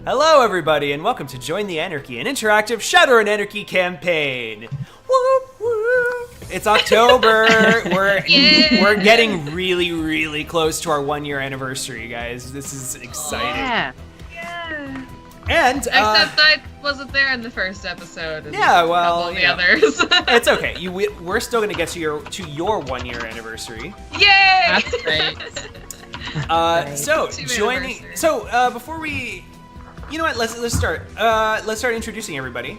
Hello, everybody, and welcome to Join the Anarchy, an interactive Shadowrun Anarchy campaign. Whoop, whoop. It's October. We're getting really close to our 1-year anniversary, guys. This is exciting. Yeah. And except I wasn't there in the first episode. And yeah, well, the others. It's okay. We're still going to get to your 1-year anniversary. Yay! That's great. So before we, you know what? Let's start. Let's start introducing everybody.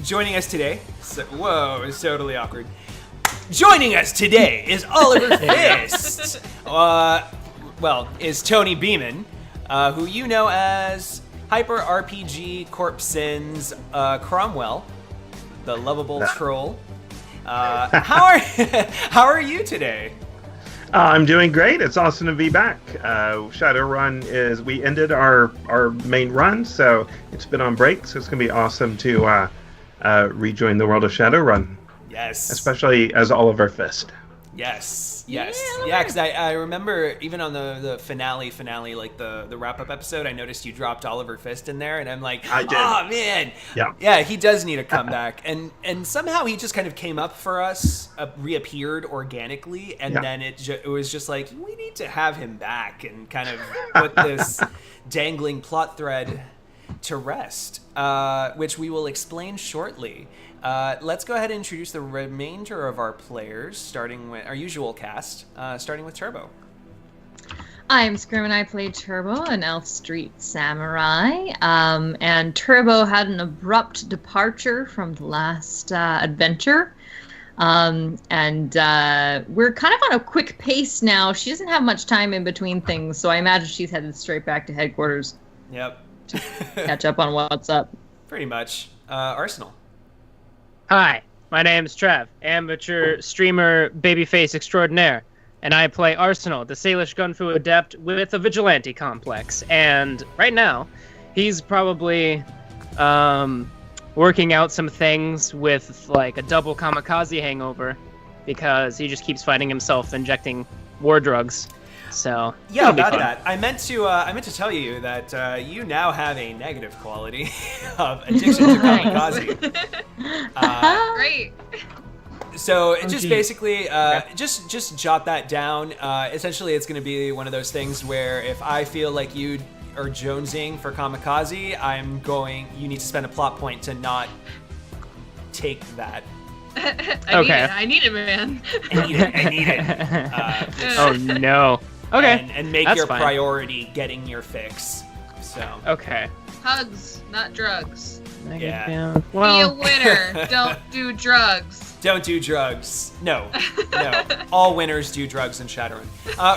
Joining us today. Whoa, it's totally awkward. Joining us today is Oliver Fist. Is Tony Beeman, who you know as Hyper RPG Corp Sins Cromwell, the lovable troll. How are you today? I'm doing great. It's awesome to be back. Shadowrun we ended our main run, so it's been on break, so it's going to be awesome to rejoin the world of Shadowrun. Yes. Especially as Oliver Fist. Yes. Yeah, because I remember even on the finale, like the wrap-up episode, I noticed you dropped Oliver Fist in there, and I'm like, I did. Oh, man. Yeah, he does need a comeback. and somehow he just kind of came up for us, reappeared organically, and then it was just like, we need to have him back and kind of put this dangling plot thread to rest, which we will explain shortly. Let's go ahead and introduce the remainder of our players, starting with our usual cast, starting with Turbo. I'm Scrim and I play Turbo, an Elf Street samurai. And Turbo had an abrupt departure from the last adventure. And we're kind of on a quick pace now. She doesn't have much time in between things, so I imagine she's headed straight back to headquarters. Yep. To catch up on what's up. Pretty much. Arsenal. Hi, my name's Trev, amateur streamer babyface extraordinaire, and I play Arsenal, the Salish Gunfu adept with a vigilante complex. And right now, he's probably working out some things with like a double kamikaze hangover because he just keeps finding himself injecting war drugs. So yeah, about that, I meant to tell you that you now have a negative quality of addiction to kamikaze. Great. So it just basically just jot that down. Essentially, it's going to be one of those things where if I feel like you are jonesing for kamikaze, you need to spend a plot point to not take that. I need it, man. I need it. Oh no. Okay. And make That's your fine. priority getting your fix. So. Okay. Hugs, not drugs. Yeah. Well. Be a winner. Don't do drugs. Don't do drugs. No. All winners do drugs in Shadowrun.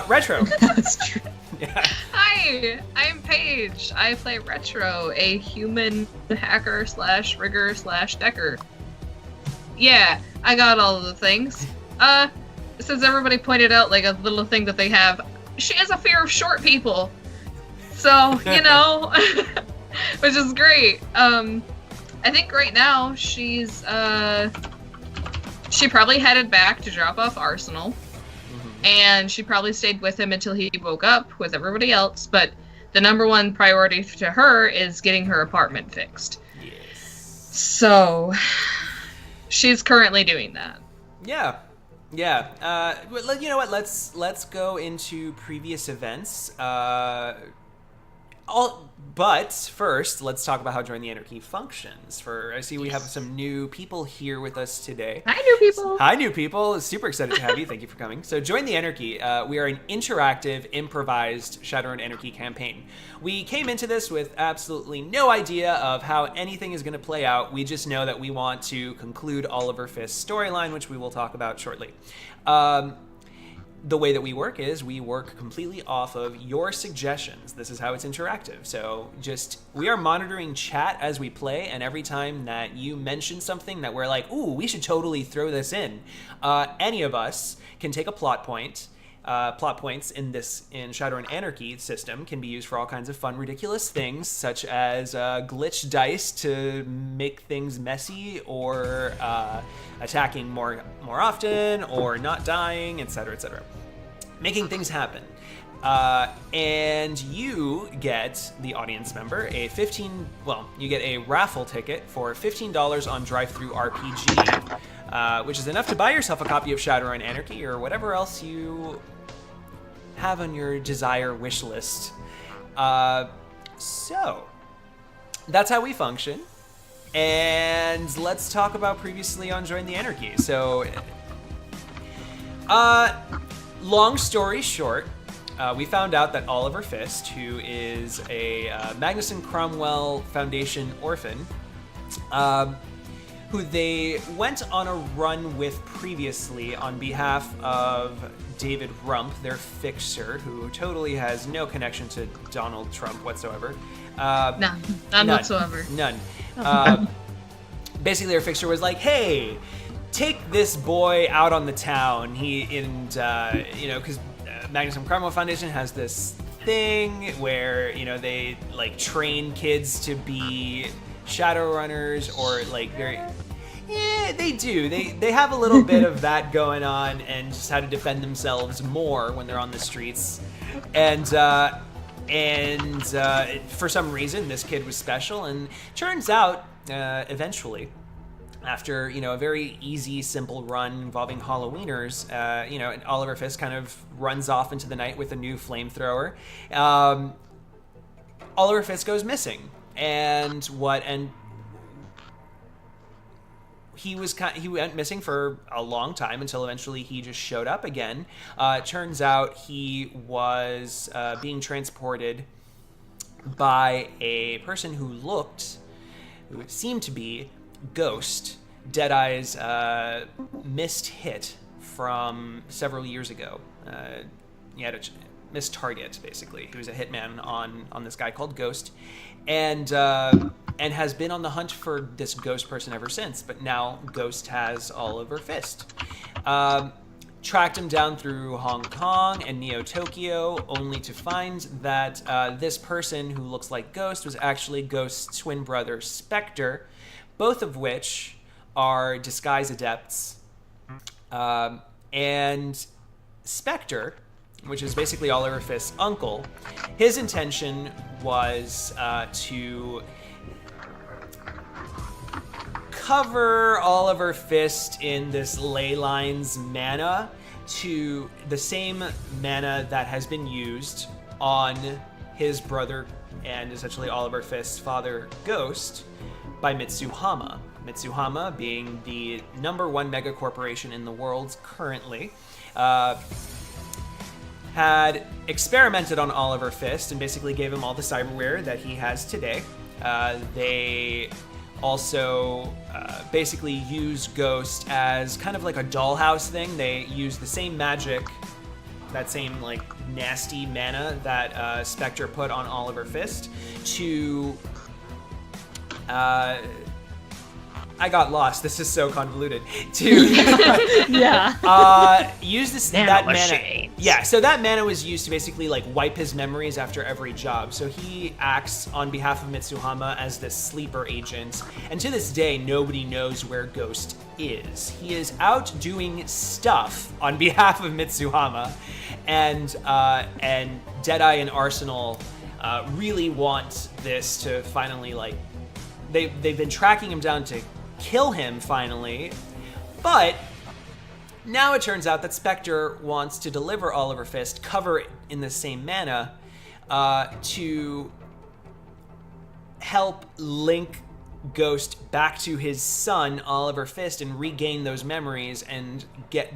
Retro. That's true. Yeah. Hi, I'm Paige. I play Retro, a human hacker / rigger / decker. Yeah, I got all of the things. Since everybody pointed out like a little thing that they have, she has a fear of short people. So, you know, which is great. I think right now she's, she probably headed back to drop off Arsenal. And she probably stayed with him until he woke up with everybody else. But the number one priority to her is getting her apartment fixed. Yes. So, she's currently doing that. Yeah. But you know what? Let's go into previous events. But first, let's talk about how Join the Anarchy functions. I see we have some new people here with us today. Hi, new people. Hi, new people. Super excited to have you. Thank you for coming. So Join the Anarchy. We are an interactive, improvised Shadowrun Anarchy campaign. We came into this with absolutely no idea of how anything is going to play out. We just know that we want to conclude Oliver Fist's storyline, which we will talk about shortly. The way that we work is we work completely off of your suggestions. This is how it's interactive. So we are monitoring chat as we play, and every time that you mention something that we're like, ooh, we should totally throw this in, any of us can take a plot point. Plot points in Shadowrun Anarchy system can be used for all kinds of fun, ridiculous things, such as glitch dice to make things messy, or attacking more often, or not dying, etc., etc. Making things happen. And you get, the audience member, you get a raffle ticket for $15 on Drive-Thru RPG, which is enough to buy yourself a copy of Shadowrun Anarchy or whatever else you have on your desire wish list. So, that's how we function. And let's talk about previously on Join the Anarchy. So, long story short, we found out that Oliver Fist, who is a Magnuson Cromwell Foundation orphan, who they went on a run with previously on behalf of David Rump, their fixer, who totally has no connection to Donald Trump whatsoever. None whatsoever. None. Basically, their fixer was like, "Hey, take this boy out on the town." Because Magnuson Cromwell Foundation has this thing where they like train kids to be Shadowrunners, or like they do. They have a little bit of that going on, and just how to defend themselves more when they're on the streets. And for some reason, this kid was special, and turns out eventually, after a very easy, simple run involving Halloweeners, and Oliver Fist kind of runs off into the night with a new flamethrower. Oliver Fist goes missing, and he went missing for a long time until eventually he just showed up again. Turns out he was being transported by a person who seemed to be Ghost, Deadeye's missed hit from several years ago. He had a missed target, basically. He was a hitman on this guy called Ghost, and has been on the hunt for this Ghost person ever since. But now Ghost has Oliver Fist. Tracked him down through Hong Kong and Neo-Tokyo, only to find that this person who looks like Ghost was actually Ghost's twin brother, Spectre, both of which are disguise adepts. And Spectre, which is basically Oliver Fist's uncle, his intention was to cover Oliver Fist in this ley lines mana, to the same mana that has been used on his brother and essentially Oliver Fist's father, Ghost, by Mitsuhama. Mitsuhama being the #1 mega corporation in the world currently, had experimented on Oliver Fist and basically gave him all the cyberware that he has today. They also basically use Ghost as kind of like a dollhouse thing. They use the same magic, that same like nasty mana that Spectre put on Oliver Fist to... I got lost. This is so convoluted. To use that mana. Yeah, so that mana was used to basically like wipe his memories after every job. So he acts on behalf of Mitsuhama as this sleeper agent. And to this day, nobody knows where Ghost is. He is out doing stuff on behalf of Mitsuhama. And Deadeye and Arsenal really want this to finally like... They've been tracking him down to kill him finally, but now it turns out that Spectre wants to deliver Oliver Fist, cover it in the same mana, to help link Ghost back to his son Oliver Fist and regain those memories and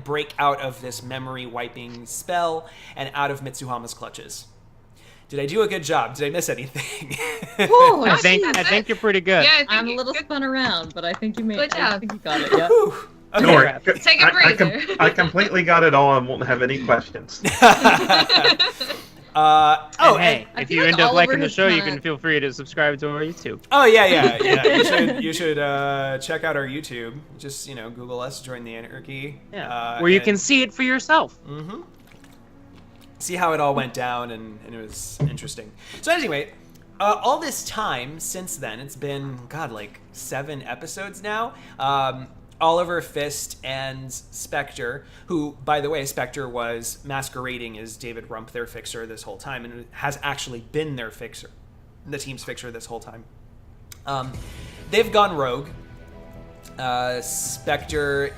break out of this memory wiping spell and out of Mitsuhama's clutches. Did I do a good job? Did I miss anything? Whoa, I think you're pretty good. Yeah, I'm a little spun around, but I think you made it. Good job. I think you got it. Yeah. Okay. Don't worry. Take a breather. I completely got it all and won't have any questions. Hey, I if feel you like end up Oliver liking the has show, you kinda- can feel free to subscribe to our YouTube. Oh yeah. You should check out our YouTube. Just Google us, Join the Anarchy. Yeah. Where you can see it for yourself. Mm-hmm. See how it all went down, and it was interesting. So anyway, all this time since then, it's been like 7 episodes now. Oliver Fist and Spectre, who, by the way, Spectre was masquerading as David Rump, their fixer, this whole time, and has actually been their fixer, the team's fixer this whole time. They've gone rogue. Spectre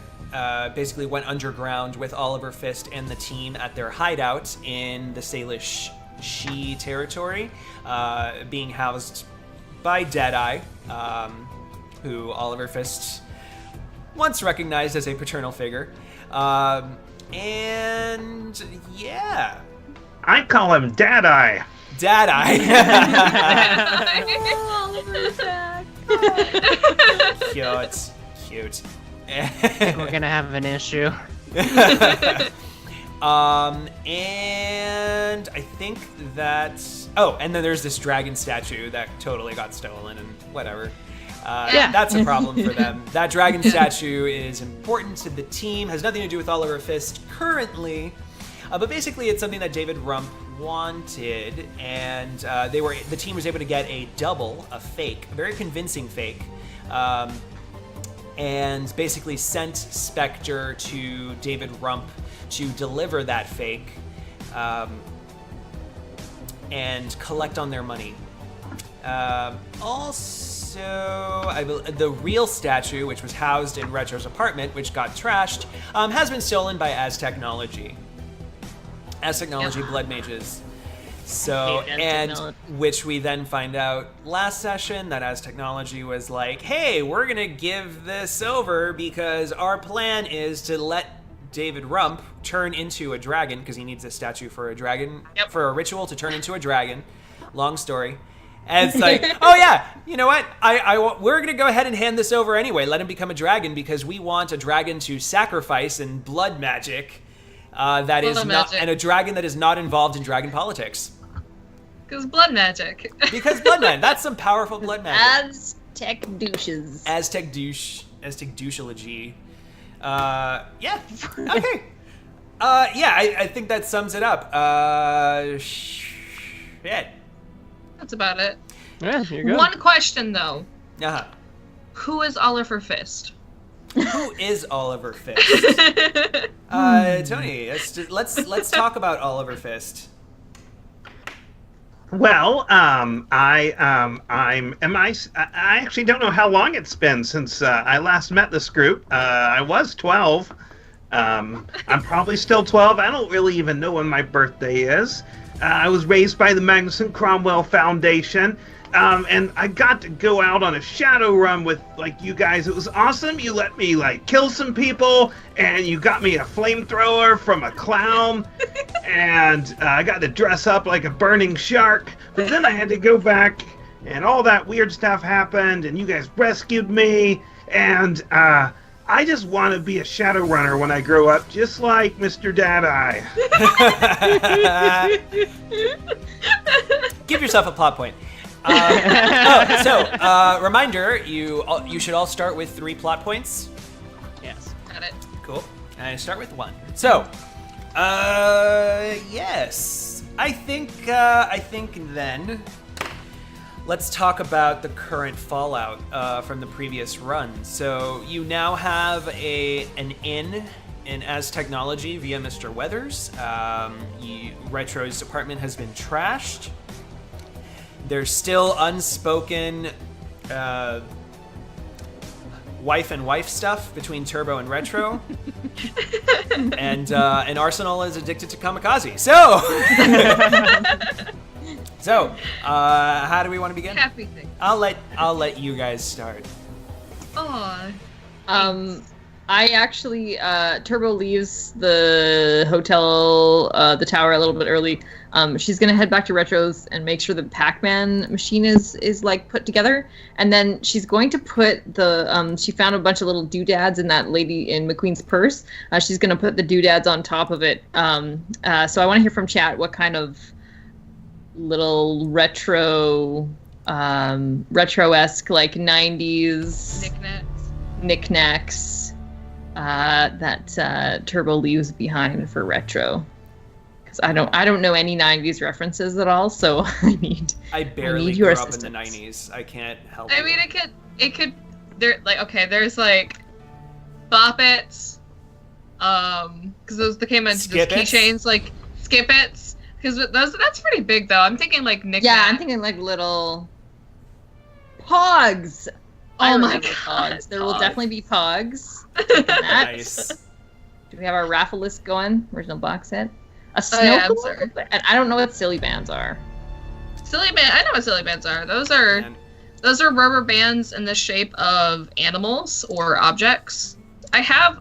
basically went underground with Oliver Fist and the team at their hideout in the Salish Shi territory, being housed by Deadeye, who Oliver Fist once recognized as a paternal figure. And yeah. I call him Dad-Eye. Dad-Eye. Oliver's back. Cute. We're gonna have an issue. And I think that... Oh, and then there's this dragon statue that totally got stolen and whatever. Yeah. That's a problem for them. That dragon statue is important to the team, has nothing to do with Oliver Fist currently, but basically it's something that David Rump wanted, and the team was able to get a double, a fake, a very convincing fake, and basically sent Spectre to David Rump to deliver that fake and collect on their money. Also, the real statue, which was housed in Retro's apartment, which got trashed, has been stolen by Aztechnology. Aztechnology blood mages. So, and which we then find out last session that Aztechnology was like, hey, we're gonna give this over because our plan is to let David Rump turn into a dragon, because he needs a statue for a dragon, for a ritual to turn into a dragon. Long story. And it's like, oh yeah, you know what? We're going to go ahead and hand this over anyway. Let him become a dragon because we want a dragon to sacrifice in blood magic and a dragon that is not involved in dragon politics. Because blood magic. Because blood magic. That's some powerful blood magic. Aztec douches. Aztec doucheology. Yeah. Okay. I think that sums it up. Shit. That's about it. Yeah, you're good. One question though. Uh-huh. Who is Oliver Fist? Who is Oliver Fist? Tony, let's talk about Oliver Fist. Well, I actually don't know how long it's been since I last met this group. I was 12. I'm probably still 12. I don't really even know when my birthday is. I was raised by the Magnuson Cromwell Foundation, and I got to go out on a Shadowrun with, like, you guys. It was awesome. You let me, like, kill some people, and you got me a flamethrower from a clown, and I got to dress up like a burning shark. But then I had to go back, and all that weird stuff happened, and you guys rescued me, and I just want to be a Shadowrunner when I grow up, just like Mr. Dad-Eye. Give yourself a plot point. Reminder, you should all start with 3 plot points. Yes. Got it. Cool. And I start with 1. So, yes. I think then let's talk about the current fallout from the previous run. So you now have an inn in Aztechnology via Mr. Weathers. Retro's apartment has been trashed. There's still unspoken wife and wife stuff between Turbo and Retro. and Arsenal is addicted to kamikaze. So, how do we want to begin? Happy thing. I'll let you guys start. Oh. I actually Turbo leaves the hotel, the tower a little bit early. She's gonna head back to Retro's and make sure the Pac-Man machine is like put together, and then she's going to put the she found a bunch of little doodads in that lady in McQueen's purse. She's gonna put the doodads on top of it. So I want to hear from chat what kind of little retro-esque, like 90s knickknacks that Turbo leaves behind for Retro, because I don't know any 90s references at all, so I barely need your grew up in the assistance. 90s. I can't help I mean, it could there's like Bop It, because those came into Skip It? keychains, like Skip It, because that's pretty big though. I'm thinking like Nick. Yeah, I'm thinking like little pogs. I Oh my remember God, pogs. There will pogs. definitely be pogs. Nice. Do we have our raffle list going? Original box set. A snow yeah, I'm globe? sorry. And I don't know what silly bands are. Silly band. I know what silly bands are. Those are Man. rubber bands in the shape of animals or objects. I have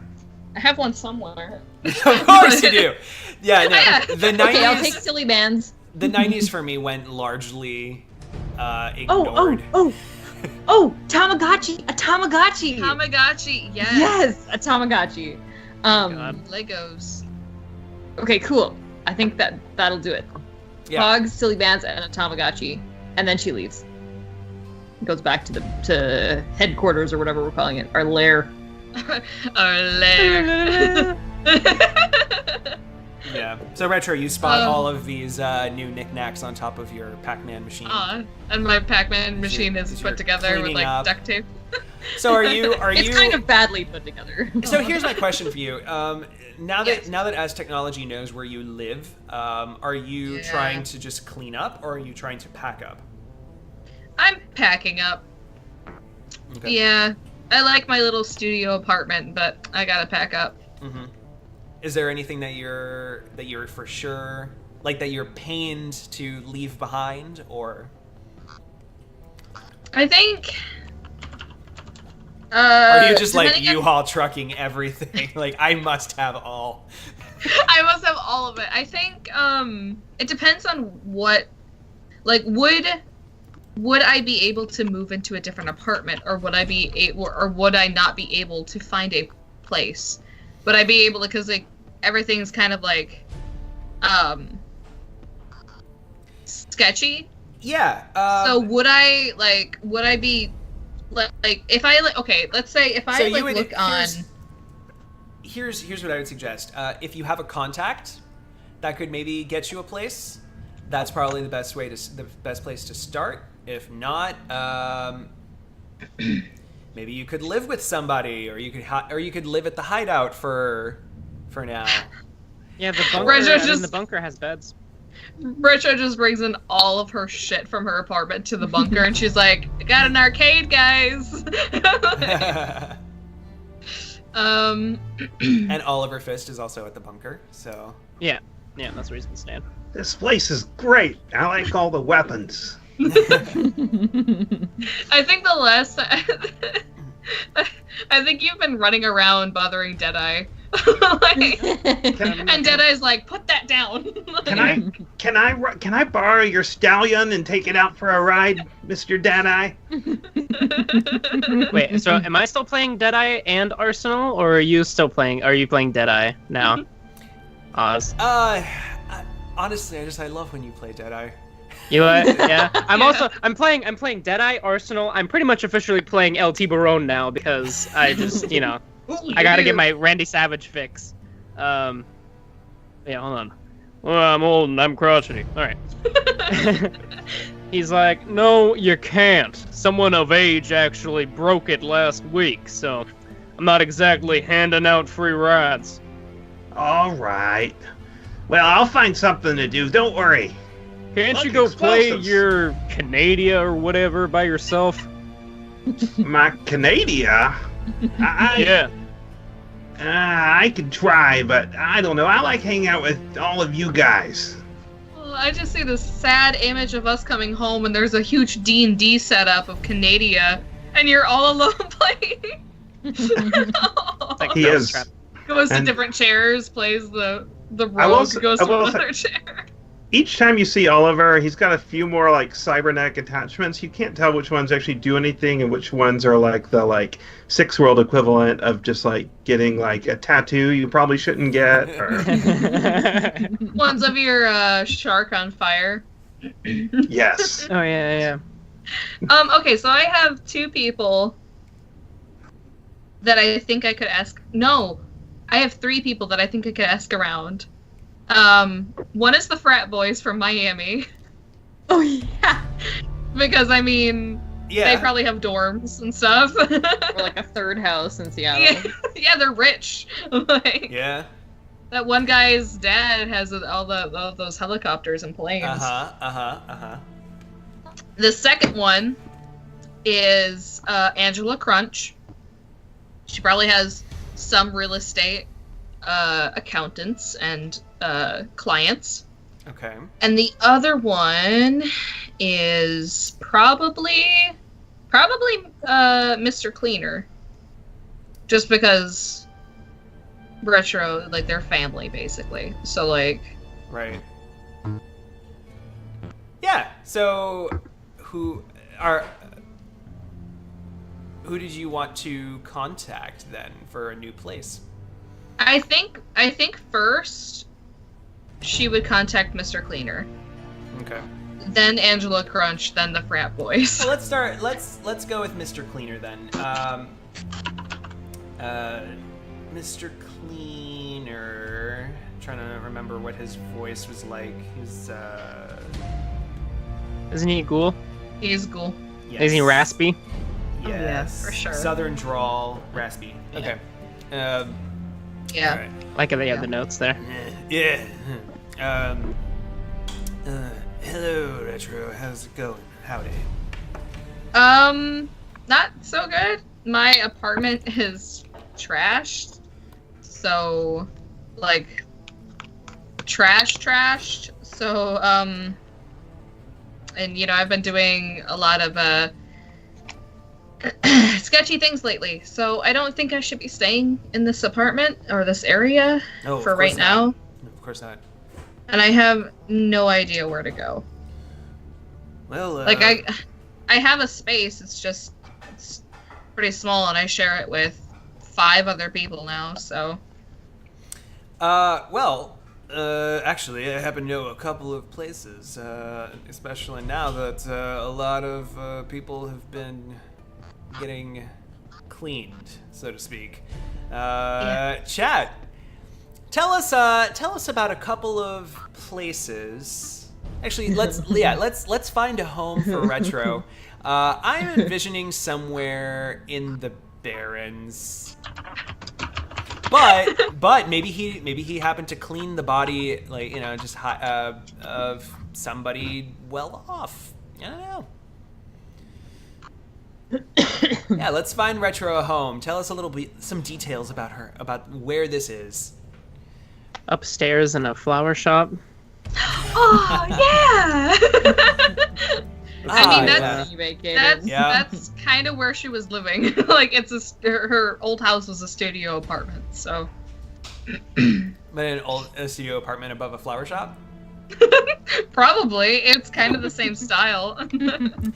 one somewhere. Of course you do. Yeah, no. Yeah. The 90s. Okay, I'll take silly bands. The 90s for me went largely ignored. Oh, Tamagotchi! A Tamagotchi! Tamagotchi. Yes. Yes, a Tamagotchi. God. Legos. Okay, cool. I think that'll do it. Yeah. Pogs, silly bands, and a Tamagotchi, and then she leaves. Goes back to headquarters or whatever we're calling it, our lair. Our lair. Yeah. So Retro, you spot all of these new knickknacks on top of your Pac-Man machine. And my Pac-Man machine is you're put together with cleaning like up. duct tape. So are you? It's kind of badly put together. So here's my question for you. Now that as technology knows where you live, are you trying to just clean up, or are you trying to pack up? I'm packing up. Okay. Yeah, I like my little studio apartment, but I gotta pack up. Mm-hmm. Is there anything that you're for sure like that you're pained to leave behind, or? I think. Are you just like depending on- U-Haul trucking everything? Like, I must have all. I must have all of it. I think it depends on what, like, would I be able to move into a different apartment, or would I be able, or would I not be able to find a place? Would I be able to, because like everything's kind of like sketchy. Yeah. So would I be like if I like, okay, let's say if I So like you would- look on. Here's what I would suggest. If you have a contact that could maybe get you a place, that's probably the best place to start. If not, maybe you could live with somebody, or you could live at the hideout for now. Yeah, the bunker. Retro I mean, just- the bunker has beds. Retro just brings in all of her shit from her apartment to the bunker, and she's like, "I got an arcade, guys." And Oliver Fist is also at the bunker, so. Yeah, that's where he's gonna stand. This place is great. I like all the weapons. I think the last I think you've been running around bothering Deadeye. Like, and Deadeye's like, put that down. Can I borrow your stallion and take it out for a ride, Mr. Deadeye? Wait, so am I still playing Deadeye and Arsenal, or are you playing Deadeye now? Oz. Honestly, I love when you play Deadeye. You yeah. I'm playing Deadeye, Arsenal. I'm pretty much officially playing LT Barone now because I just, I gotta get my Randy Savage fix. Yeah, hold on. Well, I'm old and I'm crotchety. Alright. He's like, no, you can't. Someone of age actually broke it last week, so I'm not exactly handing out free rides. All right. Well, I'll find something to do. Don't worry. Can't Look, you go play explosives. your Canadia or whatever by yourself? My Canadia? Yeah. I could try, but I don't know. I like hanging out with all of you guys. Well, I just see this sad image of us coming home, and there's a huge D&D setup of Canadia, and you're all alone playing. Like He Ghost is. Trap. Goes to And- different chairs, plays the I will rogue, s- goes I to will another chair. Each time you see Oliver, he's got a few more like cybernetic attachments. You can't tell which ones actually do anything and which ones are like the Six World equivalent of just like getting like a tattoo you probably shouldn't get. Or... One's of your shark on fire. Yes. Oh yeah. Okay, so I have two people that I think I could ask. No, I have three people that I think I could ask around. One is the frat boys from Miami. Oh yeah. Because I mean, They probably have dorms and stuff. Or like a third house in Seattle. Yeah, they're rich. Like, Yeah. that one guy's dad has all those helicopters and planes. The second one is Angela Crunch. She probably has some real estate accountants and clients. Okay. And the other one is probably Mr. Cleaner. Just because Retro, like, their family, basically. So, like... Right. Yeah, so who did you want to contact then for a new place? I think first she would contact Mr. Cleaner. Okay. Then Angela Crunch, then the frat boys. So let's go with Mr. Cleaner then. Mr. Cleaner. I'm trying to remember what his voice was like. He's Isn't he cool? He's cool. yes. Is he raspy? Yes. Yeah, for sure. Southern drawl, raspy. Okay. Yeah. All right. Like they have the notes there. Yeah. Hello, Retro. How's it going? Howdy. Not so good. My apartment is trashed. So, like, trashed. So, and, you know, I've been doing a lot of, sketchy things lately. So I don't think I should be staying in this apartment or this area for right now. Of course not. And I have no idea where to go. Well, Like, I have a space. It's pretty small, and I share it with 5 other people now. So. Actually, I happen to know a couple of places, especially now that a lot of people have been getting cleaned, so to speak. Chad, tell us about a couple of places. Actually, let's find a home for Retro. I'm envisioning somewhere in the Barrens. But maybe he happened to clean the body, like, you know, just of somebody well off. I don't know. Yeah, let's find Retro a home. Tell us some details about her, about where this is. Upstairs in a flower shop. Oh yeah. I mean, that's kind of where she was living. Like, her old house was a studio apartment, so. But a studio apartment above a flower shop? Probably. It's kind of the same style.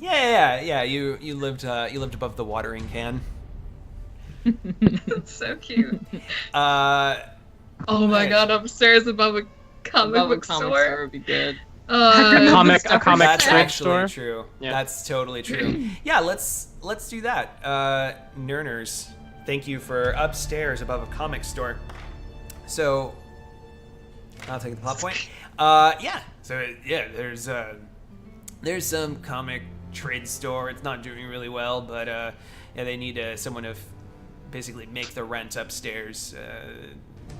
Yeah. You lived above the watering can. It's so cute. Oh my god, upstairs above a comic book store would be good. A comic That's strip actually store. true. Yeah. That's totally true. Yeah, let's do that. Nerners, thank you for upstairs above a comic store. So, I'll take the plot point. There's some comic trade store. It's not doing really well, but they need someone to basically make the rent upstairs,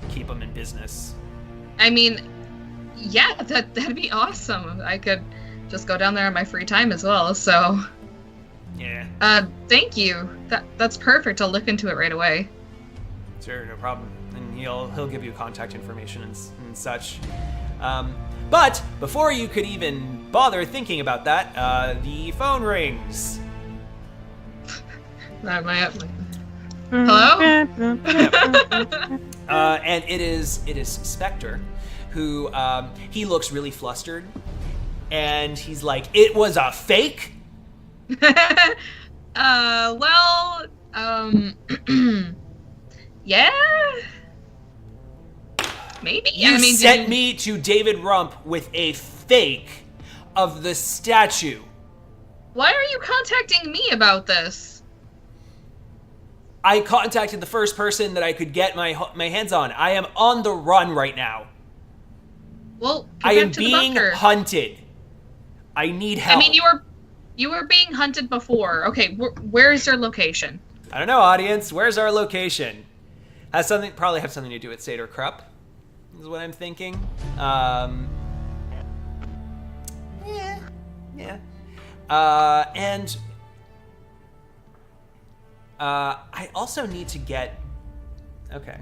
keep them in business. I mean, yeah, that'd be awesome. I could just go down there on my free time as well, so. Yeah. Thank you. That's perfect. I'll look into it right away. Sure, no problem. And he'll give you contact information and such. But before you could even bother thinking about that, the phone rings. Hello? And it is Spectre, who he looks really flustered, and he's like, "It was a fake?" Yeah. Maybe. You sent me to David Rump with a fake of the statue. Why are you contacting me about this? I contacted the first person that I could get my hands on. I am on the run right now. Well, I am being hunted. I need help. I mean, You were being hunted before. Okay, where is your location? I don't know, audience. Where's our location? Probably have something to do with Seder Krupp, is what I'm thinking. Yeah. And I also need to get. Okay.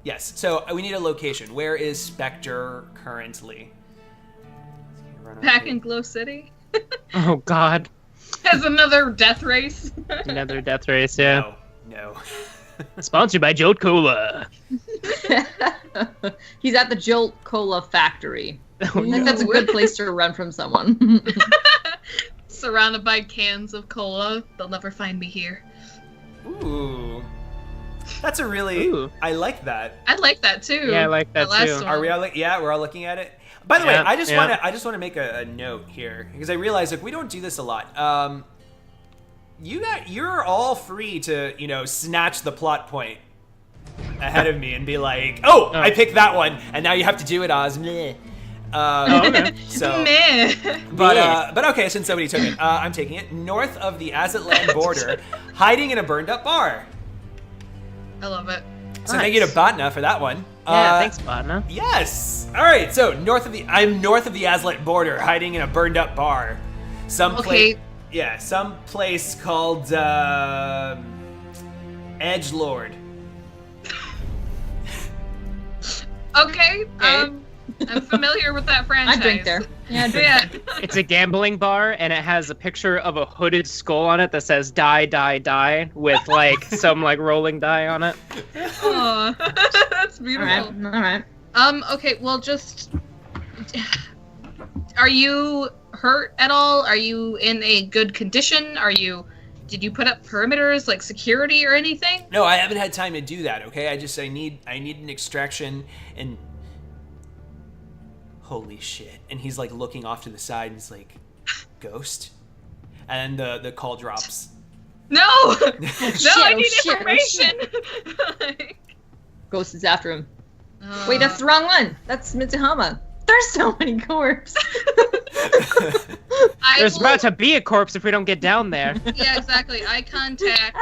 Yes. So we need a location. Where is Spectre currently? Back in Glow City. Oh God. As another death race. Another death race, yeah. No. Sponsored by Jolt Cola. He's at the Jolt Cola factory. Oh, I think that's a good place to run from someone. Surrounded by cans of cola. They'll never find me here. Ooh. That's a really. Ooh. I like that. I like that too. Yeah, I like that The last too. one. Are we all? Yeah, we're all looking at it. By the way, Yeah, I just yeah. want to make a note here because I realize like we don't do this a lot. You're all free to snatch the plot point ahead of me and be like, oh, I picked that one, and now you have to do it, Oz. Meh. Okay. So, Meh. but okay, since somebody took it, I'm taking it. North of the Azatlan border, hiding in a burned up bar. I love it. So thank you to Botna for that one. Yeah, thanks, Botna. Yes. All right. So I'm north of the Azatlan border, hiding in a burned up bar. Some place called Edgelord. Okay. I'm familiar with that franchise. I drink there. Yeah, I drink Yeah. It's a gambling bar, and it has a picture of a hooded skull on it that says "Die, die, die" with like some like rolling die on it. Aw, that's beautiful. All right. Okay, well, just... Are you hurt at all? Are you in a good condition? Did you put up perimeters, like security or anything? No, I haven't had time to do that. Okay, I need an extraction and. Holy shit! And he's like looking off to the side, and he's like, "Ghost," and the call drops. No! I need shit. information! Ghost is after him. Wait, that's the wrong one. That's Mitsuhama. There's so many corpses. There's about to be a corpse if we don't get down there. Yeah, exactly. I contact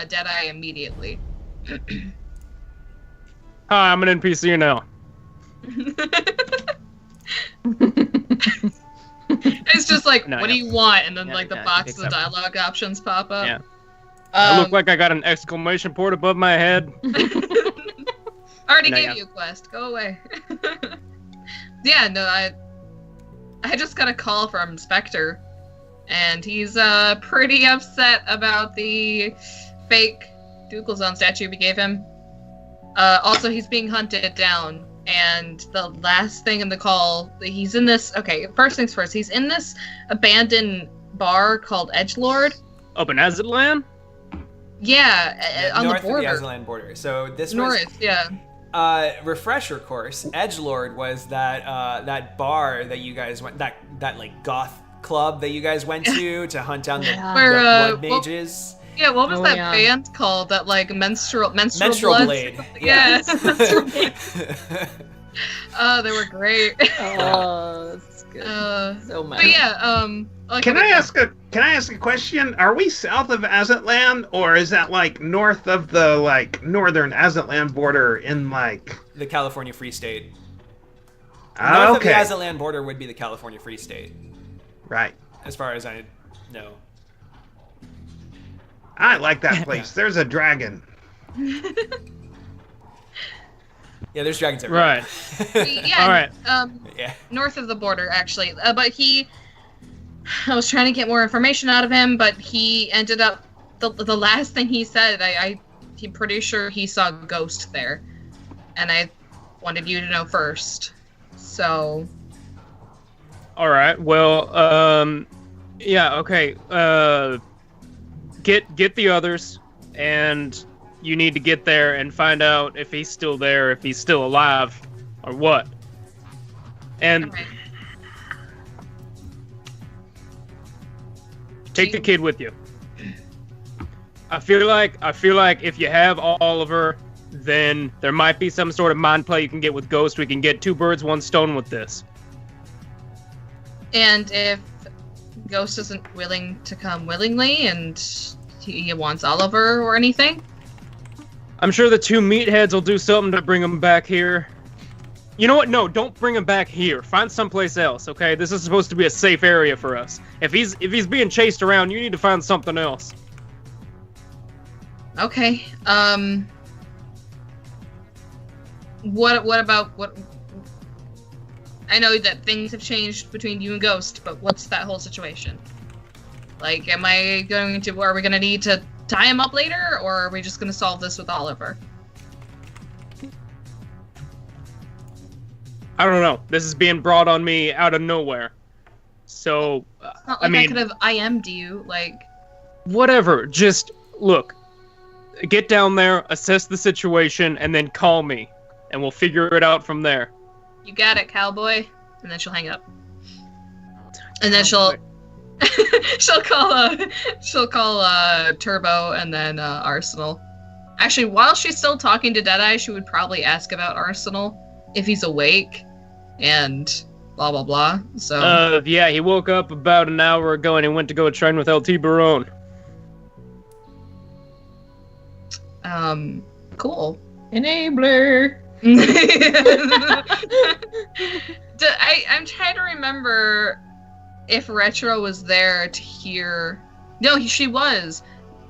Deadeye immediately. Hi, I'm an NPC now. It's just like, No, what yeah. do you want? And then Yeah, like the yeah, box of exactly. dialogue options pop up. Yeah. I look like I got an exclamation point above my head. Already No, gave yeah. you a quest. Go away. Yeah, no, I just got a call from Spectre, and he's pretty upset about the fake Dukelzone statue we gave him. Also, he's being hunted down, and the last thing in the call, he's in this. Okay, first things first, he's in this abandoned bar called Edgelord. Up in Azatlan? Yeah, on north the border. of the Azatlan border. So this North, was. yeah. Refresher course. Edgelord was that bar that you guys went that like goth club that you guys went to hunt down the Where, blood mages. Yeah, what was that yeah. band called? That like menstrual Menstrual blood? Blade. Yeah. Yeah. Menstrual Blade. Oh, they were great. Oh, that's good. So much. But yeah, like Can I ask a question? Are we south of Azatlan, or is that like north of the like northern Azatlan border in like? The California Free State. Ah, North okay, of the Azatlan border would be the California Free State, right. as far as I know. I like that place. There's a dragon. Yeah, there's dragons everywhere. Right. yeah, All right. Yeah. north of the border actually. But I was trying to get more information out of him, but he ended up the last thing he said. I'm pretty sure he saw a ghost there, and I wanted you to know first. So. All right. Well, yeah, okay. Get the others, and you need to get there and find out if he's still there, if he's still alive, or what. And Alright. take the kid with you. I feel like if you have Oliver, then there might be some sort of mind play you can get with Ghost. We can get two birds, one stone with this. And if Ghost isn't willing to come willingly and he wants Oliver or anything? I'm sure the two meatheads will do something to bring him back here. You know what? No, don't bring him back here. Find someplace else, okay? This is supposed to be a safe area for us. If he's being chased around, you need to find something else. Okay. What about what? I know that things have changed between you and Ghost, but what's that whole situation? Like, are we gonna need to tie him up later, or are we just gonna solve this with Oliver? I don't know. This is being brought on me out of nowhere. So, It's not like I could have IM'd you, like... Whatever. Just, look. Get down there, assess the situation, and then call me. And we'll figure it out from there. You got it, cowboy. And then she'll hang up. And then she'll call Turbo and then Arsenal. Actually, while she's still talking to Deadeye, she would probably ask about Arsenal if he's awake and blah blah blah. So yeah, he woke up about an hour ago and he went to go train with LT Barone. Cool. Enabler. I'm trying to remember if Retro was there to hear. No, she was.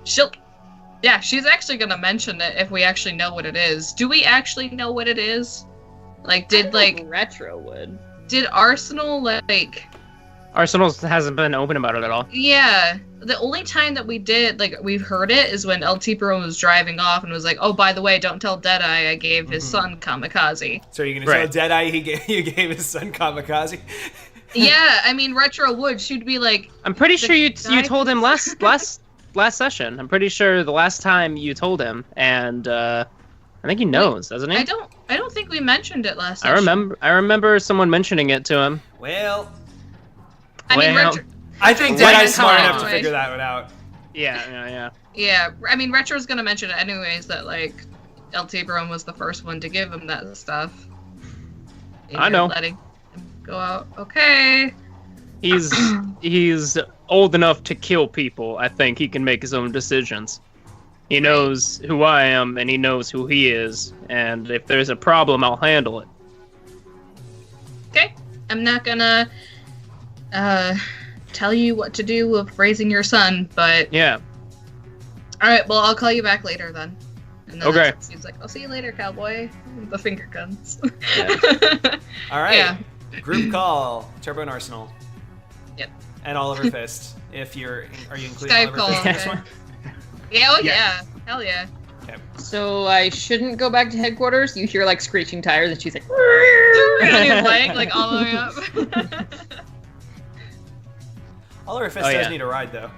She's actually gonna mention it if we actually know what it is. Do we actually know what it is? Like, Retro would. Did Arsenal Arsenal hasn't been open about it at all. Yeah. The only time that we've heard it is when LT Barone was driving off and was like, oh, by the way, don't tell Deadeye I gave his son Kamikaze. So you're gonna tell Deadeye you gave his son Kamikaze? Yeah, I mean, Retro would. She'd be like... I'm pretty sure you told him last session. I'm pretty sure the last time you told him, and I think he knows, doesn't he? I don't think we mentioned it last session. I remember someone mentioning it to him. Well... I think Deadeye's smart enough to figure that one out. Yeah. Yeah, I mean, Retro's gonna mention it anyways, that, like, LT Barone was the first one to give him that stuff. I know. Letting him go out. Okay. He's old enough to kill people. I think he can make his own decisions. He knows who I am, and he knows who he is, and if there's a problem, I'll handle it. Okay. I'm not gonna tell you what to do with raising your son, but... Yeah. Alright, well, I'll call you back later, then. And then okay. He's like, I'll see you later, cowboy. The finger guns. Yeah. Alright. Yeah. Group call. Turbo and Arsenal. Yep. And Oliver Fist. Are you including Skype Oliver call, Fist in this okay. one? Yeah, Yes. yeah. Hell yeah. Okay. So I shouldn't go back to headquarters? You hear, like, screeching tires, and she's like... And his leg, like, all the way up. Oliver Fist does need a ride, though.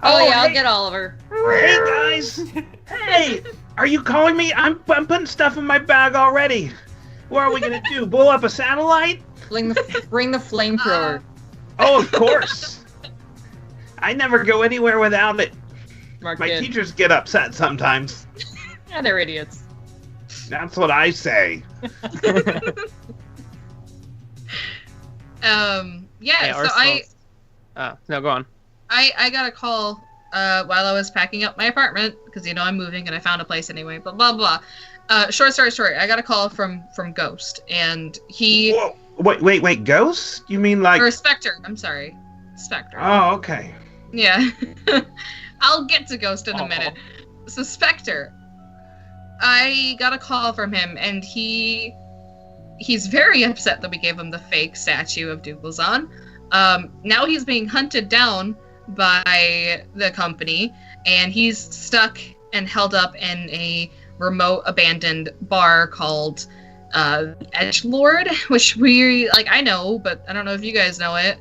I'll get Oliver. Hey guys! Hey! Are you calling me? I'm putting stuff in my bag already. What are we gonna do? Blow up a satellite? Bring the flamethrower. Oh, of course. I never go anywhere without it. Smart My kid. teachers get upset sometimes. Yeah, they're idiots. That's what I say. Yeah, Hey, so no, go on. I got a call while I was packing up my apartment, because, you know, I'm moving and I found a place anyway, but blah, blah. Short story. I got a call from Ghost, and he... Whoa. Wait, Ghost? You mean like... Or Spectre, I'm sorry. Spectre. Oh, okay. Yeah. I'll get to Ghost in a minute. So Spectre, I got a call from him, and he's very upset that we gave him the fake statue of Duglazon. Now he's being hunted down by the company, and he's stuck and held up in a remote abandoned bar called Edgelord, which I know, but I don't know if you guys know it.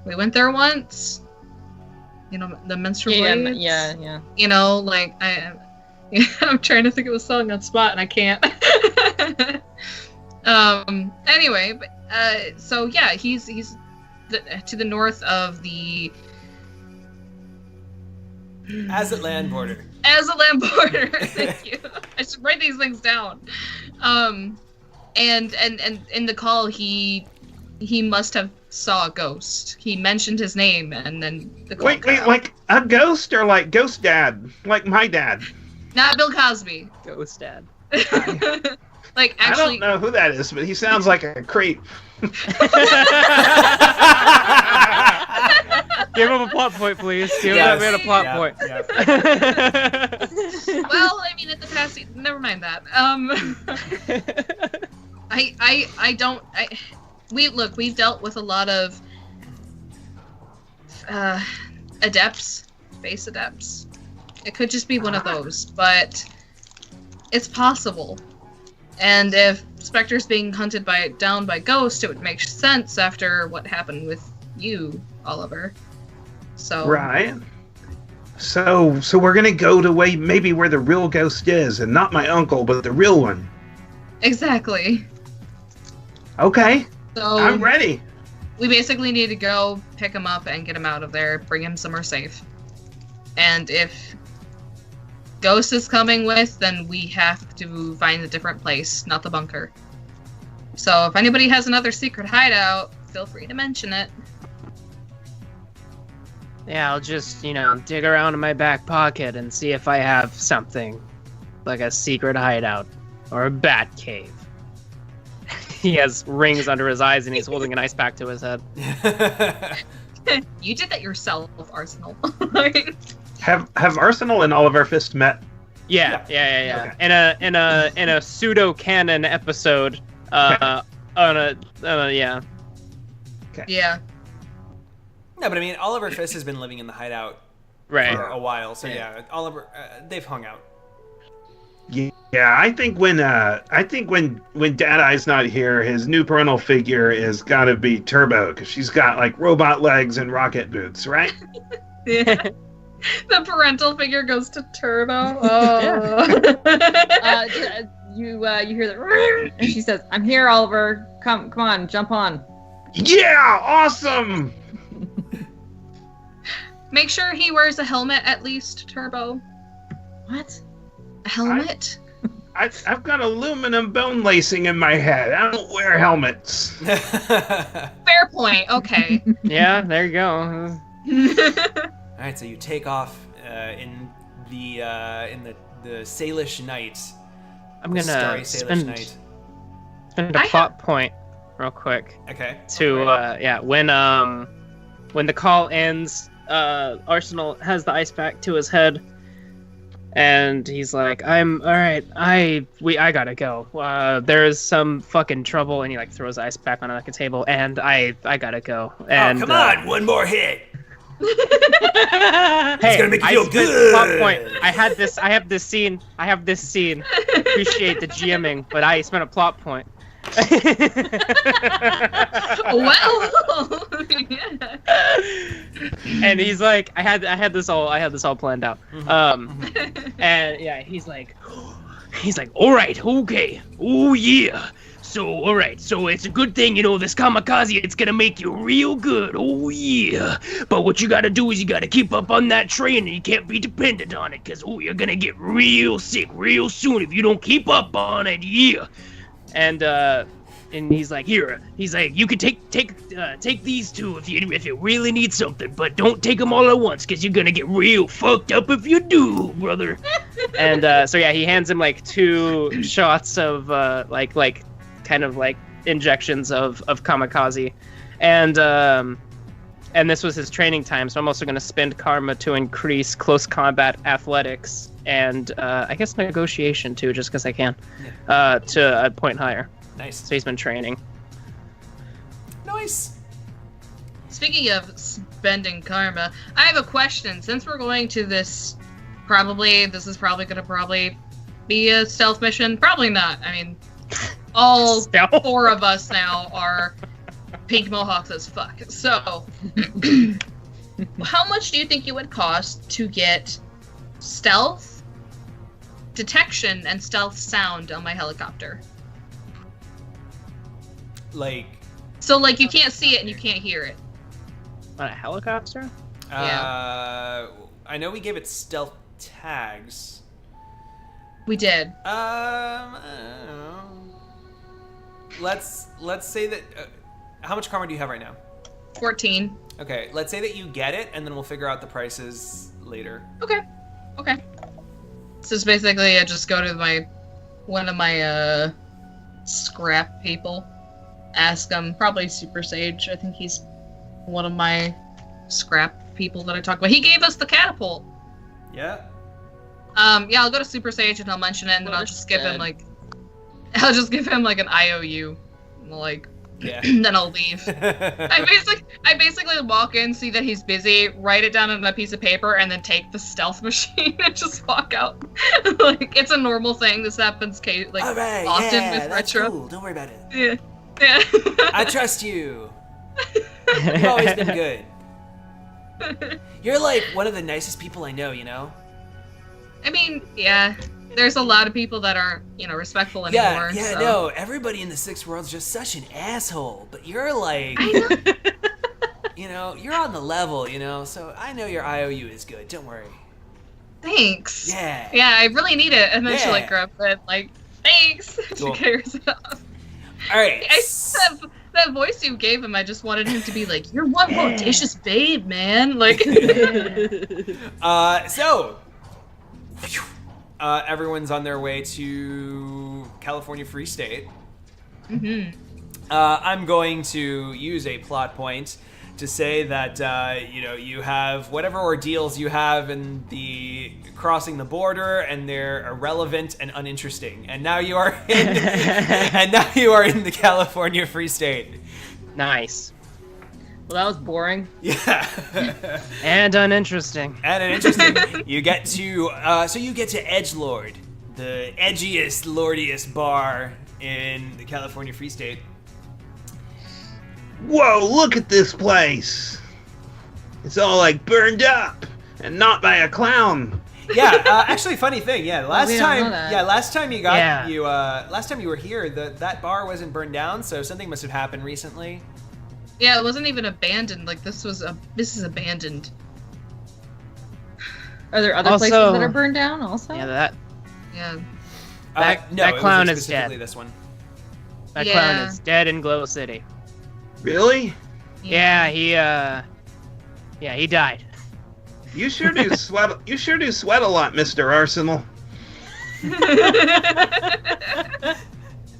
We went there once. You know, the menstrual blades? Yeah. You know, like, I'm trying to think of a song on spot and I can't. Anyway, but so yeah, he's to the north of the Azatlan border. Azatlan border. Thank you. I should write these things down. And in the call, he he must have saw a ghost. He mentioned his name, and then the call Wait, cut out. like a ghost or like ghost dad? Like my dad? Not Bill Cosby. Ghost dad. Like, I actually, don't know who that is, but he sounds like a creep. Give him a plot point, please. Give Yes. that man a plot Yeah, point. yeah. well, I mean, at the past, never mind that. We've dealt with a lot of adepts, base adepts. It could just be one of those, but it's possible. And if Spectre's being hunted down by ghosts, it would make sense after what happened with you, Oliver. So Right. So we're gonna go to maybe where the real ghost is, and not my uncle, but the real one. exactly. Okay, So I'm ready. we basically need to go pick him up and get him out of there, bring him somewhere safe. And if Ghost is coming with, then we have to find a different place, not the bunker. So if anybody has another secret hideout, feel free to mention it. Yeah, I'll just, dig around in my back pocket and see if I have something. Like a secret hideout. Or a bat cave. He has rings under his eyes and he's holding an ice pack to his head. You did that yourself, Arsenal. Have Arsenal and Oliver Fist met? Yeah. Okay. In a pseudo canon episode. Yeah. Yeah. No, but I mean, Oliver Fist has been living in the hideout Right. for a while, so yeah, Oliver, they've hung out. Yeah, I think when Dad Eye's not here, his new parental figure is gotta be Turbo, because she's got like robot legs and rocket boots, right? Yeah. The parental figure goes to Turbo. Oh. You hear that, and she says, "I'm here, Oliver. Come on, jump on." Yeah, awesome. Make sure he wears a helmet at least, Turbo. What? A helmet? I've got aluminum bone lacing in my head. I don't wear helmets. Fair point. Okay. Yeah, there you go. All right, so you take off in the Salish night. I'm The gonna starry Salish spend night. a plot point real quick Okay. to when the call ends, Arsenal has the ice pack to his head, and he's like, "I'm all right. I gotta go. There's some fucking trouble," and he like throws the ice pack on like a table, and I gotta go. And come on, one more hit. Hey, It's gonna make you feel spent good. Plot point. I have this scene. Appreciate the GMing, but I spent a plot point. Well. And he's like, I had this all planned out. And yeah, he's like, all right, okay, oh yeah. So, all right, so it's a good thing, this kamikaze, it's gonna make you real good, oh yeah. But what you gotta do is you gotta keep up on that train, and you can't be dependent on it, cause you're gonna get real sick real soon if you don't keep up on it, yeah. And he's like, here. He's like, you can take these two if you really need something, but don't take them all at once, cause you're gonna get real fucked up if you do, brother. And so yeah, he hands him like 2 shots of like kind of like injections of kamikaze, and this was his training time. So I'm also gonna spend karma to increase close combat athletics and I guess negotiation too, just because I can, to a point higher. Nice. So he's been training. Nice. Speaking of spending karma, I have a question. Since we're going to this, this is probably gonna be a stealth mission. Probably not. I mean, all Stealth? 4 of us now are pink mohawks as fuck. So, how much do you think it would cost to get stealth, detection, and stealth sound on my helicopter? So you can't see it and you can't hear it. On a helicopter? Yeah. I know we gave it stealth tags. We did. I don't know. Let's say that. How much karma do you have right now? 14. Okay, let's say that you get it, and then we'll figure out the prices later. Okay. So it's basically I just go to one of my scrap people, ask him, probably Super Sage. I think he's one of my scrap people that I talk about. He gave us the catapult. Yeah. Yeah, I'll go to Super Sage and I'll mention it, and then I'll just give him like an IOU, like. Yeah. Then I'll leave. I basically walk in, see that he's busy, write it down on a piece of paper, and then take the stealth machine and just walk out. Like, it's a normal thing. This happens often with that's Retro. cool. Don't worry about it. Yeah. I trust you. You've always been good. You're like one of the nicest people I know, you know? I mean, yeah. There's a lot of people that aren't, respectful anymore. Yeah, so. no. Everybody in the Sixth World's just such an asshole. But you're like, you're on the level, So I know your IOU is good. Don't worry. Thanks. Yeah. Yeah, I really need it. And then she grabs it, thanks. Cool. She carries it off. All right. That voice you gave him, I just wanted him to be like, "You're one bodacious babe, man." Like. Everyone's on their way to California Free State. Mm-hmm. I'm going to use a plot point to say that you have whatever ordeals you have in the crossing the border, and they're irrelevant and uninteresting. And now you are in, the California Free State. Nice. Well, that was boring. Yeah. And uninteresting. You get to Edgelord, the edgiest, lordiest bar in the California Free State. Whoa, look at this place. It's all like burned up and not by a clown. Yeah, actually, funny thing. Yeah, last we don't know that. last time you were here, that bar wasn't burned down, so something must have happened recently. Yeah, it wasn't even abandoned. Like, this is abandoned. Are there other places that are burned down also? Yeah, Yeah. that clown is specifically dead. This one. That clown is dead in Glow City. Really? Yeah, he died. You sure do sweat. You sure do sweat a lot, Mr. Arsenal.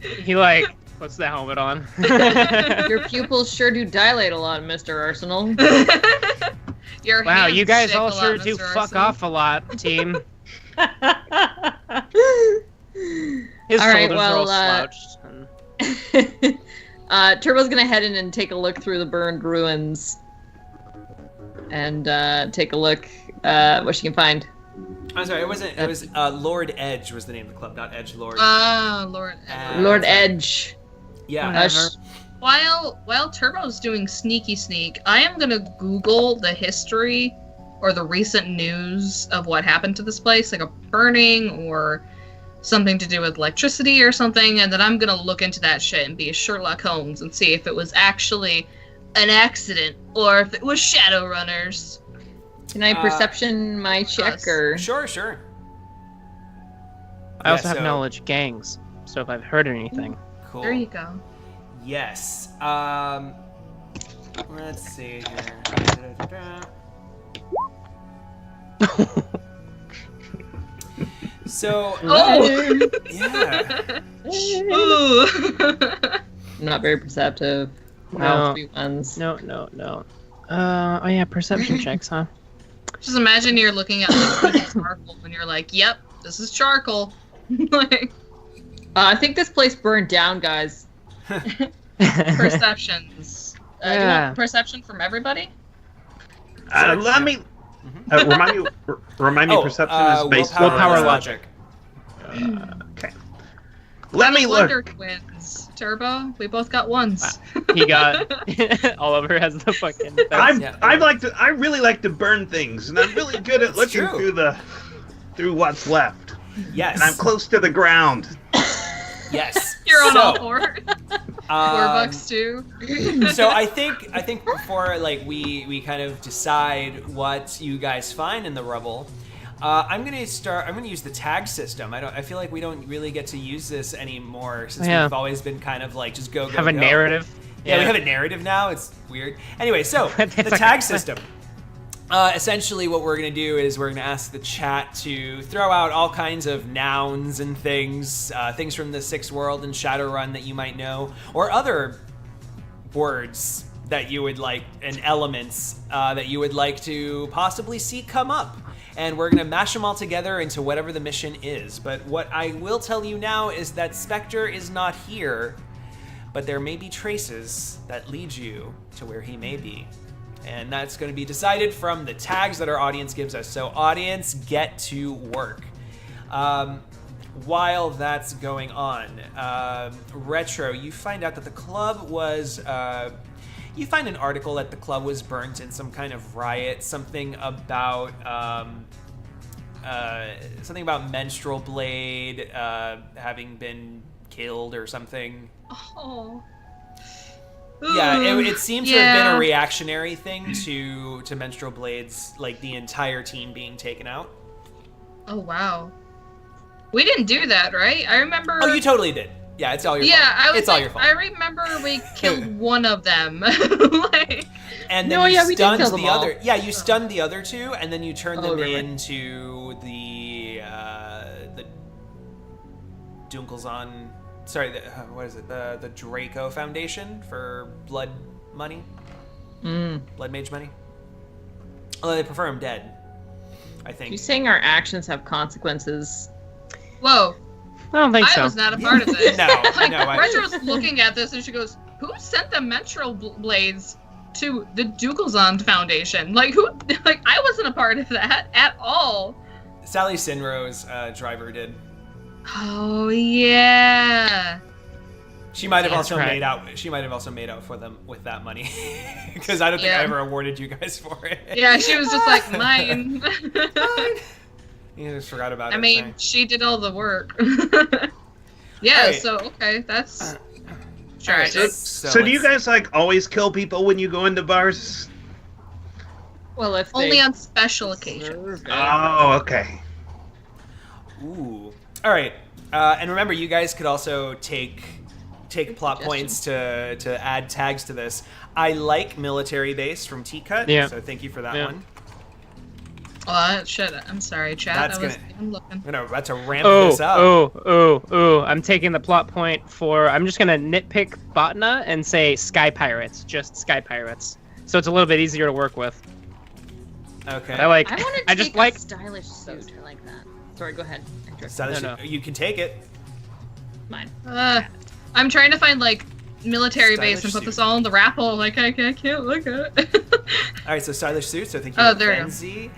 He puts the helmet on. Your pupils sure do dilate a lot, Mr. Arsenal. Wow, you guys all sure do Mr. fuck Arsenal. off a lot, team. His All right, shoulders are all slouched. Turbo's gonna head in and take a look through the burned ruins. And take a look what she can find. I'm sorry, it wasn't. It was Lord Edge was the name of the club, not Edgelord. Lord. Lord Edge. Yeah. While Turbo's doing sneaky sneak, I am gonna Google the history or the recent news of what happened to this place, like a burning or something to do with electricity or something, and then I'm gonna look into that shit and be a Sherlock Holmes and see if it was actually an accident or if it was Shadowrunners. Can I perception my check or? Sure. I also have knowledge of gangs, so if I've heard anything. Cool. There you go. Yes. Let's see here. So. Oh. Yeah. Ooh. Not very perceptive. No. Wow, 3 ones. No. Oh yeah, perception checks, huh? Just imagine you're looking at like charcoal and you're like, "Yep, this is charcoal." Like I think this place burned down, guys. perceptions. Do you want perception from everybody? Let me remind me. Perception is based willpower on logic. Okay. Let me look. Wonder Twins. Turbo, we both got ones. He got Oliver has the fucking. I really like to burn things, and I'm really good at looking through what's left. Yes. And I'm close to the ground. Yes. You're on all four. $4 too. So I think before we kind of decide what you guys find in the rubble, I'm gonna use the tag system. I feel like we don't really get to use this anymore since we've always been kind of just go. Have a narrative. Yeah, we have a narrative now. It's weird. Anyway, so the okay. tag system. Essentially, what we're going to do is we're going to ask the chat to throw out all kinds of nouns and things, things from the Sixth World and Shadowrun that you might know, or other words that you would like, and elements that you would like to possibly see come up. And we're going to mash them all together into whatever the mission is. But what I will tell you now is that Spectre is not here, but there may be traces that lead you to where he may be. And that's going to be decided from the tags that our audience gives us. So audience, get to work. While that's going on, Retro, you find out that the club was... you find an article that the club was burnt in some kind of riot. Something about Menstrual Blade having been killed or something. Oh. Yeah, it seemed to have been a reactionary thing to Menstrual Blade's, like, the entire team being taken out. Oh, wow. We didn't do that, right? I remember... Oh, you totally did. Yeah, it's all your fault. It's all your fault. I remember we killed one of them. And then you we did stunned kill them the all. other. Yeah, you stunned the other two, and then you turned them right. into the Dunkelzahn. Sorry, what is it? The Draco Foundation for blood money? Blood mage money? Although they prefer him dead, I think. You saying our actions have consequences? Whoa. I don't think so. I was not a part of this. No, Retro's looking at this and she goes, "Who sent the menstrual blades to the Dukelzond Foundation? Like, who? Like, I wasn't a part of that at all." Sally Sinro's driver did. Oh yeah. She might have also right. made out. She might have also made out for them with that money, because I don't think I ever awarded you guys for it. Yeah, she was just like, mine. You just forgot about it. I mean, sorry. she did all the work. Yeah. Alright. So okay, that's. All right, So do you guys like always kill people when you go into bars? Well, if Only they on special occasions. serve it. Oh, okay. Ooh. All right. And remember, you guys could also take plot suggestion. points to add tags to this. I like military base from T-Cut, Yeah. so thank you for that Yeah. one. Oh, shit. I'm sorry, chat. That's I'm looking. I'm about to ramp this up. I'm taking the plot point for... I'm just going to nitpick Botna and say Sky Pirates. Just Sky Pirates. So it's a little bit easier to work with. Okay. I like... I want to I take just like... a stylish suit. I like that. Sorry, go ahead. Stylish- No. You can take it. Mine. I'm trying to find like military base Stylish and put suit. this all in the raffle. Like I can't look at it. All right, so stylish suits. So thank you, Oh, there we go. Benzie.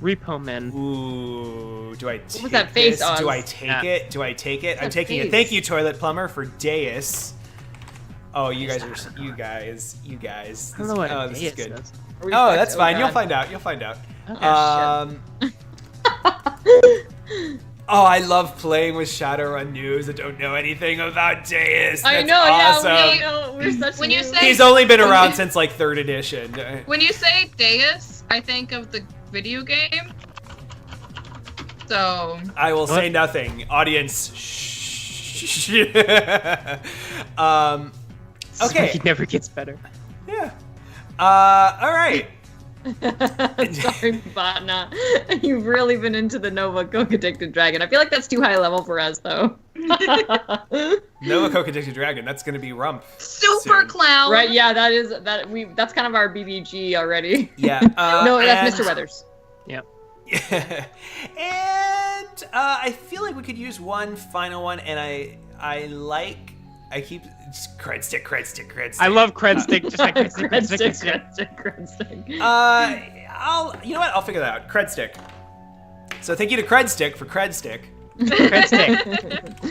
Repo Men. Ooh, do I take was that face, this? Do Oz? I take Yeah. it? Do I take it? I'm that taking it. face? Thank you, Toilet Plumber, for Deus. Oh, you guys are you guys. I don't know what Oh, this is Deus good. does. Oh, that's fine. God. You'll find out. You'll find out. Oh, Oh, I love playing with Shadowrun noobs that don't know anything about Deus. I That's know, awesome. yeah, we know. We're such When you noobs. say- He's only been around since like 3rd edition. When you say Deus, I think of the video game. So I will say What? nothing. Audience, shh. Okay. He never gets better. Yeah. All right. Sorry, Botna. You've really been into the Nova Coke Addicted Dragon. I feel like that's too high level for us, though. Nova Coke Addicted Dragon. That's gonna be Rump. Super soon. clown. Right? Yeah, that's kind of our BBG already. Yeah. No, that's and- Mr. Weathers. And I feel like we could use one final one, and I keep cred stick. I love Cred Stick. Just like Cred Stick, Cred Cred Stick, stick, Cred Stick. cred stick, cred stick. you know what? I'll figure that out. Cred stick. So thank you to Cred Stick for Cred Stick. Cred Stick.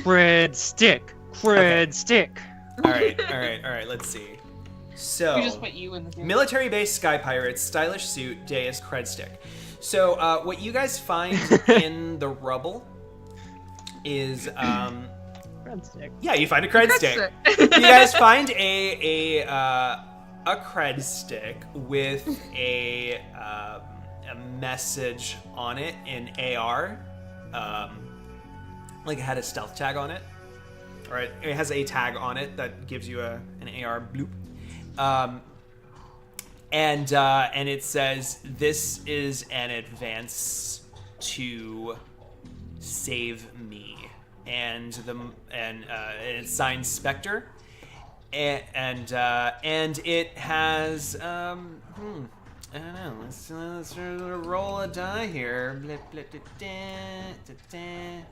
Cred Stick. Cred Stick. All right. Let's see. So We just put you in the game. military base, Sky Pirates, stylish suit, Deus, Cred Stick. So what you guys find in the rubble is Cred Stick. yeah, you find a Cred Stick. That's You guys find a Cred Stick with a message on it in AR, like it had a stealth tag on it. or it has a tag on it that gives you an AR bloop. And it says, "This is an advance to save me," and it's signed Spectre, and it has I don't know. Let's roll a die here. Blip, blip, da, da, da,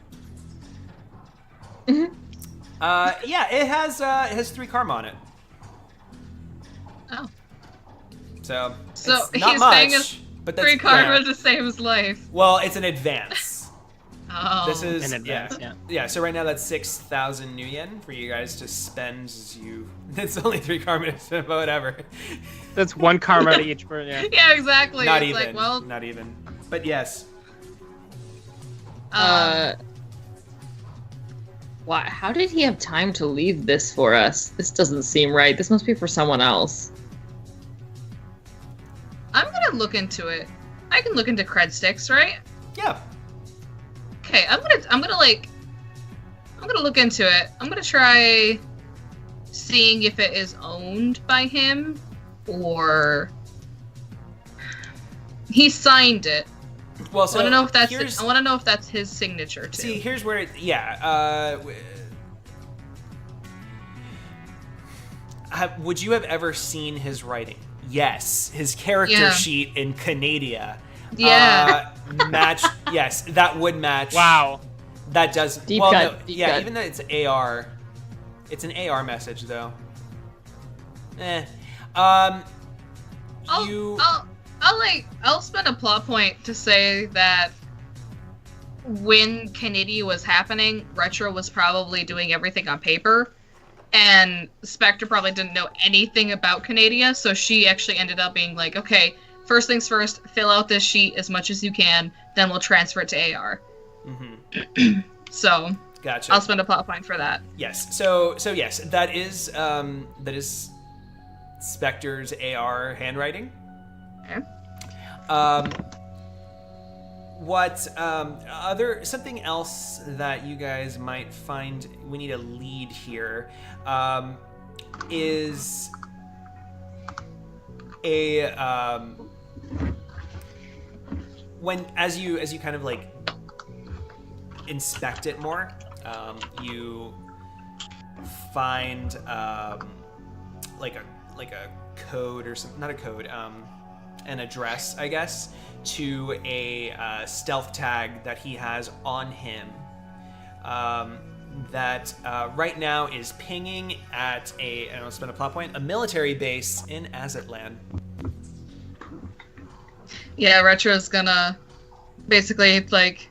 da. Yeah, it has 3 karma on it. Oh. So So it's not he's much, paying us but that's 3 karma yeah. to save his life. Well, it's an advance. Oh. This is In advance, yeah. So right now that's 6,000 new yen for you guys to spend. As you, it's only 3 karma to spend, but whatever. That's 1 karma to each person. Yeah. Yeah, exactly. Not it's even. like, well, Not even. But yes. Why? How did he have time to leave this for us? This doesn't seem right. This must be for someone else. I'm gonna look into it. I can look into cred sticks, right? Yeah. Okay, I'm gonna look into it. I'm gonna try seeing if it is owned by him or he signed it. Well, so I want to know if that's his signature too. See, here's where would you have ever seen his writing? Yes, his character Yeah. sheet in Canada. Yeah. Match. Yes, that would match. Wow. That does. Deep well, cut, no, deep yeah, cut. even though it's AR, it's an AR message though. I'll spend a plot point to say that when Canada was happening, Retro was probably doing everything on paper, and Spectre probably didn't know anything about Canada, so she actually ended up being like, okay, first things first, fill out this sheet as much as you can, then we'll transfer it to AR. Mm-hmm. So Gotcha. I'll spend a plot point for that. Yes. So yes, that is Spectre's AR handwriting. Okay. Something else that you guys might find we need a lead here is when as you kind of like inspect it more, you find like a code or something, not a code, an address, I guess, to a stealth tag that he has on him that right now is pinging at and I'll spend a plot point, a military base in Azatlan. Yeah, Retro's gonna basically like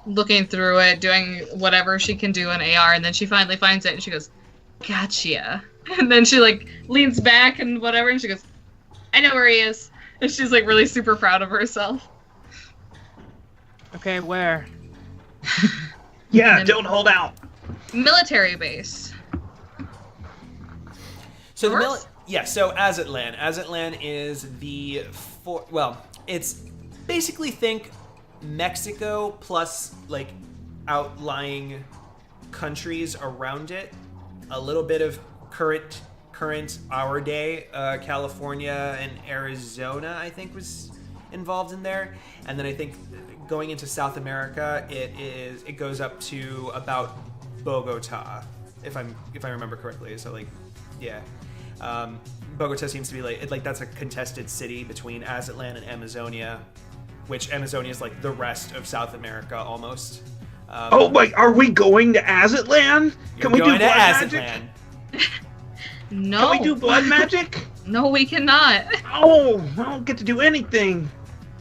looking through it, doing whatever she can do in AR, and then she finally finds it and she goes, "Gotcha." And then she like leans back and whatever, and she goes, "I know where he is." And she's like really super proud of herself. Okay, where? Yeah, don't hold out. Military base. So North? so Azatlan is it's basically think Mexico plus like outlying countries around it, a little bit of current our day, California and Arizona I think was involved in there, and then I think going into South America it goes up to about Bogota if I remember correctly. So like yeah. Bogota seems to be like that's a contested city between Azatlan and Amazonia, which Amazonia is like the rest of South America almost. Oh wait, are we going to Azatlan? Can we do blood magic? No. Can we do blood magic? No, we cannot. Oh, I don't get to do anything.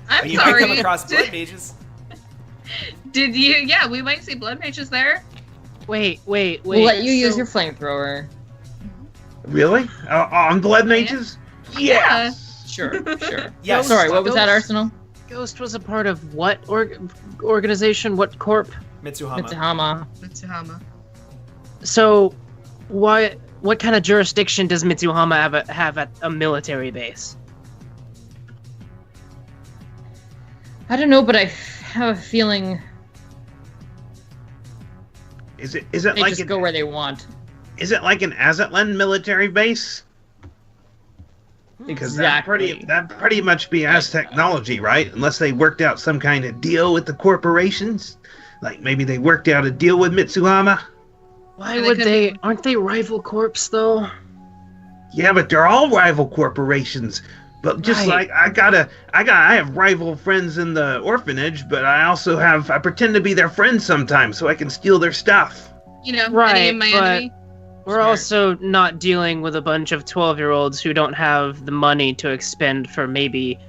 I'm You sorry. might come across blood mages. Did you? Yeah, we might see blood mages there. Wait. We'll let you use so- your flamethrower. Really? On blood mages? Yes. Sure. Yes. Sorry, what was that, Arsenal? Ghost was a part of what organization? What corp? Mitsuhama. Mitsuhama. So, what kind of jurisdiction does Mitsuhama have at a military base? I don't know, but I have a feeling Is it They like just go where they want. Is it like an Azatlan military base? Because Exactly. that pretty much be Az technology, right? Unless they worked out some kind of deal with the corporations, like maybe they worked out a deal with Mitsuhama. Why would they? Aren't they rival corps though? Yeah, but they're all rival corporations. But just Right. like I have rival friends in the orphanage, but I pretend to be their friend sometimes so I can steal their stuff. You know, Right, enemy of my but- enemy. We're Sure. also not dealing with a bunch of 12-year-olds who don't have the money to expend for maybe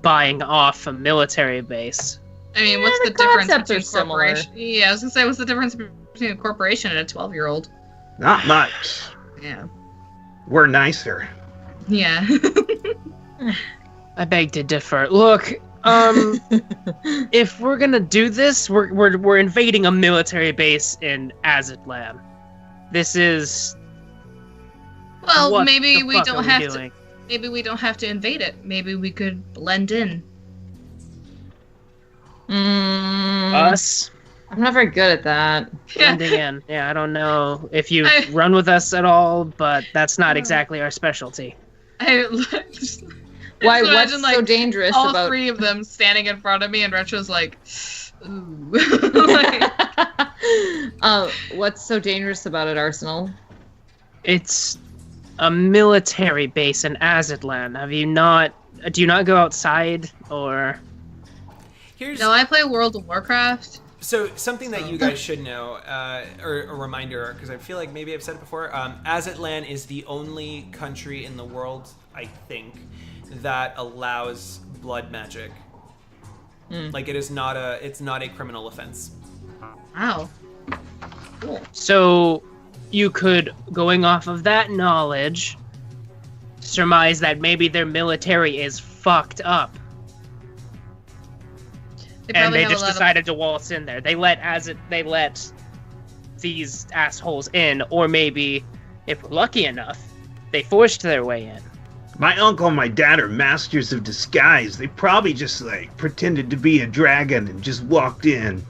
buying off a military base. I mean, what's the the difference concepts are between similar. corporation? Yeah, I was gonna say, what's the difference between a corporation and a 12-year-old? Not much. Yeah. We're nicer. Yeah. I beg to differ. Look, if we're gonna do this, we're invading a military base in Azatlan. This is Well, what maybe the we fuck don't are we have doing? to. Maybe we don't have to invade it. Maybe we could blend in. Us I'm not very good at that. blending in. Yeah, I don't know if you I- run with us at all, but that's not exactly our specialty. I Why? just What's imagine, so dangerous all about? three of them standing in front of me, and Retro's like, ooh. Like, What's so dangerous about it, Arsenal? It's a military base in Azatlan. Have you not? Do you not go outside or? Here's no, I play World of Warcraft. so something that you guys should know, or a reminder, because I feel like maybe I've said it before. Azatlan is the only country in the world, I think, that allows blood magic. Like it's not a criminal offense. Wow. Cool. So you could, going off of that knowledge, surmise that maybe their military is fucked up, They and probably they have a just lot decided to waltz in there. They let these assholes in, or maybe, if we're lucky enough, they forced their way in. My uncle and my dad are masters of disguise. They probably just like pretended to be a dragon and just walked in.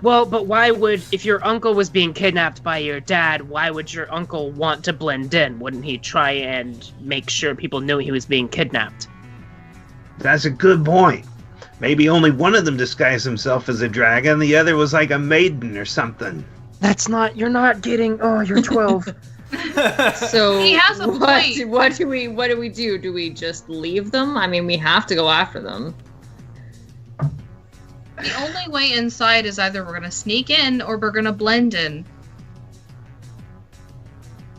Well, but why would, if your uncle was being kidnapped by your dad, why would your uncle want to blend in? Wouldn't he try and make sure people knew he was being kidnapped? That's a good point. Maybe only one of them disguised himself as a dragon, the other was like a maiden or something. That's not, you're not getting, oh, you're 12. So He has a point. what do we do? Do we just leave them? I mean, we have to go after them. The only way inside is either we're gonna sneak in or we're gonna blend in.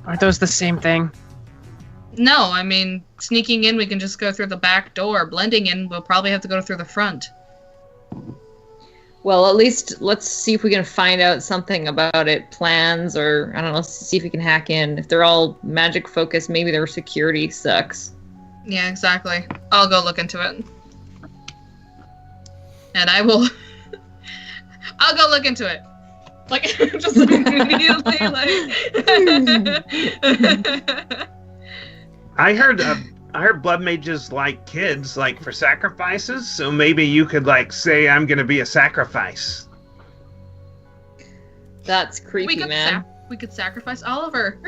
Aren't those the same thing? No, I mean, sneaking in, we can just go through the back door. Blending in, we'll probably have to go through the front. Well, at least let's see if we can find out something about it. Plans, or I don't know. See if we can hack in. If they're all magic focused, maybe their security sucks. Yeah, exactly. I'll go look into it. And I will... I'll go look into it. Like, just immediately, like... I heard blood mages like kids, like for sacrifices, so maybe you could like say I'm gonna be a sacrifice. That's creepy, man. we could sacrifice Oliver.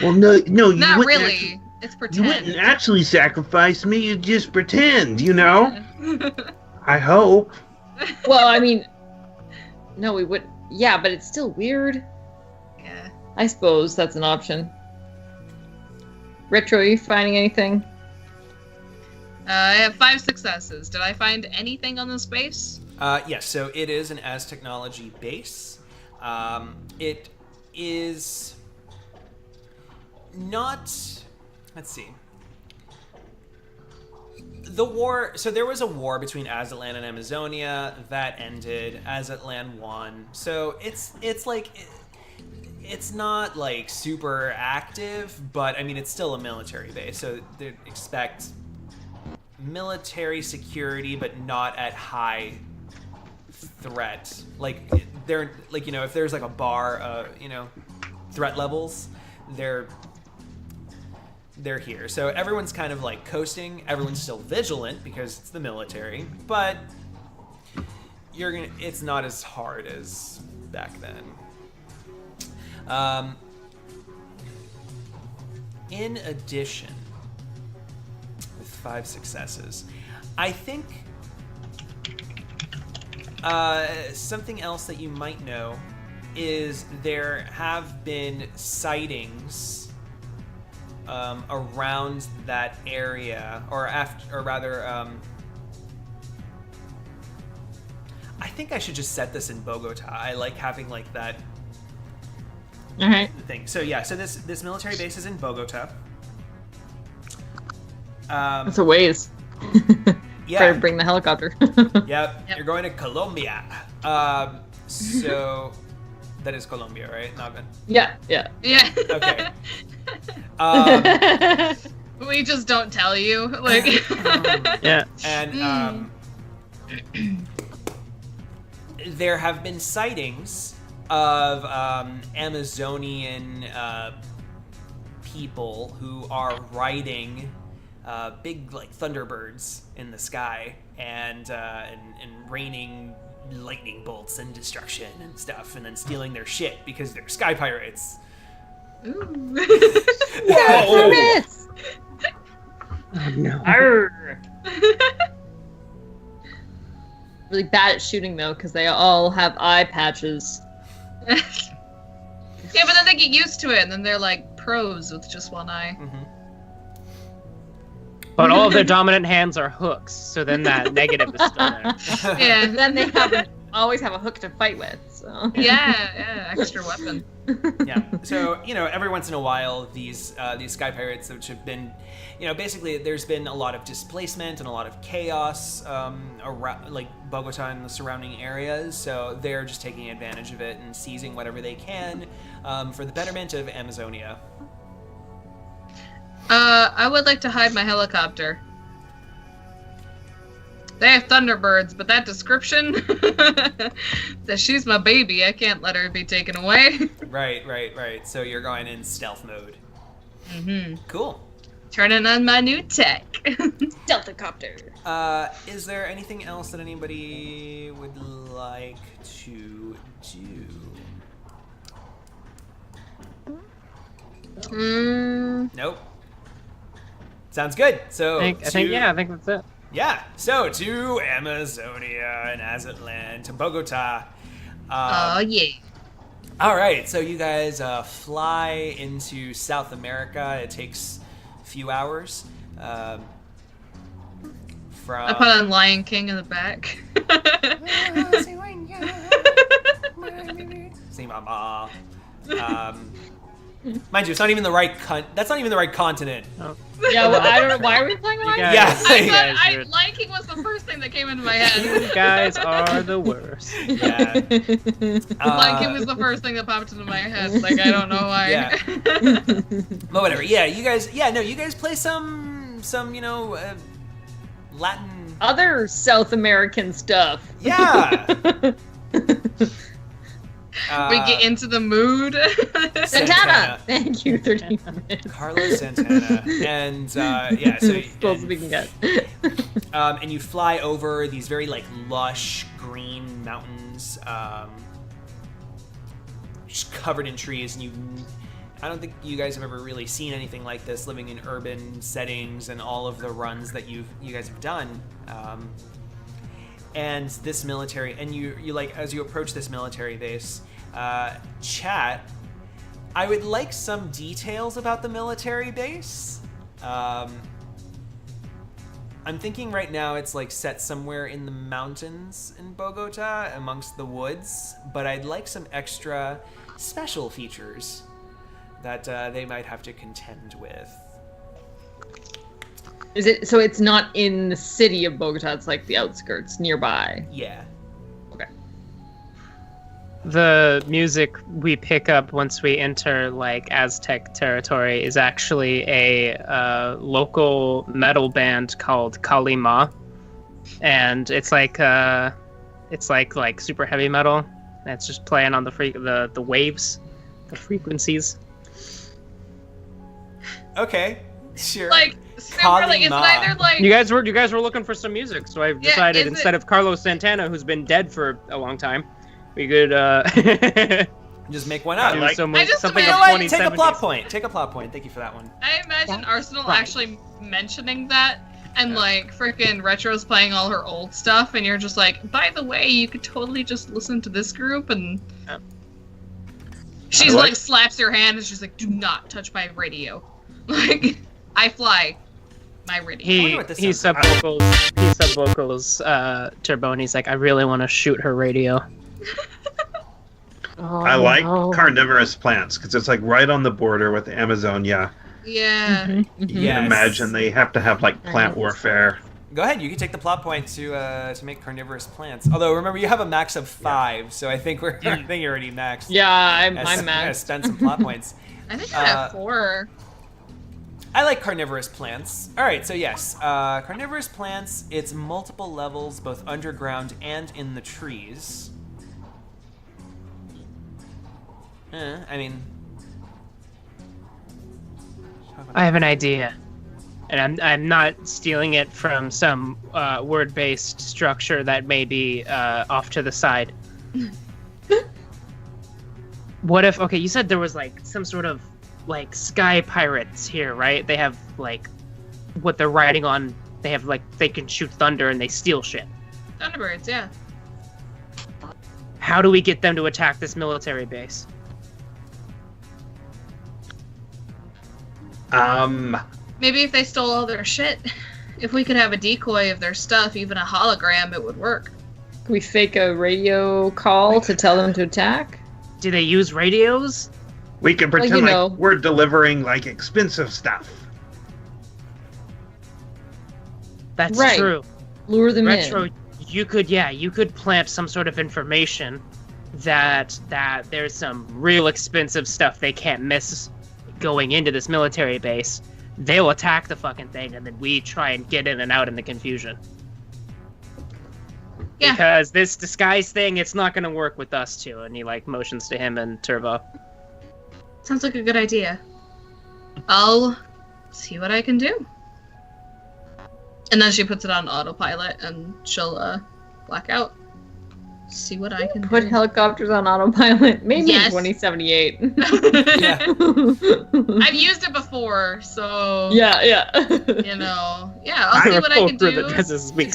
Well, no, you Not wouldn't really. actually- It's you pretend. wouldn't actually sacrifice me, you'd just pretend, you know? I hope. Well, I mean, no, we would. Yeah, but it's still weird. Yeah. I suppose that's an option. Retro, are you finding anything? I have 5 successes. Did I find anything on this base? Yes, so it is an Az technology base. It is not. Let's see. The war. So there was a war between Azatlan and Amazonia that ended. Azatlan won. So it's like. It's not like super active, but I mean it's still a military base, so they expect military security, but not at high threat. Like they're like, you know, if there's like a bar, you know, threat levels, they're here. So everyone's kind of like coasting. Everyone's still vigilant because it's the military, but it's not as hard as back then. In addition, with 5 successes, I think something else that you might know is there have been sightings around that area, I think I should just set this in Bogota. I like having like that All right. thing. So yeah, so this military base is in Bogota. That's a ways. Yeah. Try to bring the helicopter. Yep, you're going to Colombia. So that is Colombia, right? Not been. Yeah. Yeah. Okay. We just don't tell you. Like. Yeah. And there have been sightings of Amazonian people who are riding big like thunderbirds in the sky and raining lightning bolts and destruction and stuff, and then stealing their shit because they're sky pirates. Ooh. Whoa! Oh, no. Arr. Really bad at shooting though, because they all have eye patches. Yeah, but then they get used to it, and then they're like pros with just one eye. Mm-hmm. But all of their dominant hands are hooks, so then that negative is still there. Yeah. And then they always have a hook to fight with. So Yeah, extra weapon. Yeah. So every once in a while, these sky pirates, which have been, basically there's been a lot of displacement and a lot of chaos around like Bogota and the surrounding areas. So they're just taking advantage of it and seizing whatever they can for the betterment of Amazonia. I would like to hide my helicopter. They have Thunderbirds, but that description, that she's my baby, I can't let her be taken away. Right. So you're going in stealth mode. Mm-hmm. Cool. Turning on my new tech. Stealthicopter. Is there anything else that anybody would like to do? Nope. Sounds good. So I think that's it. Yeah. So to Amazonia and Azatlan, to Bogota. Oh yeah. All right. So you guys fly into South America. It takes a few hours. From I put on Lion King in the back. See mama. Mind you, it's not even the right that's not even the right continent. Oh. Yeah, well, I don't know. Why are we playing like guys- Yeah. Lion King was the first thing that came into my head. You guys are the worst. Yeah. Lion King was the first thing that popped into my head. Like, I don't know why. Yeah. But whatever. Yeah, you guys play some Latin. Other South American stuff. Yeah. We get into the mood. Santana! Thank you, 13 minutes. Carlos Santana. And so Close as we can get. and you fly over these very like lush green mountains, just covered in trees, and I don't think you guys have ever really seen anything like this, living in urban settings and all of the runs that you guys have done. And this military, and you like, as you approach this military base, chat, I would like some details about the military base. I'm thinking right now it's like set somewhere in the mountains in Bogota amongst the woods, but I'd like some extra special features that they might have to contend with. Is it so? It's not in the city of Bogota. It's like the outskirts nearby. Yeah. Okay. The music we pick up once we enter like Aztec territory is actually a local metal band called Kalima, and it's like super heavy metal. And it's just playing on the waves, the frequencies. Okay. Sure. Like, super, like, it's either like... You guys were looking for some music, so I've decided is instead of Carlos Santana, who's been dead for a long time, We could Just make one up. I like- something I just something You of know what? Take a 2070s. plot point. Take a plot point. Thank you for that one. I imagine Yeah. Arsenal Right. actually mentioning that, and Yeah. like freaking Retro's playing all her old stuff, and you're just like, by the way, you could totally just listen to this group, and Yeah. she's I like like- slaps your hand, and she's like, do not touch my radio. Like, I fly my radio. wonder He what this he sounds subvocals Turbo, and he's like, I really want to shoot her radio. Oh, I like no. carnivorous plants because it's like right on the border with Amazonia. Yeah. Mhm, mhm. Yes. Imagine they have to have like plant warfare. Go ahead. You can take the plot point to make carnivorous plants. Although remember, you have a max of 5, so I think I think you're already maxed. Yeah, I'm Gotta mad. spend some plot points. I think I have 4. I like carnivorous plants. All right, so yes, carnivorous plants. It's multiple levels, both underground and in the trees. I mean, I have an idea, and I'm not stealing it from some word-based structure that may be off to the side. What if? Okay, you said there was like some sort of like sky pirates here, right? They have like what they're riding on. They have like they can shoot thunder and they steal shit. Thunderbirds, yeah. How do we get them to attack this military base? Maybe if they stole all their shit, if we could have a decoy of their stuff, even a hologram, it would work. Can we fake a radio call to tell them to attack? Do they use radios? We can pretend you like know. we're delivering like expensive stuff. That's Right. true. Lure them Retro, in. you could plant some sort of information that there's some real expensive stuff they can't miss going into this military base. They'll attack the fucking thing, and then we try and get in and out in the confusion. Yeah. Because this disguise thing, it's not gonna work with us two. And he like motions to him and Turbo. Sounds like a good idea. I'll see what I can do. And then she puts it on autopilot, and she'll black out. See what I can Put do. helicopters on autopilot. Maybe Yes. in 2078. yeah. I've used it before, so yeah. you know, yeah, I'll see what I can do to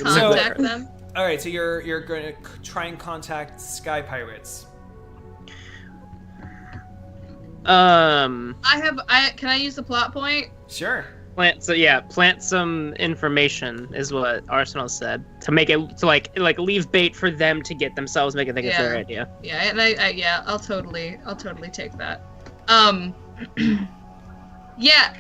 contact them. All right, so you're going to try and contact Sky Pirates. Can I use the plot point? Sure. Plant some information is what Arsenal said to make it to like leave bait for them to get themselves make it think it's their idea. Yeah, and I'll totally take that. Yeah.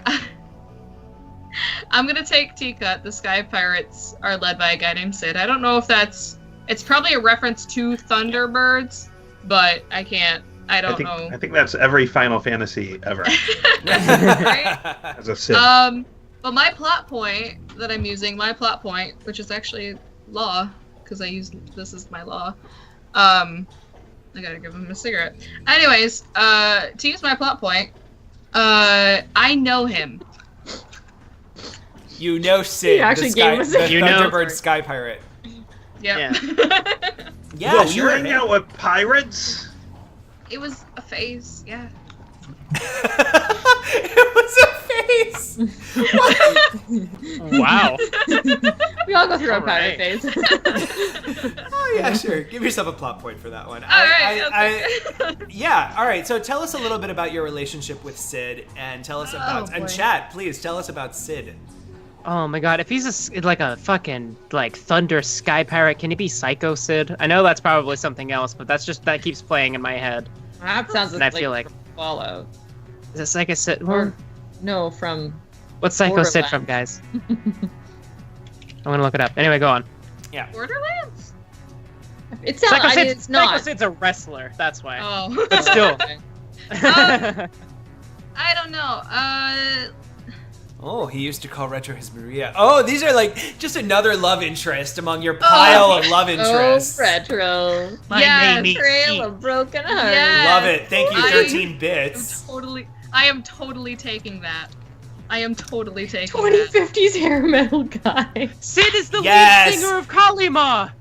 I'm gonna take T-Cut. The Sky Pirates are led by a guy named Sid. I don't know if it's probably a reference to Thunderbirds, but I don't know. I think that's every Final Fantasy ever. Right? As a Sith. But my plot point that I'm using, which is actually law, because this is my law. I gotta give him a cigarette. Anyways, to use my plot point, I know him. You know Sid, He actually the gave us the a- You know- Thunderbird Sky Pirate. Yep. Yeah, Whoa, sure. you hang out with pirates? It was a phase, yeah. It was a face. Wow. We all go through a All pirate right. phase. Oh yeah, sure. Give yourself a plot point for that one. Alright, All right. So tell us a little bit about your relationship with Sid, and tell us about and boy. chat, please tell us about Sid. Oh my god, if he's like a fucking like thunder sky pirate, can he be Psycho Sid? I know that's probably something else, but that keeps playing in my head. That sounds And I feel like Fallout. is it Psycho Sid? Or no, from What's Psycho Sid from, Borderlands. guys? I'm gonna look it up. Anyway, go on. Borderlands? it sounds. I mean, it's Psycho not. Sid's a wrestler, that's why. Oh. But still. I don't know. Oh, he used to call Retro his Maria. Oh, these are like just another love interest among your pile of love interests. Oh, retro. My Yes, name is Trail Pete. of broken hearts. Yes. Love it. Thank you, I- 13 bits. I am totally taking that. I am totally taking that. 2050s hair metal guy. Sid is the Yes. lead singer of Kalima!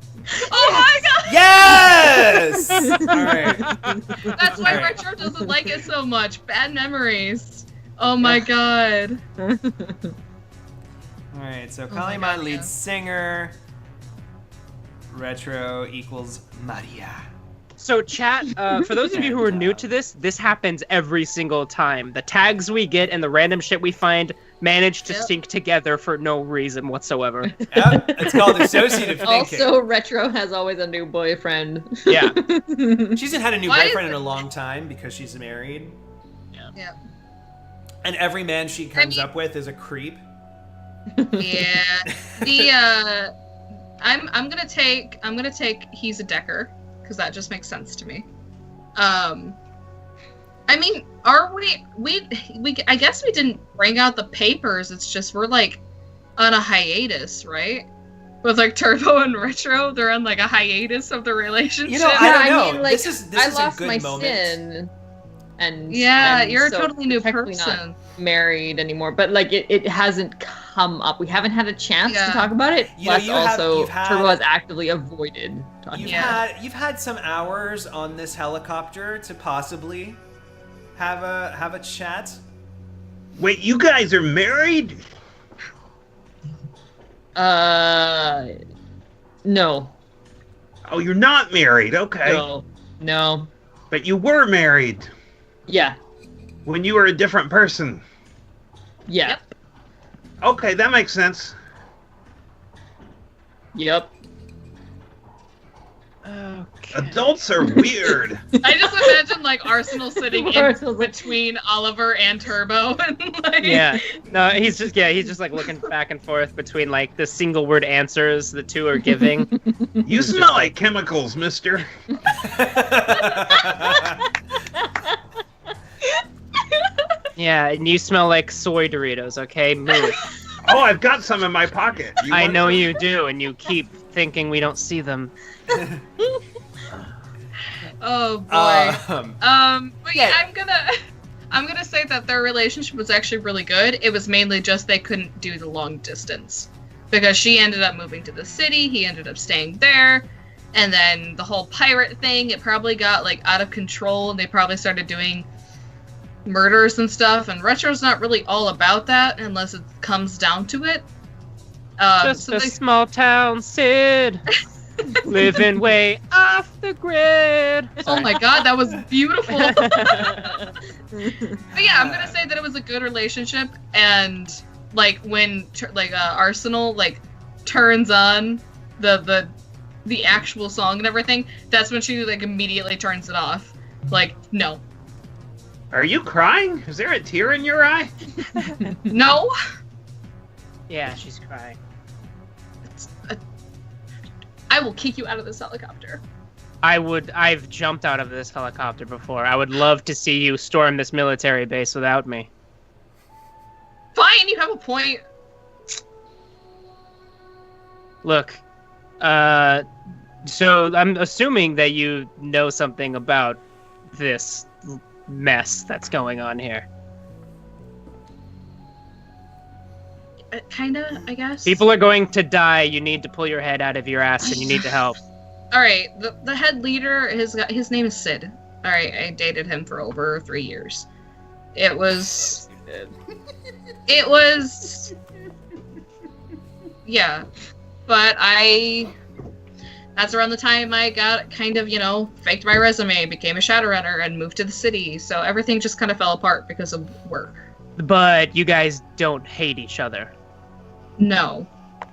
Oh my god! Yes! All right. That's why Alright. Retro doesn't like it so much. Bad memories. Oh my god. All right, so Oh my Kaliman God, leads yeah. singer. Retro equals Maria. So, chat, for those of you who are new to this happens every single time. The tags we get and the random shit we find manage to Yep. sync together for no reason whatsoever. Yep, it's called associative thinking. Also, Retro has always a new boyfriend. Yeah. She hasn't had a new Why is boyfriend in it- a long time because she's married. Yeah. And every man she comes mean- up with is a creep. Yeah. The I'm gonna take he's a Decker, because that just makes sense to me. I mean, are we I guess we didn't bring out the papers, it's just we're like on a hiatus, right? With like Turbo and Retro, they're on like a hiatus of the relationship. You know, I don't know. like, This is I a lost good my moment. sin, and yeah, and you're a so totally new technically person. not married anymore. But like, it hasn't come up. We haven't had a chance Yeah. to talk about it. You know, Plus, you've had- Turbo has actively avoided talking. You've Yeah. you've had some hours on this helicopter to possibly have a chat. Wait, you guys are married? No, Oh, you're not married. Okay. no, But you were married yeah, when you were a different person. yeah, Okay, that makes sense. yep. Okay. Adults are weird. I just imagine like Arsenal sitting in Arsenal's like- between Oliver and Turbo, and like Yeah. No, he's just like looking back and forth between like the single word answers the two are giving. You smell like chemicals, mister. Yeah, and you smell like soy Doritos, okay? Move. Oh, I've got some in my pocket. You I want know some? you do, and you keep thinking we don't see them. Oh boy. But yeah, yeah. I'm gonna say that their relationship was actually really good. It was mainly just they couldn't do the long distance. Because she ended up moving to the city, he ended up staying there, and then the whole pirate thing, it probably got like out of control and they probably started doing murders and stuff, and Retro's not really all about that unless it comes down to it. Just so a they- small town Sid, living way off the grid. Oh my god, that was beautiful. But yeah, I'm gonna say that it was a good relationship, and like when Arsenal like turns on the actual song and everything, that's when she like immediately turns it off. Like, no, Are you crying? Is there a tear in your eye? no. Yeah, she's crying. I will kick you out of this helicopter. I've jumped out of this helicopter before. I would love to see you storm this military base without me. Fine, you have a point. Look, so I'm assuming that you know something about this mess that's going on here. Kinda, I guess. People are going to die. You need to pull your head out of your ass, and you need to help. All right, the head leader, his name is Sid. All right, I dated him for over 3 years. It was, yeah, but that's around the time I got kind of, faked my resume, became a Shadowrunner, and moved to the city. So everything just kind of fell apart because of work. But you guys don't hate each other, No.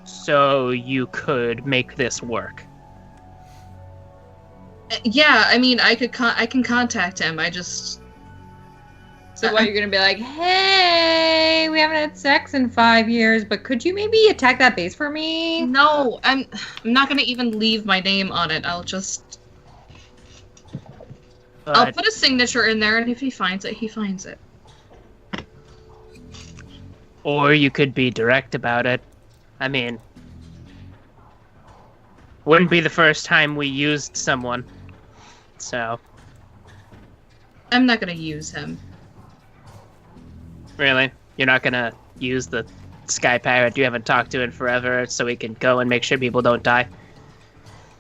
so you could make this work. Yeah, I mean, I can contact him. I just. So what, you're gonna be like, hey, we haven't had sex in 5 years, but could you maybe attack that base for me? No, I'm not gonna even leave my name on it. I'll But put a signature in there, and if he finds it, he finds it. or you could be direct about it. I mean, wouldn't be the first time we used someone. So, I'm not gonna use him. really? You're not gonna use the Sky Pirate you haven't talked to in forever so we can go and make sure people don't die?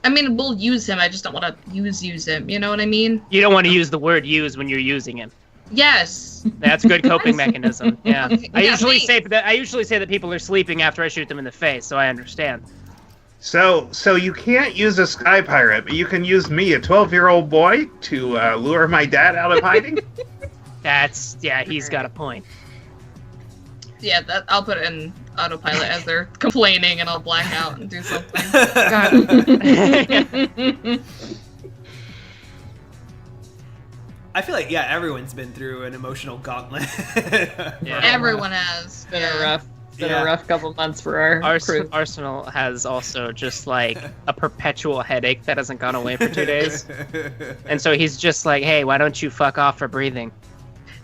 I mean, we'll use him. I just don't want to use him. You know what I mean? You don't want to use the word use when you're using him. Yes. That's a good coping mechanism. Yeah. Okay, I yeah, usually thanks. say that people are sleeping after I shoot them in the face, so I understand. So you can't use a sky pirate, but you can use me, a 12-year-old boy, to lure my dad out of hiding? He's got a point. Yeah, I'll put it in autopilot as they're complaining, and I'll black out and do something. I feel like everyone's been through an emotional gauntlet. Yeah. Everyone has. It's been a rough couple months for our crew. Arsenal has also just like a perpetual headache that hasn't gone away for 2 days. And so he's just like, hey, why don't you fuck off for breathing?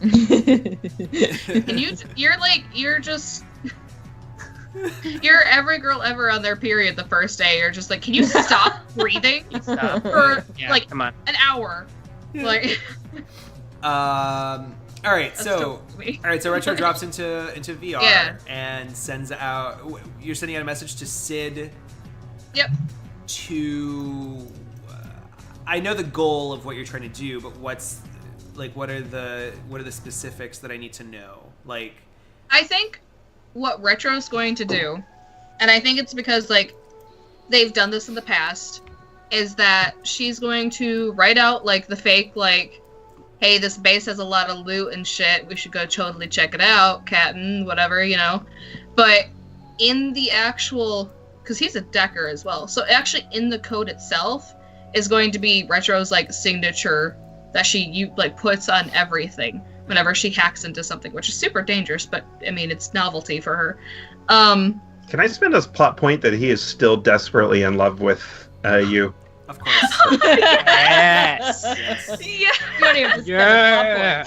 And you're every girl ever on their period the first day. You're just like, can you stop breathing Stop. for like Come on. an hour? Like, all right, so Retro drops into VR and sends out. You're sending out a message to Sid. Yep. I know the goal of what you're trying to do, but what are the specifics that I need to know? Like, I think what Retro's going to do, and I think it's because like they've done this in the past, is that she's going to write out like the fake like, hey, this base has a lot of loot and shit, we should go totally check it out, Captain, whatever, you know. But in the actual, because he's a decker as well, so actually in the code itself is going to be Retro's like signature that she puts on everything whenever she hacks into something, which is super dangerous, but I mean it's novelty for her. Can I spend a plot point that he is still desperately in love with you? of course. Yes. Yes. Yeah. You don't even have to Yeah.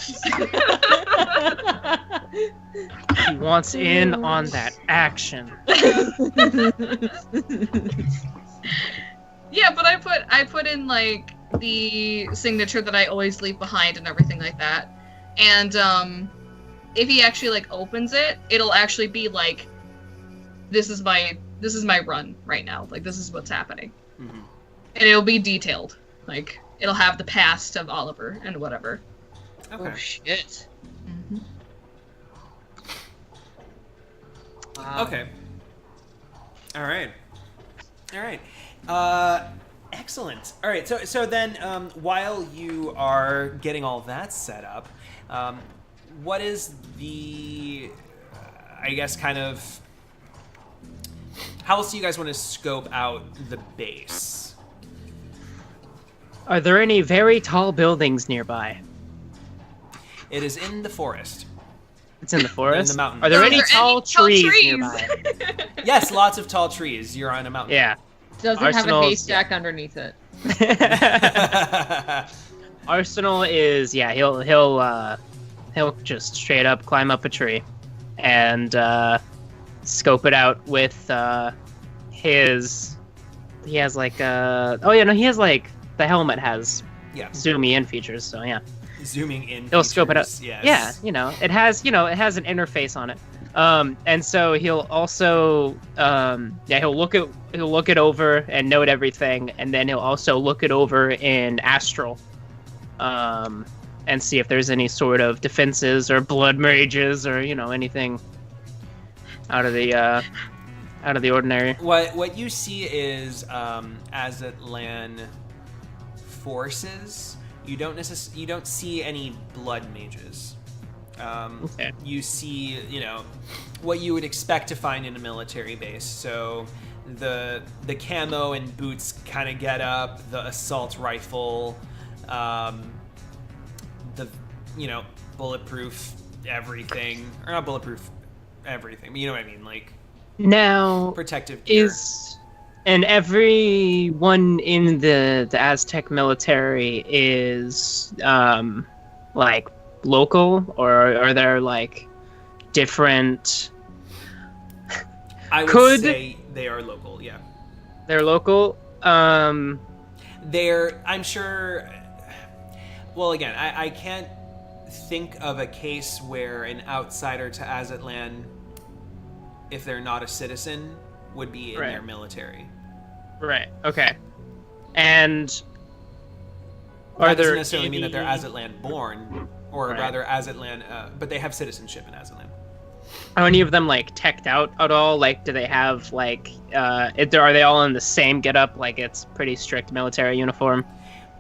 He wants in on that action. Yeah, but I put in like the signature that I always leave behind and everything like that. And if he actually like opens it, it'll actually be like, this is my run right now. Like, this is what's happening. Mm-hmm. And it'll be detailed. Like, it'll have the past of Oliver and whatever. Okay. Oh shit. Mm-hmm. Okay. All right. Excellent. All right. So then, while you are getting all that set up, what is the, I guess, kind of, how else do you guys want to scope out the base? Are there any very tall buildings nearby? It is in the forest. It's in the forest? In the mountains. Are there Are any there tall trees trees? nearby? Yes, lots of tall trees. You're on a mountain. Yeah. Doesn't have a Arsenal's- haystack underneath it. Arsenal is he'll just straight up climb up a tree and scope it out with his. He has like he has like the helmet has zoomy in features, so yeah. Zooming in. He'll scope it out. Yes. Yeah, it has an interface on it. And so he'll also he'll look it over and note everything, and then he'll also look it over in astral, and see if there's any sort of defenses or blood mages or anything out of the ordinary. What you see is Azatlan forces. You don't see any blood mages. Okay. You see, what you would expect to find in a military base. So the camo and boots kind of get up, the assault rifle, the bulletproof everything, or not bulletproof everything, but you know what I mean, like Now protective gear. And everyone in the Aztec military is like local, or are there like different? I would say they are local. Yeah, they're local. I'm sure. Well, again, I can't think of a case where an outsider to Azatlan, if they're not a citizen, would be in their military. Right. Okay. And That doesn't necessarily mean that they're Azatlan born, or Right. rather Azatlan, but they have citizenship in Azatlan. are any of them like teched out at all? Like, do they have like, are they all in the same getup? Like, it's pretty strict military uniform.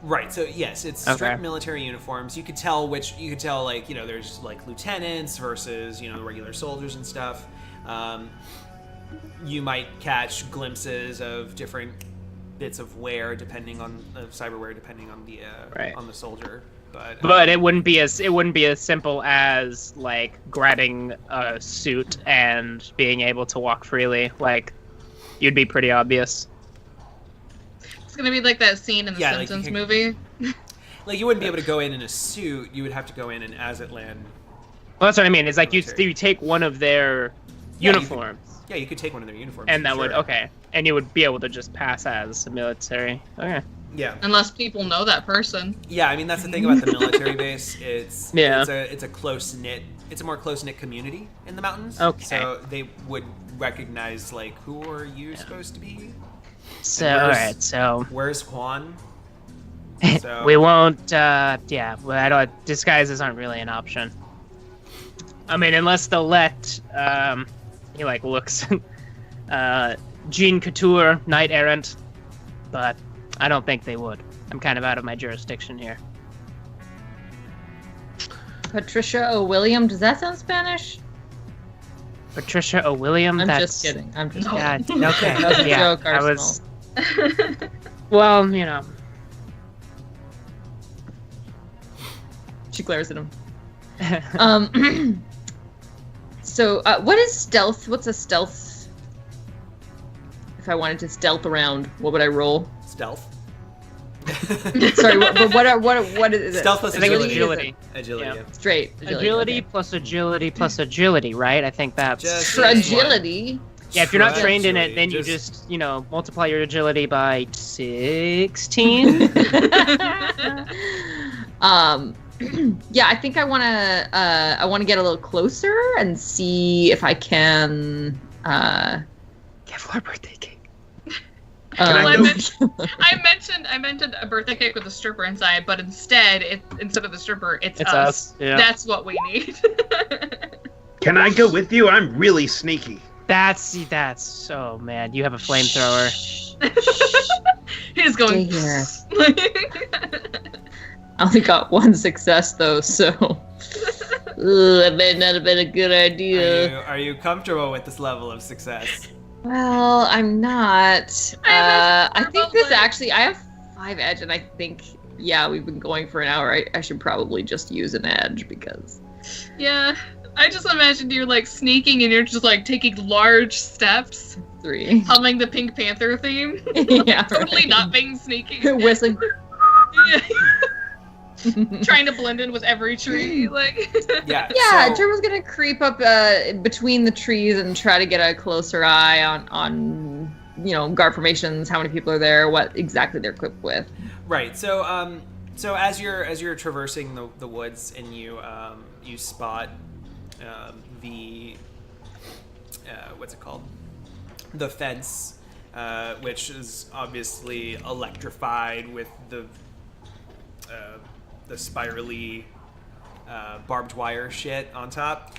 Right. So yes, it's strict military uniforms. You could tell like, you know, there's like lieutenants versus, you know, regular soldiers and stuff. You might catch glimpses of different bits of wear depending on cyberware, depending on the on the soldier. But it wouldn't be as simple as like grabbing a suit and being able to walk freely. Like, you'd be pretty obvious. It's gonna be like that scene in the Yeah, like Simpsons movie. Like, you wouldn't be able to go in a suit. You would have to go in Azatlan. Well, that's what I mean. Is like you take one of their uniforms. You could take one of their uniforms. And that for would sure. and you would be able to just pass as a military. Okay. Yeah. Unless people know that person. Yeah, I mean, that's the thing about the military base. It's a close-knit, it's a more close-knit community in the mountains. Okay. So they would recognize, like, who are you supposed to be? So, And alright, so where's Quan? So, we won't, disguises aren't really an option. I mean, unless they'll let, he, like, looks, Jean Couture, Knight Errant, but I don't think they would. I'm kind of out of my jurisdiction here. Patricia O'William, does that sound Spanish? Patricia O'William? I'm that's... just kidding. I'm just Yeah, kidding. okay. That was a Yeah, joke, I Arsenal. was... Well, you know. She glares at him. So, what is stealth? What's a stealth? If I wanted to stealth around, what would I roll? stealth. Sorry, what is it? Stealth plus I think it's agility. agility. Agility, Yeah. yeah. Straight. Agility okay. plus agility plus agility, right? I think that's... Just- Fragility. Yeah, if you're not trained in it, Tragedy. then you just, you know, multiply your agility by 16. Yeah, I think I wanna get a little closer and see if I can Give her a birthday cake. Well, I go- I mentioned a birthday cake with a stripper inside, but instead of the stripper, it's It's us. us. Yeah. That's what we need. Can I go with you? I'm really sneaky. That's oh man, you have a flamethrower. He's going. Stay here. I only got one success though, so that may not have been a good idea. Are you comfortable with this level of success? Well, I'm not. I think this actually, I have 5 edge, and I think, yeah, we've been going for an hour. I should probably just use an edge because. Yeah, I just imagined you like sneaking and you're just like taking large steps, 3. humming the Pink Panther theme. Yeah, Totally right. not being sneaky. Whistling. Yeah. Trying to blend in with every tree, like. Yeah. Yeah, so- Turbo's gonna creep up between the trees and try to get a closer eye on guard formations, how many people are there, what exactly they're equipped with. Right. So so as you're traversing the woods and you spot the what's it called? The fence, which is obviously electrified with the spirally barbed wire shit on top.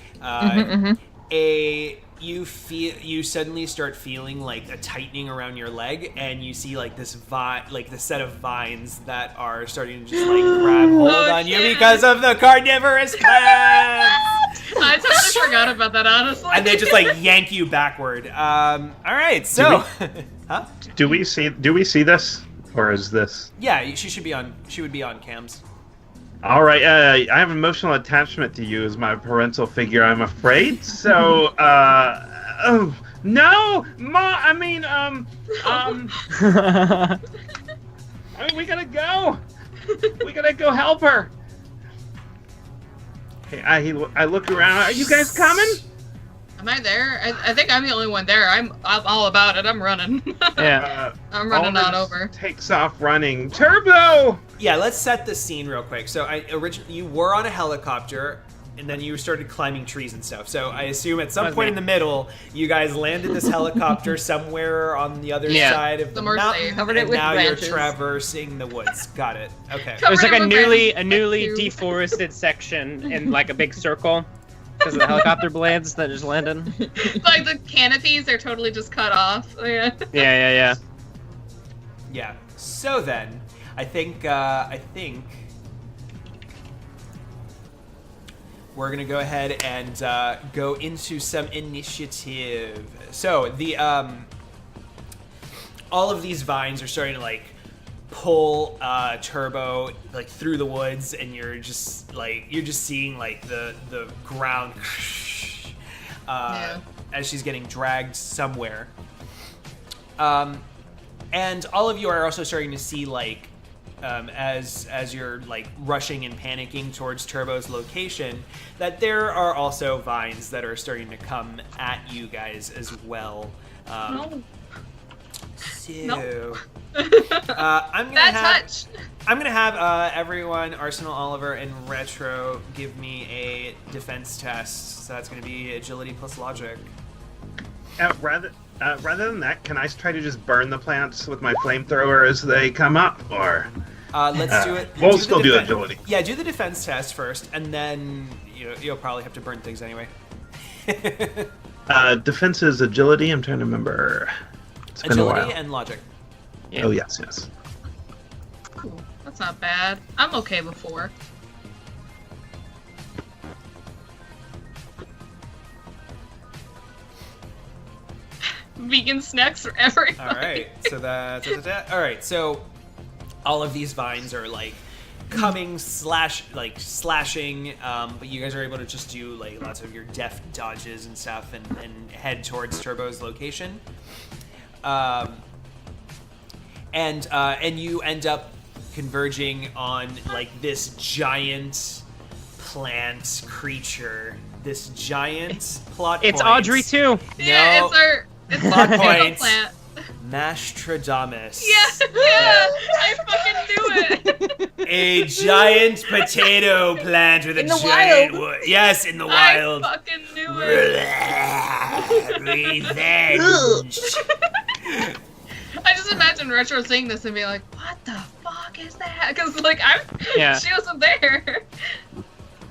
You suddenly start feeling like a tightening around your leg, and you see like this the set of vines that are starting to just like grab hold on you shit. because of the carnivorous plants. I totally forgot about that, honestly. And they just like yank you backward. All right, so, huh? Do we see this, or is this? Yeah, she would be on cams. All right. I have emotional attachment to you as my parental figure, I'm afraid. So, oh no, Ma. I mean, we gotta go. We gotta go help her. Okay, I look around. Are you guys coming? Am I there? I think I'm the only one there. I'm all about it. I'm running. Yeah. I'm running on Alden over. Takes off running. Turbo. Yeah, let's set the scene real quick. So you were on a helicopter, and then you started climbing trees and stuff. So I assume at some point in the middle, you guys landed this helicopter somewhere on the other side of the Somewhere mountain, safe. Covered it and with now branches. you're traversing the woods. Got it. Okay. There's like a Covered in newly branches. deforested section in like a big circle because of the helicopter blades that just landed. Like the canopies are totally just cut off. Yeah. Yeah. Yeah. So then, I think we're gonna go ahead and go into some initiative. So the all of these vines are starting to like pull Turbo like through the woods, and you're just seeing like the ground as she's getting dragged somewhere. And all of you are also starting to see like as you're like rushing and panicking towards Turbo's location, that there are also vines that are starting to come at you guys as well. No. So Nope. I'm gonna have everyone, Arsenal, Oliver, and Retro, give me a defense test. So that's gonna be agility plus logic. Rather than that, can I try to just burn the plants with my flamethrower as they come up, or? Let's do it. We'll still do agility. Yeah, do the defense test first, and then you'll probably have to burn things anyway. Defense is agility. I'm trying to remember. It's been a Agility while. and logic. Yeah. Oh yes. Cool. That's not bad. I'm okay with 4. Vegan snacks for everybody. All right, so all right, so all of these vines are like coming slashing, but you guys are able to just do like lots of your deft dodges and stuff, and head towards Turbo's location. And you end up converging on like this giant plant creature, this giant plot. It's point. Audrey too. Yeah, No. it's Plot our points. plant. Mashtradamus. Yeah, I fucking knew it. A giant potato plant with In a the giant wild. wood. Yes, in the wild. I fucking knew it. Revenge. I just imagine Retro seeing this and being like, "What the fuck is that?" Because like she wasn't there.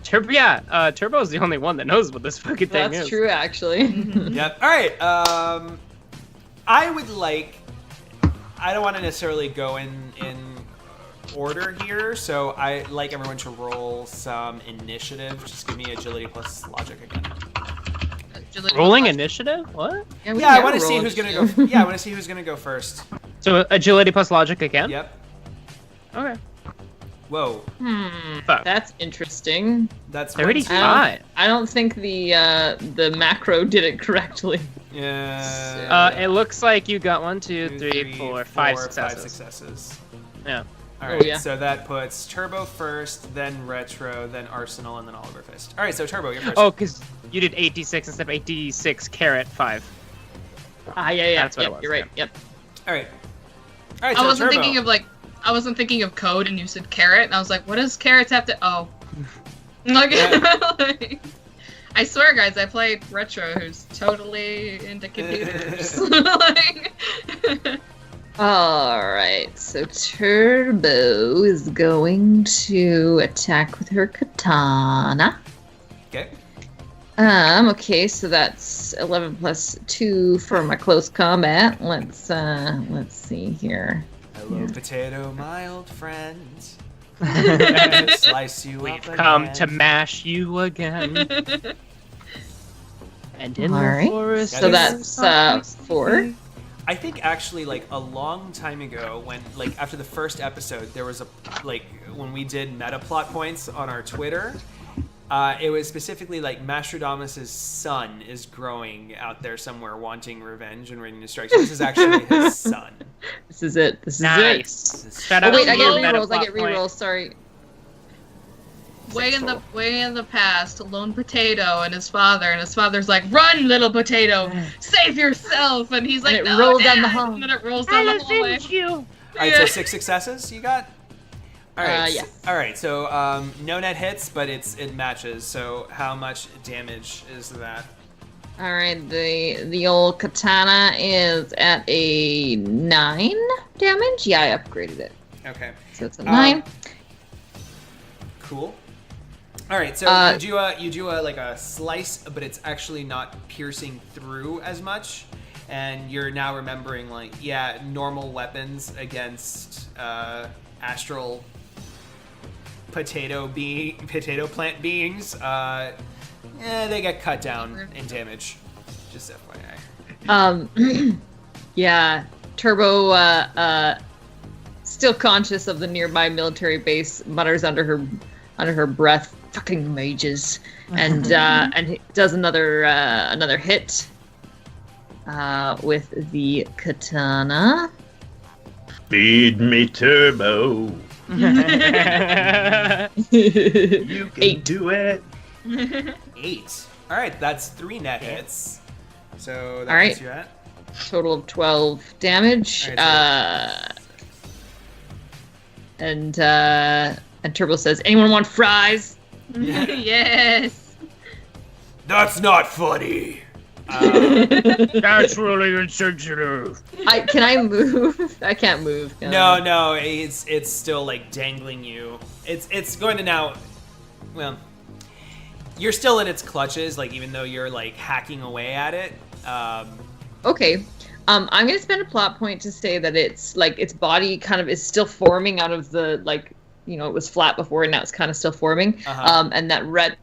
Turbo's the only one that knows what this fucking thing is. That's true, actually. Yep. All right. I would like. I don't want to necessarily go in order here, so I like everyone to roll some initiative. Just give me agility plus logic again. Rolling initiative? What? we Yeah, I never want to see roll who's gonna initiative. go. Yeah, I want to see who's gonna go first. So agility plus logic again? Yep. Okay. Whoa. Fuck. That's interesting. That's 35. I don't think the macro did it correctly. Yeah. It looks like you got 1, 2, 2, 3, 4, 5 successes. 5 successes. Yeah. All right. yeah. So that puts Turbo first, then Retro, then Arsenal, and then Oliver first. All right. So Turbo, you're first. Oh, because you did 86 instead of 86 caret 5. Yeah. That's what Yep, it was, you're right. yeah. Yep. All right. All right. I So wasn't Turbo. thinking of I wasn't thinking of code, and you said carrot, and I was like, "What does carrots have to?" Oh, like, I swear, guys, I played Retro, who's totally into computers. Like, All right. So Turbo is going to attack with her katana. Okay. Okay, so that's 11 plus 2 for my close combat. Let's see here. Hello, potato, my old friend. Slice you We've up come again. to mash you again. And in All the right. forest. So that's 4. I think actually, like a long time ago, when like after the first episode, there was a when we did meta plot points on our Twitter. It was specifically like Mashtradamus' son is growing out there somewhere, wanting revenge and ready to strike. So this is actually his son. This is it. This is Nice. it. This is- Shout Oh out wait, to I get your meta rerolls. I plot get point. rerolls. Sorry. way in the past, lone potato and his father's like, "Run, little potato, save yourself!" And he's like, And it "No, rolls down Dad!" the hall. And then it rolls down the hallway. you. All right, so 6 successes you got. All right. Yes. All right. So no net hits, but it matches. So how much damage is that? All right, the old katana is at a 9 damage. Yeah, I upgraded it, Okay. so it's a 9. Cool. All right. So you do a like a slice, but it's actually not piercing through as much. And you're now remembering, like, yeah, normal weapons against astral potato plant beings. They get cut down in damage. Just FYI. Yeah, Turbo, still conscious of the nearby military base, mutters under her breath, "Fucking mages," and he does another hit. With the katana. Feed me Turbo. You can 8. do it. 8. All right, that's 3 net hits. So that All right. puts you at. Total of 12 damage. All right, And Turbo says, "Anyone want fries?" Yes. That's not funny. That's really insensitive. Can I move? I can't move. can I? No, it's still like dangling you. It's going to now. Well, you're still in its clutches, like even though you're like hacking away at it. Okay. I'm gonna spend a plot point to say that it's like its body kind of is still forming out of the like. You know, it was flat before, and now it's kind of still forming. And that red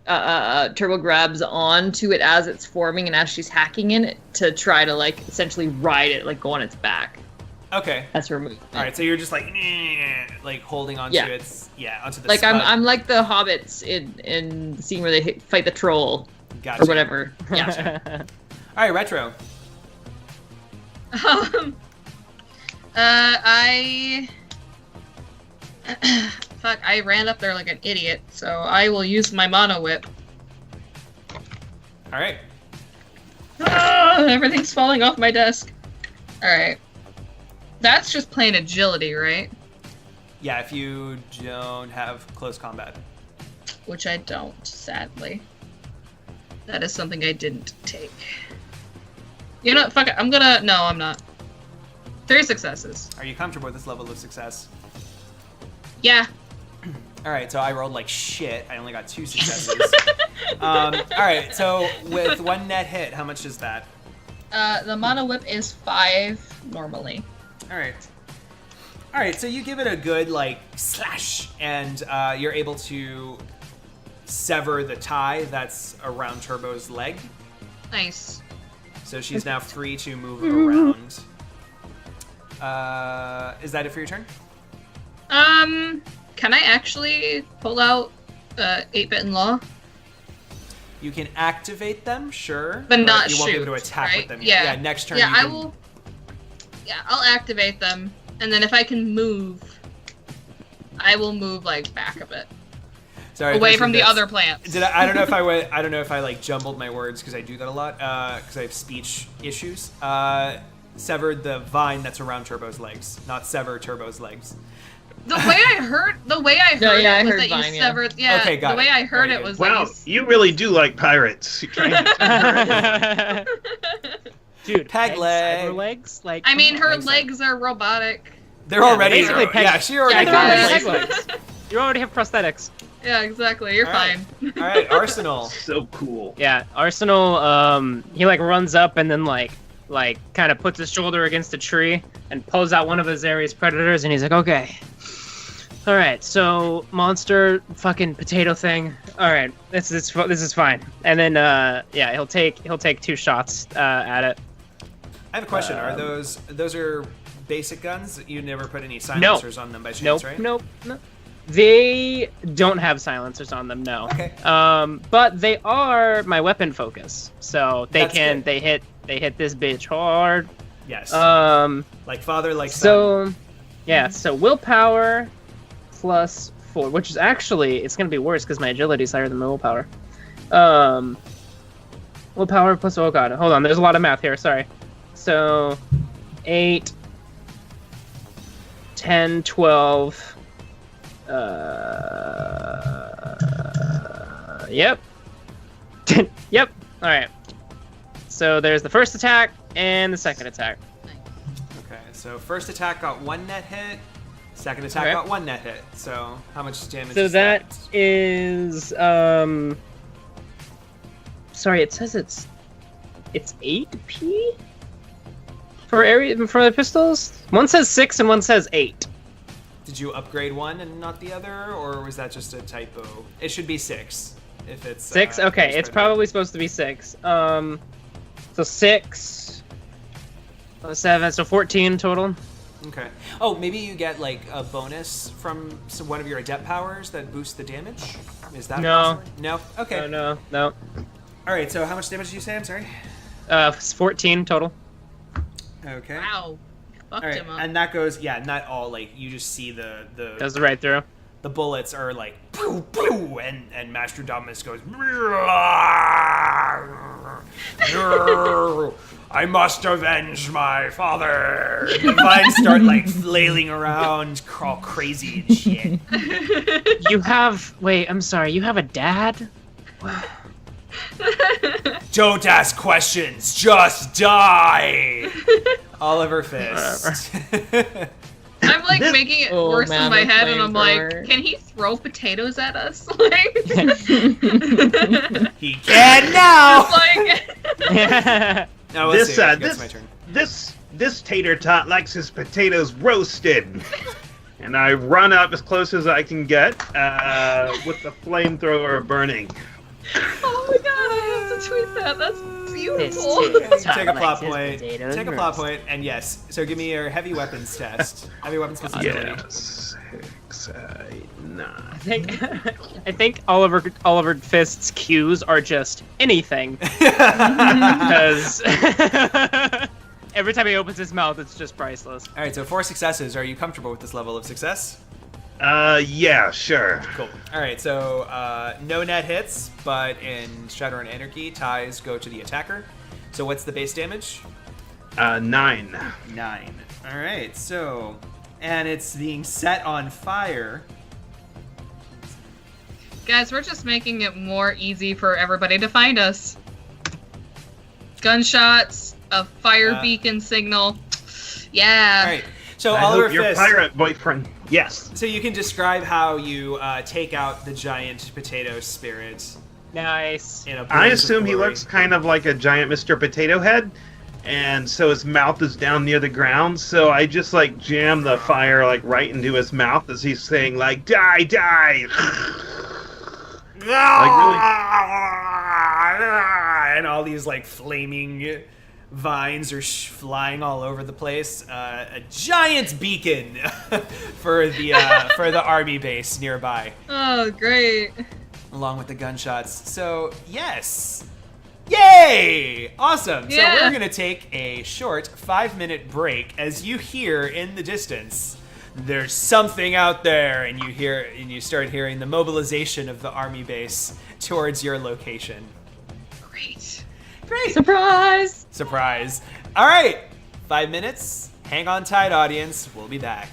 Turbo grabs onto it as it's forming, and as she's hacking in it to try to like essentially ride it, like go on its back. Okay. That's her movement. All right, so you're just like holding onto its onto the like spud. I'm like the hobbits in the scene where they fight the troll Gotcha. or whatever. Yeah. All right, Retro. Fuck, I ran up there like an idiot, so I will use my mono whip. All right. Everything's falling off my desk. Alright. That's just plain agility, right? Yeah, if you don't have close combat. Which I don't, sadly. That is something I didn't take. You know what, fuck it, no, I'm not. 3 successes. Are you comfortable with this level of success? Yeah. All right, so I rolled like shit. I only got 2 successes. All right, so with 1 net hit, how much is that? The mono whip is 5 normally. All right, so you give it a good like slash, and you're able to sever the tie that's around Turbo's leg. Nice. So she's now free to move around. Is that it for your turn? Can I actually pull out 8-bit and law? You can activate them, sure, But not you won't be able to shoot, attack right? with them. Yeah. Next turn. Yeah, you I can... will. Yeah, I'll activate them, and then if I can move, I will move like back a bit, Sorry, away this from is- the other plants. Did I don't know if I went. I don't know if I like jumbled my words because I do that a lot because I have speech issues. Severed the vine that's around Turbo's legs, not sever Turbo's legs. The way I heard I it was heard that vine, you yeah. severed. Yeah, Okay, got the way it. I heard Very it good. was Wow, that you really do like pirates. You're trying to- Dude, Peg leg. cyber legs? Like, I mean, her Makes sense. legs are robotic. They're Yeah, already. basically peg- Yeah, she already. Yeah, they're they're already already- peg legs. You already have prosthetics. Yeah, exactly. You're All right. fine. All right, Arsenal. so cool. Yeah, Arsenal, he like runs up and then like kind of puts his shoulder against a tree and pulls out one of his Ares predators and he's like, okay. All right, so monster fucking potato thing. All right, this is fine. And then yeah, he'll take 2 shots at it. I have a question. Are those are basic guns? You never put any silencers on them by chance, right? Nope. They don't have silencers on them, no. Okay. But they are my weapon focus, so That's good. they hit this bitch hard. Yes. Like father, like son. so, yeah. So willpower plus 4, which is actually it's gonna be worse because my agility is higher than my willpower. Willpower plus hold on. There's a lot of math here. Sorry. So 8, 10, 12. Yep. Yep. All right. So there's the first attack and the second attack. Okay, so first attack got 1 net hit. Second attack got 1 net hit. So how much damage? So is that is Sorry, it says it's 8p for the pistols. One says 6 and one says 8. Did you upgrade one and not the other, or was that just a typo? It should be 6 if it's 6. Okay, it's probably supposed to be 6. So 6, 7, so 14 total. Okay. Oh, maybe you get like a bonus from one of your adept powers that boosts the damage. Is that No. possible? No. Okay. No. All right. So how much damage did you say? I'm sorry. 14 total. Okay. Wow. Fucked All right, him up. and that goes, yeah, not all, like, you just see the Goes right through. the bullets are like, pew, pew, and Master Dominus goes, I must avenge my father. The vines start, like, flailing around, all crazy and shit. Wait, I'm sorry, you have a dad? Don't ask questions, just die! Oliver Fist. I'm like making it worse in my head, and I'm like, flamethrower. can he throw potatoes at us? Like, He can now! like, No, let's This see. I think it's my turn. this tater tot likes his potatoes roasted. And I run up as close as I can get with the flamethrower burning. oh my god, I have to tweet that. That's beautiful. Take a plot point. Take a plot point, and yes. So give me your heavy weapons test. Heavy weapons versatility. Yes. 6, 8, 9. I think Oliver Fist's cues are just anything. Because every time he opens his mouth, it's just priceless. All right. So 4 successes. Are you comfortable with this level of success? Yeah, sure. Cool. All right. So no net hits, but in Shadowrun Anarchy, ties go to the attacker. So what's the base damage? 9. 9. All right. So, and it's being set on fire. Guys, we're just making it more easy for everybody to find us. Gunshots, a fire beacon signal. Yeah. All right. So I Oliver hope your Fist. pirate boyfriend. Yes. So you can describe how you take out the giant potato spirit. Nice. In a I blaze of assume he glory. looks kind of like a giant Mr. Potato Head, and so his mouth is down near the ground. So I just like jam the fire like right into his mouth as he's saying like "Die, die." And all these like flaming vines are flying all over the place. A giant beacon for the army base nearby, Oh, great. along with the gunshots. So yes, yay! Awesome. Yeah. So we're gonna take a short 5-minute break as you hear in the distance. There's something out there, and you start hearing the mobilization of the army base towards your location. Great. Great. Surprise! Surprise. All right. 5 minutes. Hang on tight, audience. We'll be back.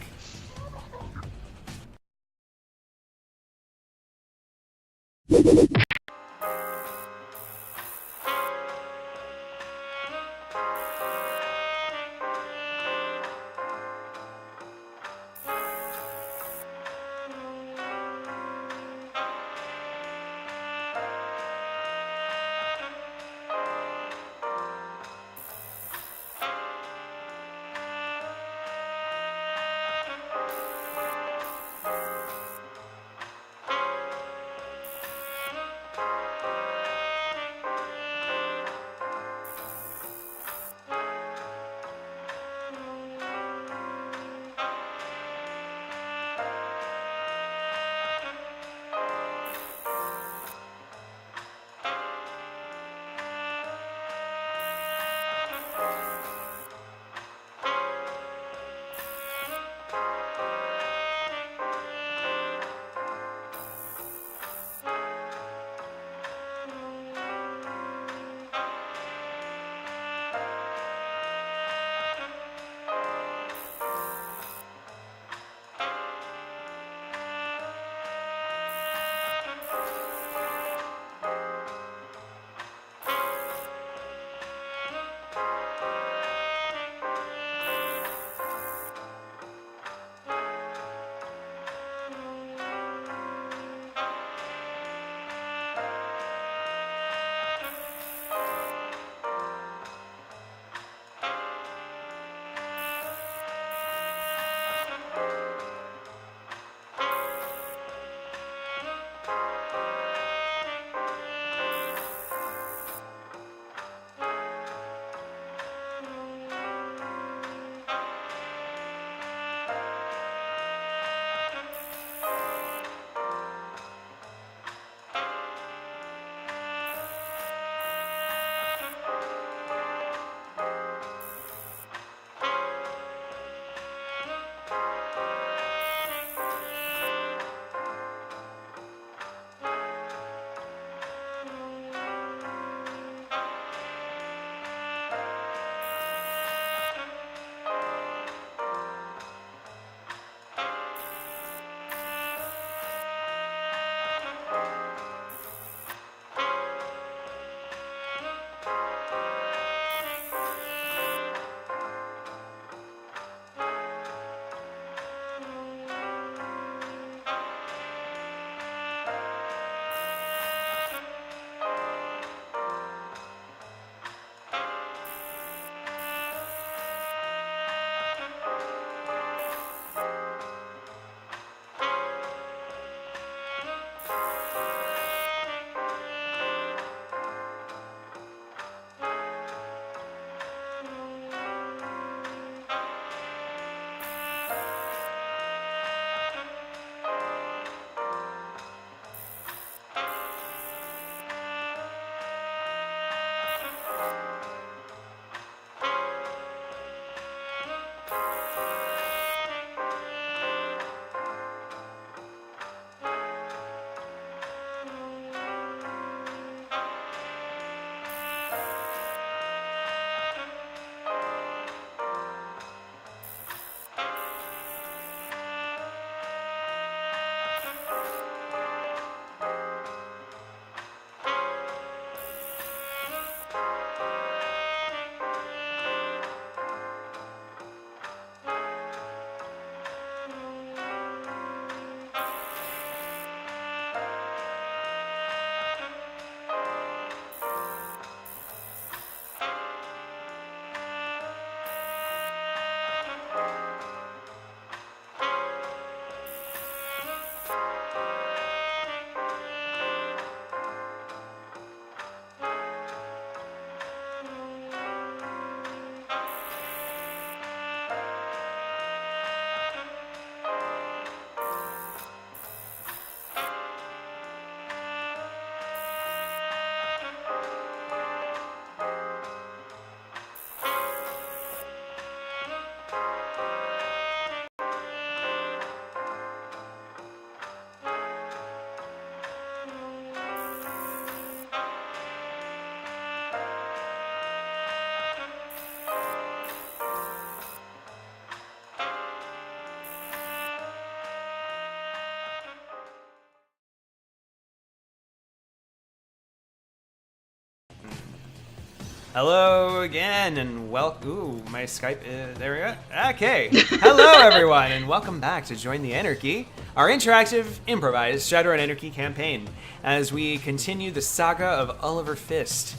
Hello again, and ooh, my Skype is, there we go. Okay. Hello everyone, and welcome back to Join the Anarchy, our interactive, improvised Shadowrun Anarchy campaign, as we continue the saga of Oliver Fist,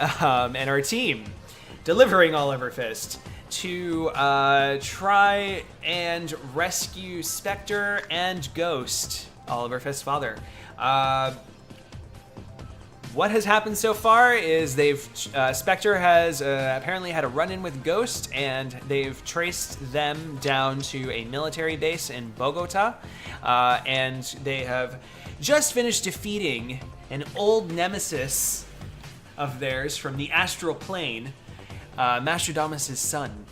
and our team, delivering Oliver Fist, to try and rescue Spectre and Ghost, Oliver Fist's father. What has happened so far is Spectre has apparently had a run-in with Ghost, and they've traced them down to a military base in Bogota, and they have just finished defeating an old nemesis of theirs from the astral plane, Mastrodamus' son,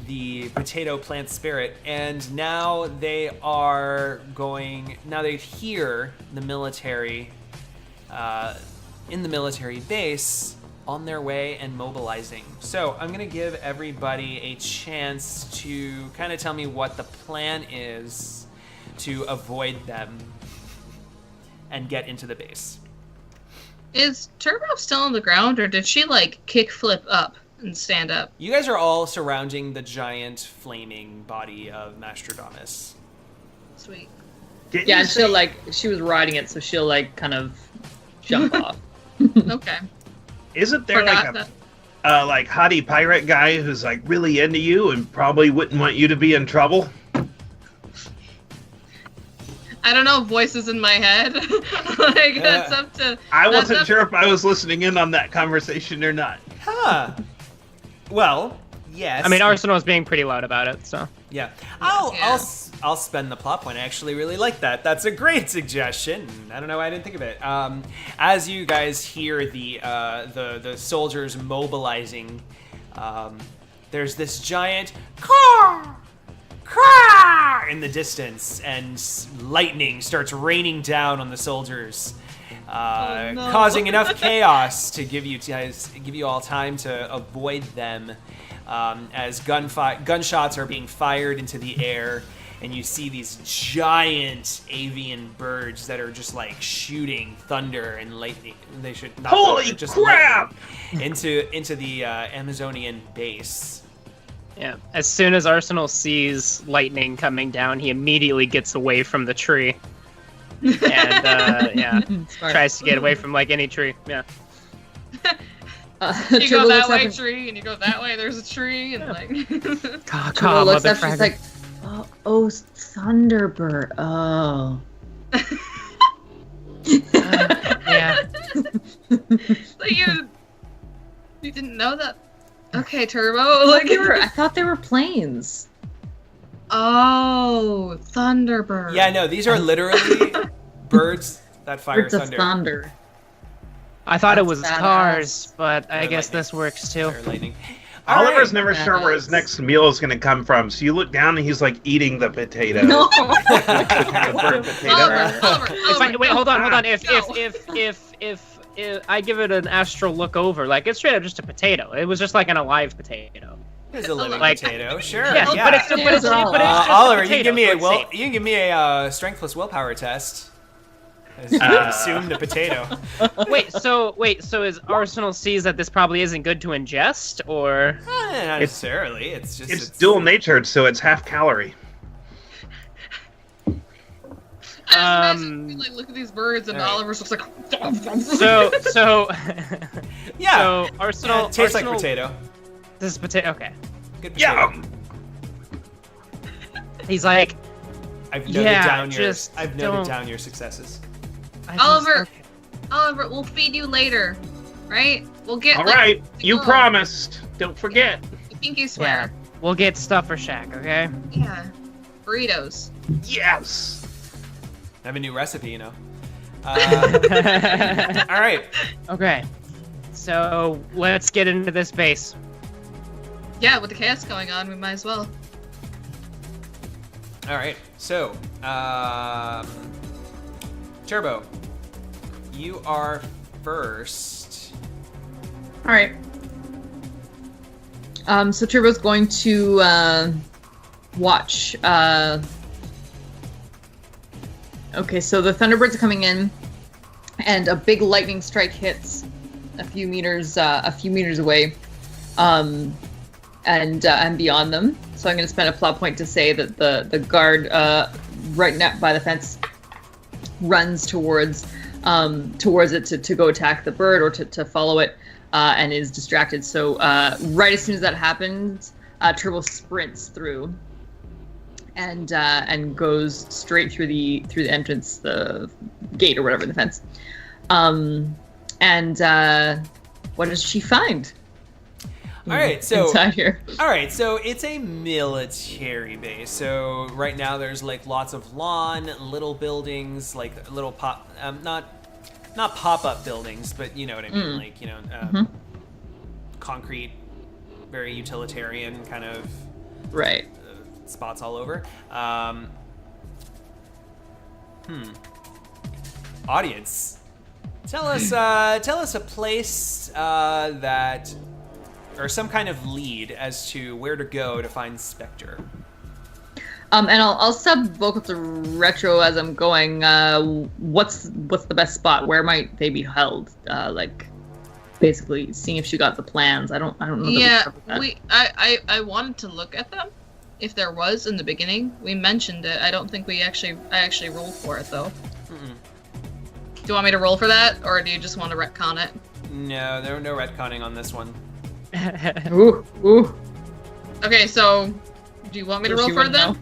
the potato plant spirit, and now they hear the military in the military base on their way and mobilizing. So I'm gonna give everybody a chance to kind of tell me what the plan is to avoid them and get into the base. Is Turbo still on the ground, or did she like kickflip up and stand up? You guys are all surrounding the giant flaming body of Mastrodamus. Sweet. Yeah, and she'll she was riding it, so she'll kind of jump off. Okay. Isn't there like hottie pirate guy who's like really into you and probably wouldn't want you to be in trouble? I don't know, voices in my head. That's up to... I wasn't sure if I was listening in on that conversation or not. Huh. Well, yes. I mean, Arsenal's being pretty loud about it, so. Yeah. I'll spend the plot point. I actually really like that. That's a great suggestion. I don't know why I didn't think of it. As you guys hear the soldiers mobilizing, there's this giant car in the distance, and lightning starts raining down on the soldiers, causing enough chaos to give you all time to avoid them. As gunshots are being fired into the air, and you see these giant avian birds that are just like shooting thunder and lightning. They should not Holy thunder, just crap! Into the Amazonian base. Yeah. As soon as Arsenal sees lightning coming down, he immediately gets away from the tree. And tries to get away from any tree. Yeah. You go that way, tree, and you go that way. There's a tree, and Turbo looks up. She's like, "Oh, Thunderbird. Oh." Yeah. You didn't know that? Okay, Turbo. I thought they were planes. Oh, Thunderbird. Yeah, no, these are literally birds that fire Birds of thunder. I thought it was That's cars, but I Or guess lightning. this works too. Or lightning. Oliver's never sure where his next meal is going to come from, so you look down and he's like eating the potato. No. Kind of burnt potato. Oliver, Wait, hold on. If I give it an astral look over, it's straight up just a potato. It was just like an alive potato. It's a living Like- potato, sure. Yeah, Yeah. but it's just Oliver, a you can give me potato, you can give me a strength plus willpower test. As you assume the potato. Wait, so is Arsenal sees that this probably isn't good to ingest, or? Not necessarily. It's just It's dual natured, so it's half calorie. I just imagine, look at these birds, and Oliver's just like. So yeah. So Arsenal it tastes like Arsenal- potato. This is potato. Okay. Good potato. Yeah. He's like, I've noted Yeah, down your just I've don't- noted down your successes. Oliver. Okay. Oliver, we'll feed you later, right? We'll get. All right, you go. promised. Don't forget. Pinky Yeah, swear. we'll get Stuffer Shack. Okay. Yeah. Burritos. Yes. I have a new recipe, All right. Okay. So let's get into this base. Yeah, with the chaos going on, we might as well. All right. So, Turbo, you are first. All right. So Turbo's going to watch. Okay, so the Thunderbirds are coming in, and a big lightning strike hits a few meters away, and beyond them. So I'm going to spend a plot point to say that the guard right now by the fence runs towards it to go attack the bird or to follow it, and is distracted. So right as soon as that happens, Turbo sprints through and goes straight through the entrance, the gate or whatever, the fence. What does she find? All right, so inside here. All right, so it's a military base. So right now there's like lots of lawn, little buildings, like little not pop-up buildings, but you know what I mean, like, you know, concrete, very utilitarian kind of right spots all over. Audience, tell us a place that, or some kind of lead as to where to go to find Spectre. And I'll sub both of the retro as I'm going. What's the best spot? Where might they be held? Like, basically seeing if she got the plans. I don't know. Yeah, I wanted to look at them. If there was in the beginning, we mentioned it. I don't think I actually rolled for it though. Mm-mm. Do you want me to roll for that, or do you just want to retcon it? No, there were no retconning on this one. Ooh. Okay, so do you want me to roll for it then?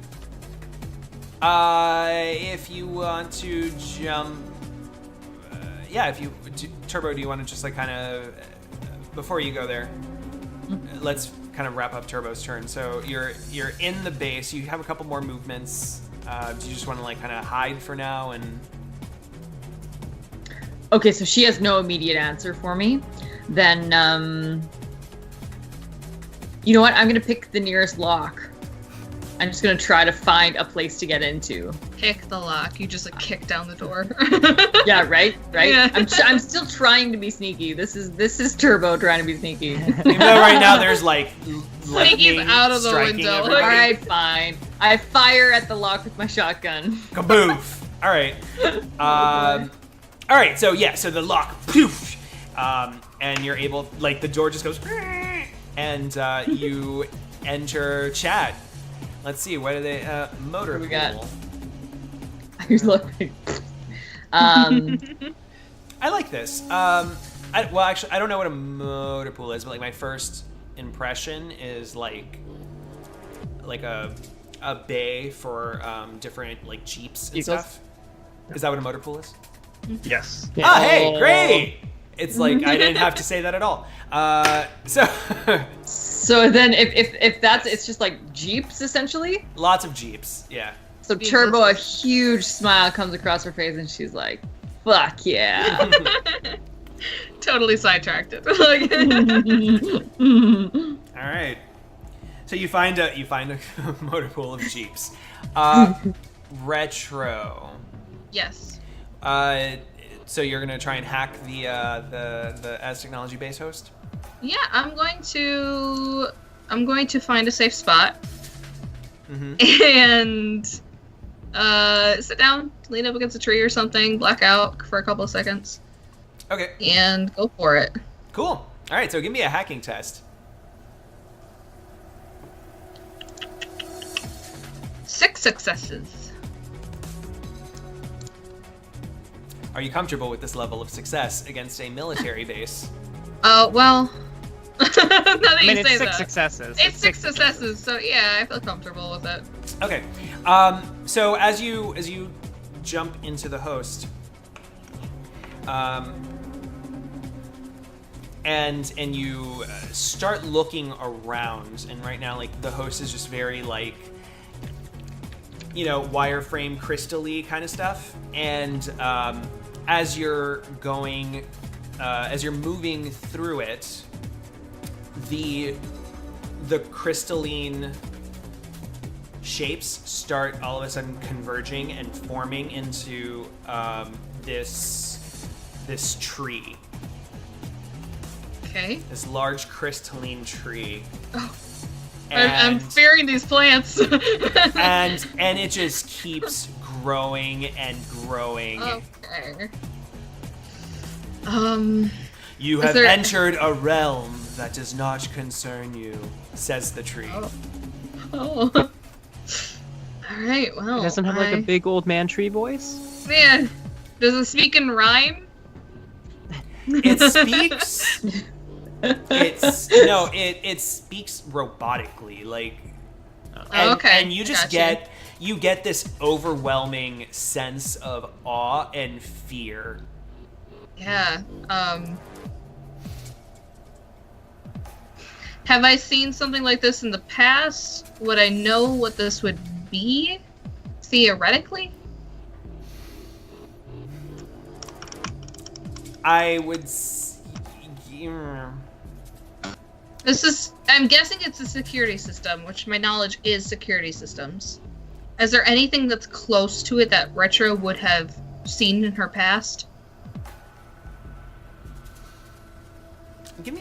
If you want to jump, yeah. If you Turbo, do you want to just like kind of before you go there? Let's kind of wrap up Turbo's turn. So you're in the base. You have a couple more movements. Do you just want to like kind of hide for now and? Okay, so she has no immediate answer for me. Then, you know what? I'm gonna pick the nearest lock. I'm just gonna try to find a place to get into. Pick the lock. You just like kick down the door. Yeah, right. Yeah. I'm still trying to be sneaky. This is Turbo trying to be sneaky. Even though right now there's like Sneaky's out of the window. All right, fine. I fire at the lock with my shotgun. Kaboof! All right. All right. So yeah. So the lock, poof, and you're able, like the door just goes, and you enter chat. Let's see. What are they? Motor pool. We got. Here's looking. I like this. Well, actually, I don't know what a motor pool is, but like my first impression is like a bay for different like Jeeps and stuff. Is that what a motor pool is? Yes. Yeah. Ah, hey, great! It's like I didn't have to say that at all. So then, if that's, it's just like Jeeps essentially. Lots of Jeeps, yeah. So Turbo, a huge smile comes across her face, and she's like, "Fuck yeah!" Totally sidetracked it. All right. So you find a motor pool of Jeeps. Retro. Yes. So you're gonna try and hack the As Technology base host? Yeah, I'm going to find a safe spot and sit down, lean up against a tree or something, black out for a couple of seconds. Okay. And go for it. Cool. All right. So give me a hacking test. 6 successes. Are you comfortable with this level of success against a military base? Well, now that you say it's 6 that. successes. It's 6 successes, so yeah, I feel comfortable with it. Okay. So as you jump into the host, and you start looking around, and right now, like the host is just very like, you know, wireframe crystal-y kind of stuff, and as you're moving through it, the crystalline shapes start all of a sudden converging and forming into this tree. Okay. This large crystalline tree. Oh. I'm fearing these plants. and it just keeps growing and growing. Okay. You Is have there- entered a realm that does not concern you, says the tree. Oh. All right. Well, It doesn't have like a big old man tree voice. Man, does it speak in rhyme? It speaks. It speaks robotically, like. And, Okay, And you just gotcha. get this overwhelming sense of awe and fear. Yeah. Have I seen something like this in the past? Would I know what this would be? Theoretically? I would. I'm guessing it's a security system, which my knowledge is security systems. Is there anything that's close to it that Retro would have seen in her past? Give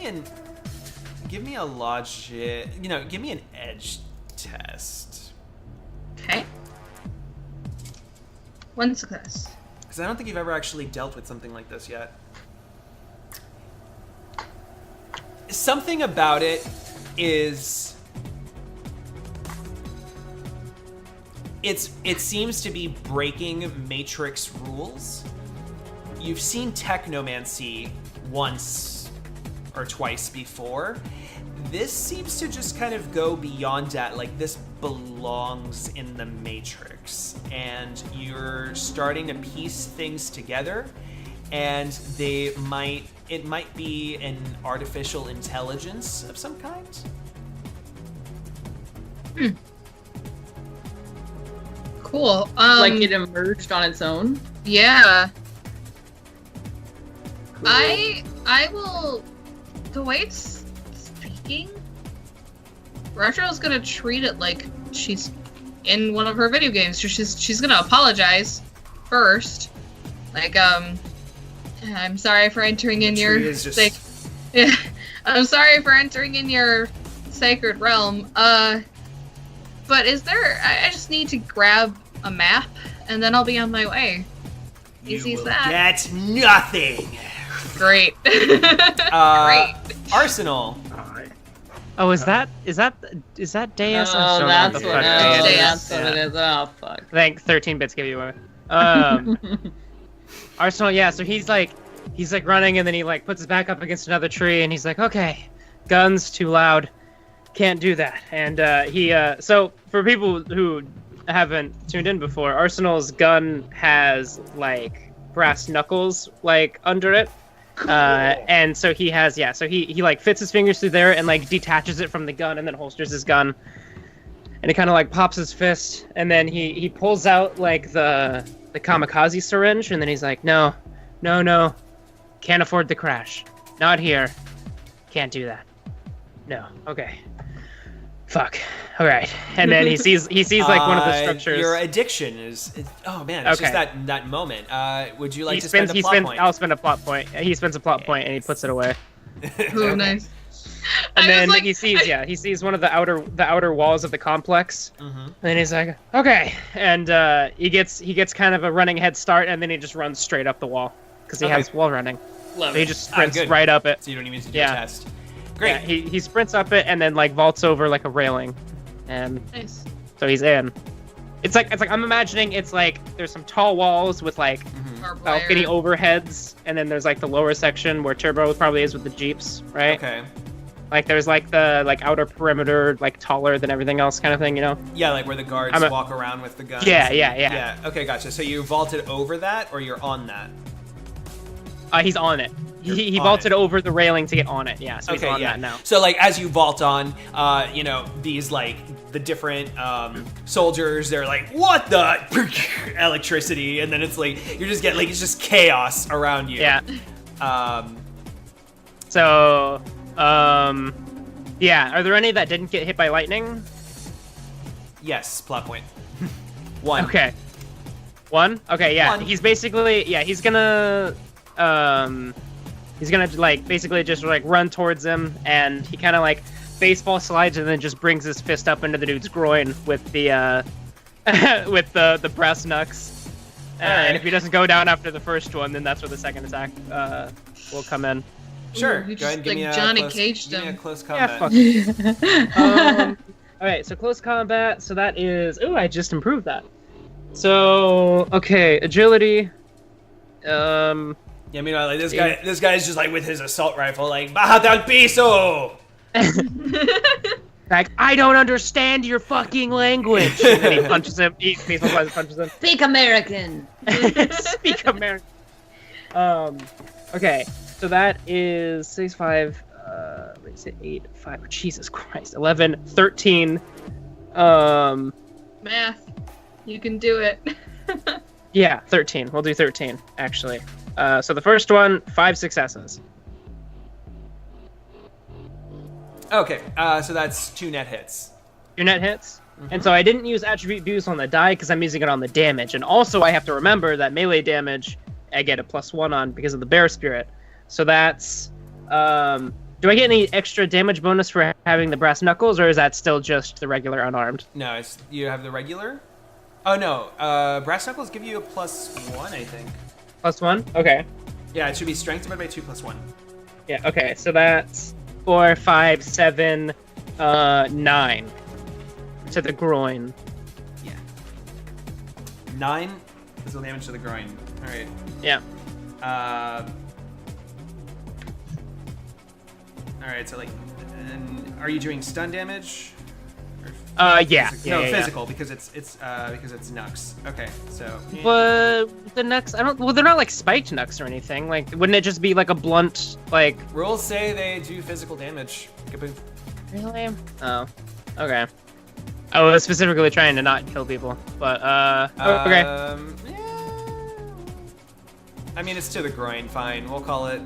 me a logic. Give me an edge test. Okay. 1 success. Because I don't think you've ever actually dealt with something like this yet. Something about it is... It seems to be breaking Matrix rules. You've seen technomancy once or twice before. This seems to just kind of go beyond that. Like, this belongs in the Matrix. And you're starting to piece things together. And it might be an artificial intelligence of some kind. Cool. Like it emerged on its own. Yeah. Cool. I will. The way it's speaking, Retro's gonna treat it like she's in one of her video games. So she's gonna apologize first. Like, I'm sorry for entering in your yeah. I'm sorry for entering in your sacred realm. But is there? I just need to grab a map, and then I'll be on my way. Easy as that. Get nothing. Great. Great. Arsenal. Oh, is that Deus? I'm Oh, sorry, that's what the what, fuck Deus Deus that's what is. it is. Oh, fuck. I think 13 bits give you away. Arsenal, yeah. So he's like running, and then he like puts his back up against another tree, and he's like, okay, guns too loud, can't do that. And so for people who haven't tuned in before, Arsenal's gun has like brass knuckles like under it. And so he has, so he like fits his fingers through there and like detaches it from the gun and then holsters his gun. And he kind of like pops his fist, and then he pulls out like the kamikaze syringe, and then he's like, no, can't afford the crash. Not here. Can't do that. No. Okay. Fuck. All right. And then he sees like one of the structures. Your addiction is. Oh man, it's Okay. just that moment. Would you like to spend a plot point? I'll spend a plot point. He spends a plot point and he puts it away. Ooh, nice. And I then was like- he sees one of the outer walls of the complex. Mm-hmm. And then he's like, okay. And he gets kind of a running head start, and then he just runs straight up the wall because he Okay. has wall running. Love So he it. just sprints Good. right up it. So you don't even need to do Yeah. a test. Great. Yeah, he sprints up it and then like vaults over like a railing, and Nice. so he's in. It's like I'm imagining it's like there's some tall walls with like Mhm. Barbed balcony wire. overheads, and then there's like the lower section where Turbo probably is with the jeeps, right? Okay. Like there's like the like outer perimeter like taller than everything else kind of thing, you know? Yeah, like where the guards I'm a- walk around with the guns. Yeah. Yeah. Okay, gotcha. So you vaulted over that, or you're on that? He's on it. He You're on vaulted it. over the railing to get on it. Yeah, so he's Okay, on yeah. that now. So like as you vault on, these like the different soldiers, they're like, what the electricity, and then it's like you're just getting like it's just chaos around you. Yeah. Um, So, yeah. Are there any that didn't get hit by lightning? yes, plot point. One. Okay. One? Okay, yeah. One. He's basically he's gonna like basically just like run towards him, and he kinda like baseball slides and then just brings his fist up into the dude's groin with the with the brass knucks. And if he doesn't go down after the first one, then that's where the second attack will come in. Sure. You Go ahead and give just, me like, a Johnny close, Caged give me a him. close Yeah, combat. fuck. All right, so close combat. So that is. Ooh, I just improved that. So okay, agility. Yeah, meanwhile, like this guy's just like with his assault rifle, like Baja del Piso. Like, I don't understand your fucking language. And then he punches him. He baseball player punches him. Speak American. Speak American. Okay, so that is 6, 5. What is it? 8, 5. Jesus Christ. 11, 13. Math. You can do it. Yeah, 13. We'll do 13 actually. So the first one, 5 successes. Okay, so that's 2 net hits. Your net hits. And so I didn't use attribute boost on the die because I'm using it on the damage. And also I have to remember that melee damage I get a +1 on because of the bear spirit. So that's do I get any extra damage bonus for having the brass knuckles, or is that still just the regular unarmed? No, it's you have the regular. Oh no, brass knuckles give you a +1, I think. +1? Okay. Yeah, it should be strength divided by 2 +1. Yeah, okay. So that's 4, 5, 7, 9 to the groin. Yeah. 9 physical damage to the groin. All right. Yeah. All right. So like, and are you doing stun damage? Yeah. No, yeah. physical because it's Nux. Okay, so. But the Nux, well, they're not like spiked Nux or anything. Like, wouldn't it just be like a blunt, like? Rules say they do physical damage. Really? Oh. Okay. I was specifically trying to not kill people, but okay. Yeah. I mean, it's to the groin. Fine. We'll call it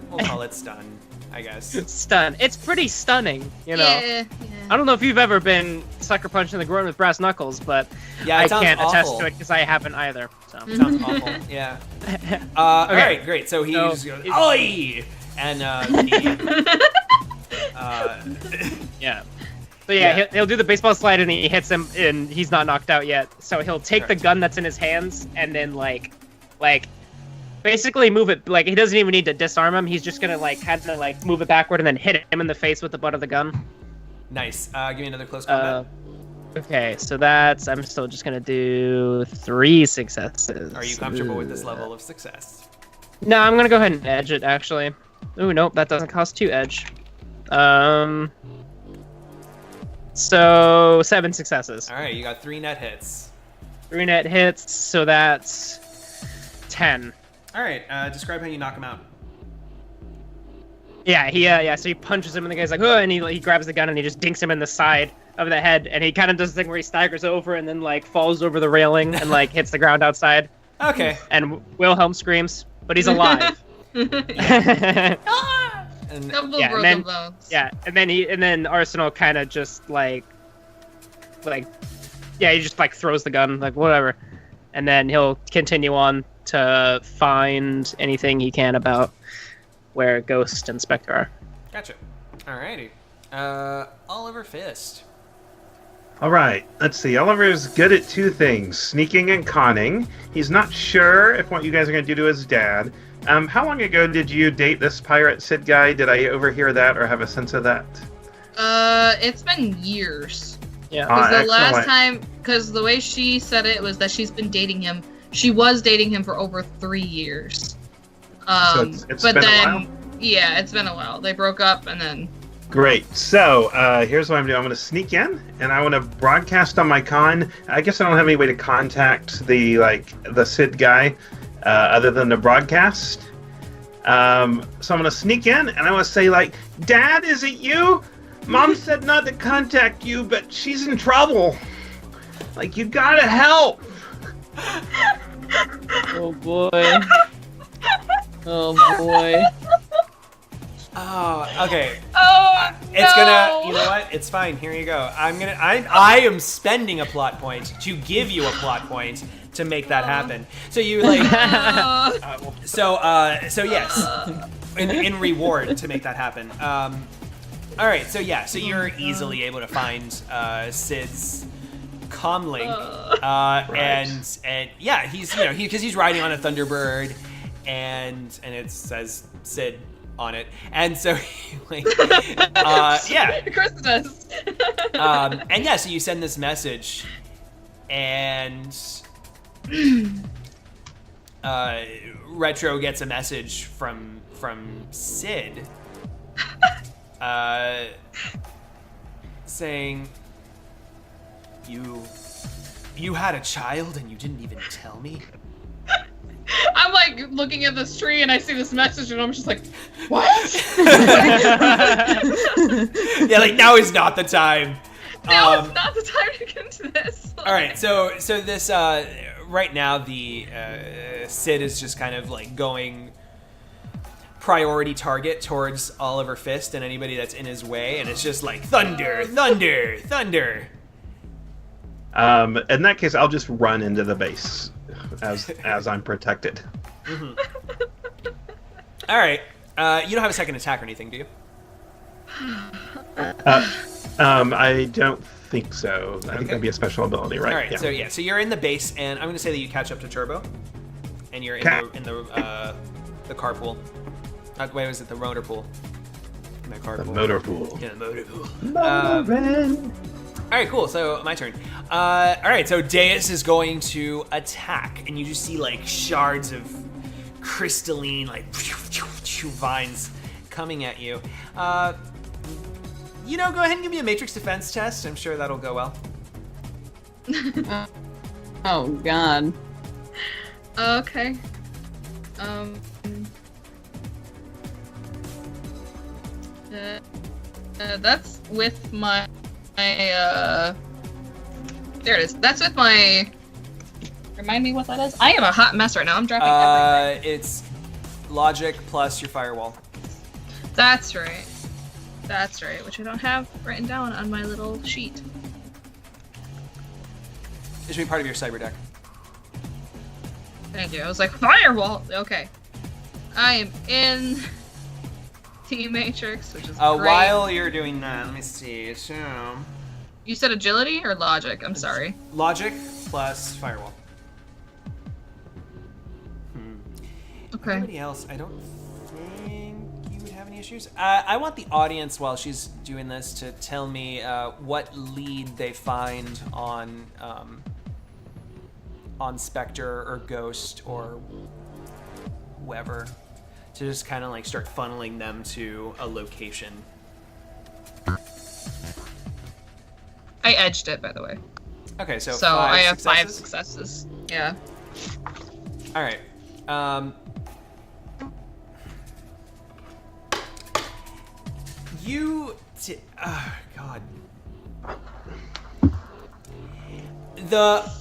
stun, I guess. Stun. It's pretty stunning, you know. Yeah. I don't know if you've ever been sucker punched in the groin with brass knuckles, but Yeah, I it sounds can't attest awful. to it because I haven't either. So. It sounds awful. Yeah. All right, great. So he just goes, "Oi!" and Yeah. So yeah, he'll do the baseball slide and he hits him and he's not knocked out yet. So he'll take the gun that's in his hands and then like basically move it. Like, he doesn't even need to disarm him. He's just gonna like kind of like move it backward and then hit him in the face with the butt of the gun. Nice. Give me another close combat. Okay, so that's, I'm still just gonna do 3 successes. Are you comfortable with this level of success? No, I'm gonna go ahead and edge it actually. Ooh, nope, that doesn't cost 2 edge. So 7 successes. All right, you got 3 net hits. 3 net hits, so that's 10. All right, describe how you knock him out. Yeah, so he punches him and the guy's like, oh, and he grabs the gun and he just dinks him in the side of the head, and he kind of does the thing where he staggers over and then like falls over the railing and like hits the ground outside. Okay. And Wilhelm screams, but he's alive. And, Double Yeah, and broken then- bones. Yeah, and then Arsenal kind of just like yeah, he just like throws the gun, like whatever, and then he'll continue on to find anything he can about where Ghost and Spectre are. Gotcha. Alrighty. Oliver Fist. All right, let's see. Oliver's good at 2 things, sneaking and conning. He's not sure if what you guys are going to do to his dad. How long ago did you date this pirate Sid guy? Did I overhear that or have a sense of that? It's been years. Yeah. Because the last excellent. time, because the way she said it was that she's been dating him. She was dating him for over 3 years. So it's but been a then, while? yeah, it's been a while. They broke up and then. Great. So here's what I'm doing. I'm going to sneak in, and I want to broadcast on my con. I guess I don't have any way to contact the Sid guy other than the broadcast. So I'm going to sneak in, and I want to say, like, Dad, is it you? Mom said not to contact you, but she's in trouble. Like, you gotta help. Oh boy. Oh boy. Oh, okay. Oh, It's gonna. You know what? It's fine. Here you go. I am spending a plot point to give you a plot point to make that happen. So you like. So yes, in reward to make that happen. All right. So yeah. So you're easily able to find Sid's comlink, and yeah, he's because he's riding on a Thunderbird, and it says Sid on it, and so like, yeah. Of course it does. And yeah, so you send this message, and Retro gets a message from Sid, saying, You had a child and you didn't even tell me? I'm like looking at this tree and I see this message and I'm just like, what? Yeah, like now is not the time. Now it's not the time to get into this. All right, so this right now the Sid is just kind of like going priority target towards Oliver Fist and anybody that's in his way, and it's just like thunder, thunder, thunder. In that case, I'll just run into the base as I'm protected. Mm-hmm. All right. You don't have a second attack or anything, do you? I don't think so. I think that'd be a special ability, right? All right. So you're in the base, and I'm going to say that you catch up to Turbo, and you're in the carpool. Wait, was it the motor pool? The carpool. The motor pool. Yeah, the motor pool. Motorin'. All right, cool. So my turn. All right, so Deus is going to attack, and you just see like shards of crystalline like vines coming at you. Go ahead and give me a Matrix Defense test. I'm sure that'll go well. Oh God. Okay. That's with my there it is. That's with my. Remind me what that is. I am a hot mess right now. I'm dropping everything. It's logic plus your firewall. That's right. That's right. Which I don't have written down on my little sheet. It should be part of your cyber deck. Thank you. I was like, firewall. Okay. I am in Team Matrix, which is great. While you're doing that, let me see. So You said agility or logic? I'm sorry. Logic plus firewall. Okay. Anybody else? I don't think you would have any issues. I want the audience, while she's doing this, to tell me what lead they find on Spectre or Ghost or whoever, to just kind of like start funneling them to a location. I edged it, by the way. Okay, so I have successes? 5 successes. Yeah. All right. God.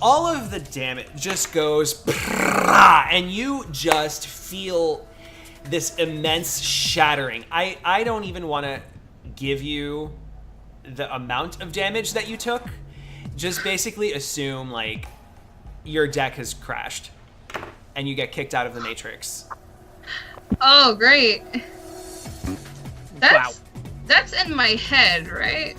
All of the damage just goes, and you just feel this immense shattering. I don't even want to give you the amount of damage that you took. Just basically assume like your deck has crashed and you get kicked out of the Matrix. Oh, great. That's in my head, right?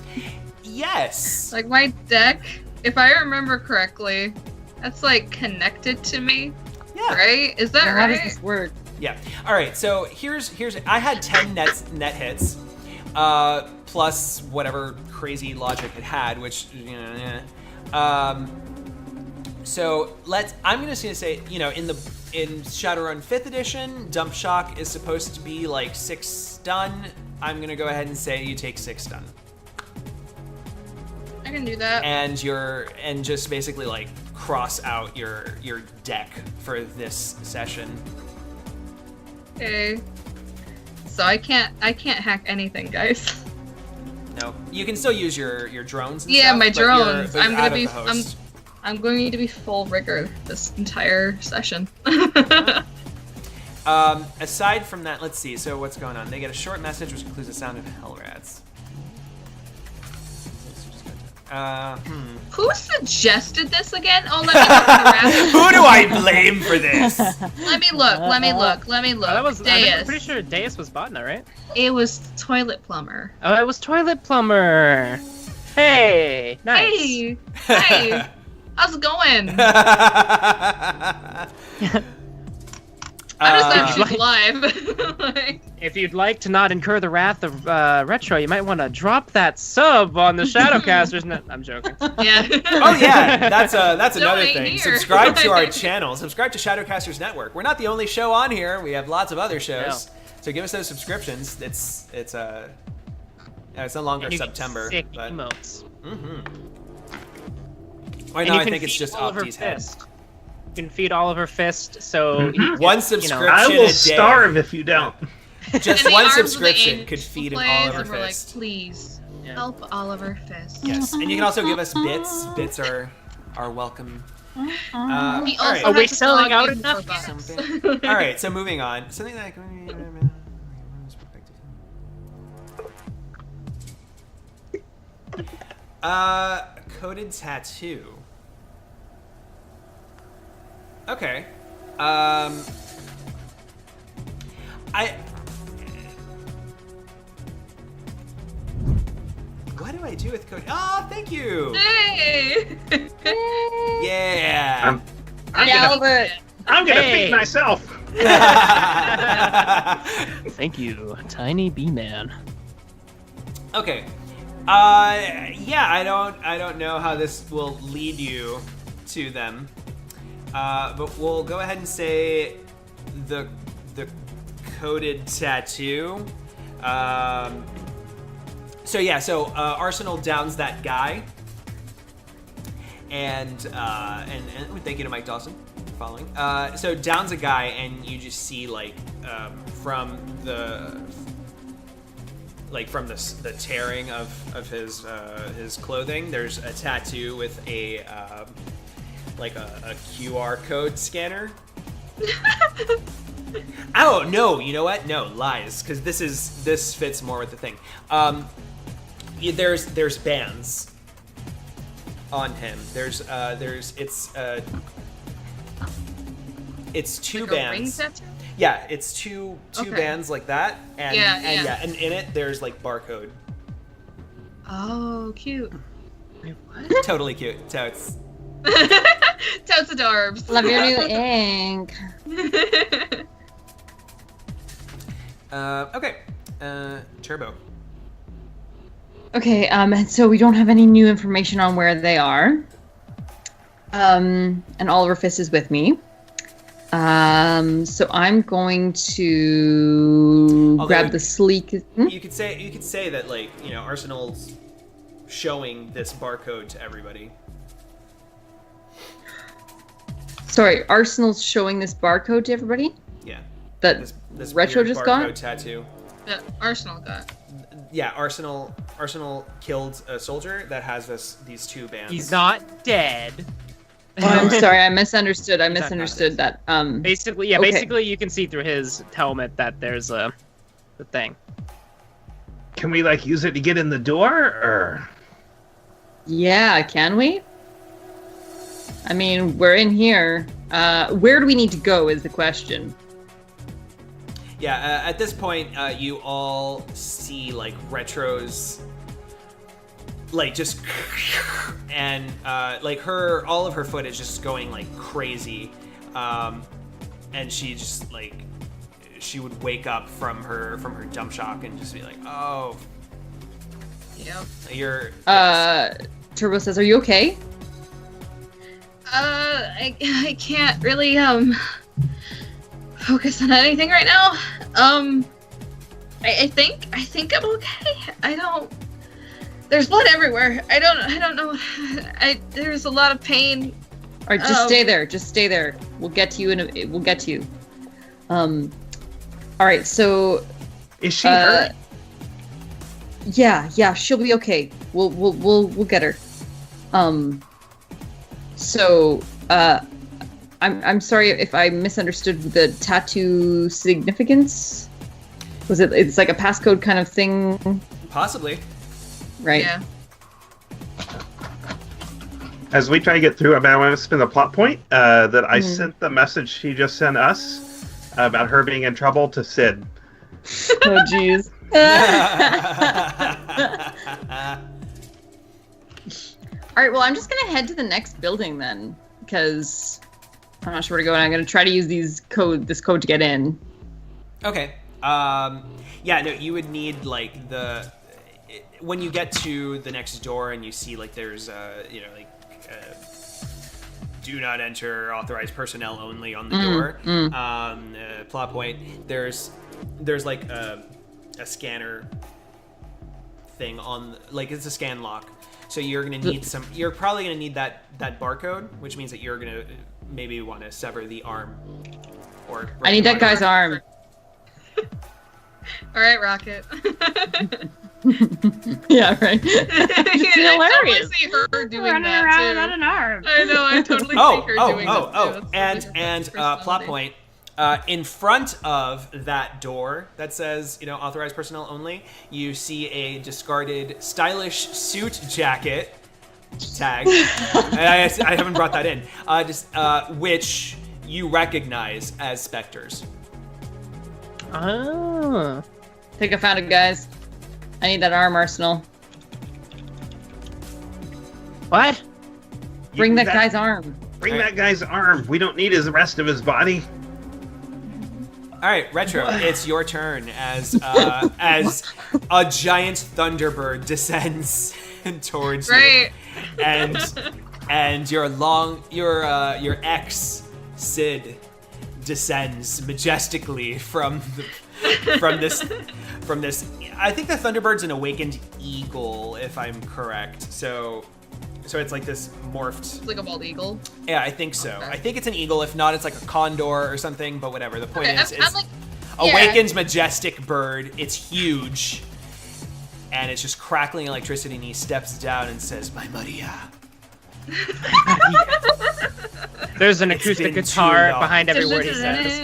Yes. Like my deck, if I remember correctly, that's like connected to me. Yeah. Right? Is that How right? does this work? Yeah. All right. So here's I had 10 net hits, plus whatever crazy logic it had, which so I'm just gonna say, in Shadowrun 5th edition, Dump Shock is supposed to be like 6 stun. I'm gonna go ahead and say you take 6 stun. I can do that. And just basically like cross out your deck for this session. Okay. So I can't hack anything, guys. No, you can still use your drones. And Yeah, stuff, my but you're drones. I'm out gonna of be the host. I'm going to be full rigor this entire session. Aside from that, let's see. So what's going on? They get a short message which includes the sound of hell rats. Who suggested this again? Oh, let me look at the rats. Who do I blame for this? Let me look. I'm pretty sure Deus was botting that, right? It was Toilet Plumber. Oh, it was Toilet Plumber. Hey, nice. Hey, how's it going? I just Uh, thought she's alive. Like, If you'd like to not incur the wrath of Retro, you might want to drop that sub on the Shadowcasters. No, I'm joking. yeah. Oh yeah, that's another Donate thing. here. Subscribe to our channel. Subscribe to Shadowcasters Network. We're not the only show on here. We have lots of other shows. So give us those subscriptions. It's no longer And you get September, sick but emotes. right And now you I can think it's feed just Oliver Opti's head. Fist. You can feed Oliver Fist, so Mhm. you get, One subscription I a will day. starve if you don't. Just And the one arms of the subscription angel could feed an plays, Oliver and we're like, Fist. please Yeah. help Oliver Fist. Yes, and you can also give us bits. Bits are welcome. He all also right. Are has we a selling dog out named enough? Robots. All right, so moving on. Something like coded tattoo. Okay. What do I do with code? Oh, thank you. Hey! Yeah. I'm Yeah, gonna, Albert. I'm gonna Hey. feed myself. Thank you, Tiny Beeman. Okay. Yeah, I don't know how this will lead you to them. But we'll go ahead and say the coded tattoo. So Arsenal downs that guy. And thank you to Mike Dawson for following. So downs a guy, and you just see from the tearing of his clothing, there's a tattoo with a QR code scanner. Oh no! You know what? No, lies, because this fits more with the thing. There's bands on him. It's two Like a ring bands. tattoo? Yeah, it's two Okay. bands like that, and Yeah. and in it there's like barcode. Oh, cute. Totally cute. Totes. Totes adorbs. Love your new ink. Okay. Turbo. Okay, so we don't have any new information on where they are. And Oliver Fist is with me. So I'm going to Although grab the sleek. Hmm? You could say that Arsenal's showing this barcode to everybody. Sorry, Arsenal's showing this barcode to everybody? Yeah. That This Retro weird just barcode got? tattoo. That Arsenal got. Yeah, Arsenal killed a soldier that has these two bands. He's not dead. Oh, I'm sorry, I misunderstood. I He's not misunderstood that. Basically, Okay. basically you can see through his helmet that there's the thing. Can we use it to get in the door, or? Yeah, can we? I mean, we're in here. Where do we need to go is the question. Yeah, at this point, you all see Retro's just and all of her foot is just going crazy, and she just she would wake up from her dump shock and just be like, oh, Yep. you're Turbo says, "Are you okay?" I can't really focus on anything right now. I think I'm okay. I don't. There's blood everywhere. I don't know. There's a lot of pain. All right, just stay there. Just stay there. We'll get to you. We'll get to you. All right. So. Is she hurt? Yeah. She'll be okay. We'll get her. So. I'm sorry if I misunderstood the tattoo significance. Was it? It's like a passcode kind of thing, possibly. right? Yeah. As we try to get through, I want to spin the plot point that I sent the message she just sent us about her being in trouble to Sid. Oh, jeez. All right. Well, I'm just gonna head to the next building then, because I'm not sure where to go, and I'm gonna try to use this code to get in. Okay. Yeah, no, you would need like when you get to the next door and you see like there's do not enter, authorized personnel only on the door. Plot point. There's like a scanner thing on, like it's a scan lock. So you're gonna need you're probably gonna need that barcode, which means that you're gonna maybe want to sever the arm. Or I need that guy's arm. All right, Rocket. Yeah, right. It's hilarious. I totally see her doing Running that around too. without an arm. I know. I totally see her doing that too. And plot point. In front of that door that says, authorized personnel only, you see a discarded stylish suit jacket tag. And I haven't brought that in. Which you recognize as Spectre's. Oh. I think I found it, guys. I need that arm arsenal. What? Bring that guy's arm. Bring that guy's arm. We don't need the rest of his body. All right, Retro, it's your turn as a giant thunderbird descends towards you, and your ex Sid descends majestically from this. I think the thunderbird's an awakened eagle, if I'm correct. So it's like this morphed. It's like a bald eagle. Yeah, I think so. Okay. I think it's an eagle. If not, it's like a condor or something. But whatever. The point is, I'm like, awakened majestic bird. It's huge, and it's just crackling electricity. And he steps down and says, "My Maria." There's an It's acoustic been too guitar long. behind every word he says.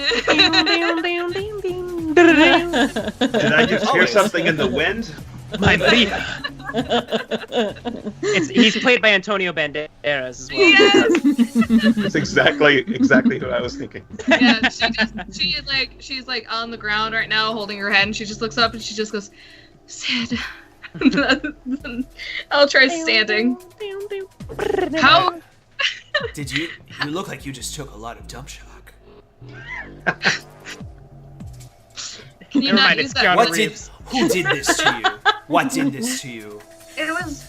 Did I just hear Always. something in the wind? My Maria. He's played by Antonio Banderas as well. Yes. That's exactly who I was thinking. Yeah, she's like on the ground right now, holding her head, and she just looks up and she just goes, "Sid." I'll try standing. How? Did you look like you just took a lot of dump shock? Can you Never not mind, use it's that? Keanu Who did this to you? What did this to you? It was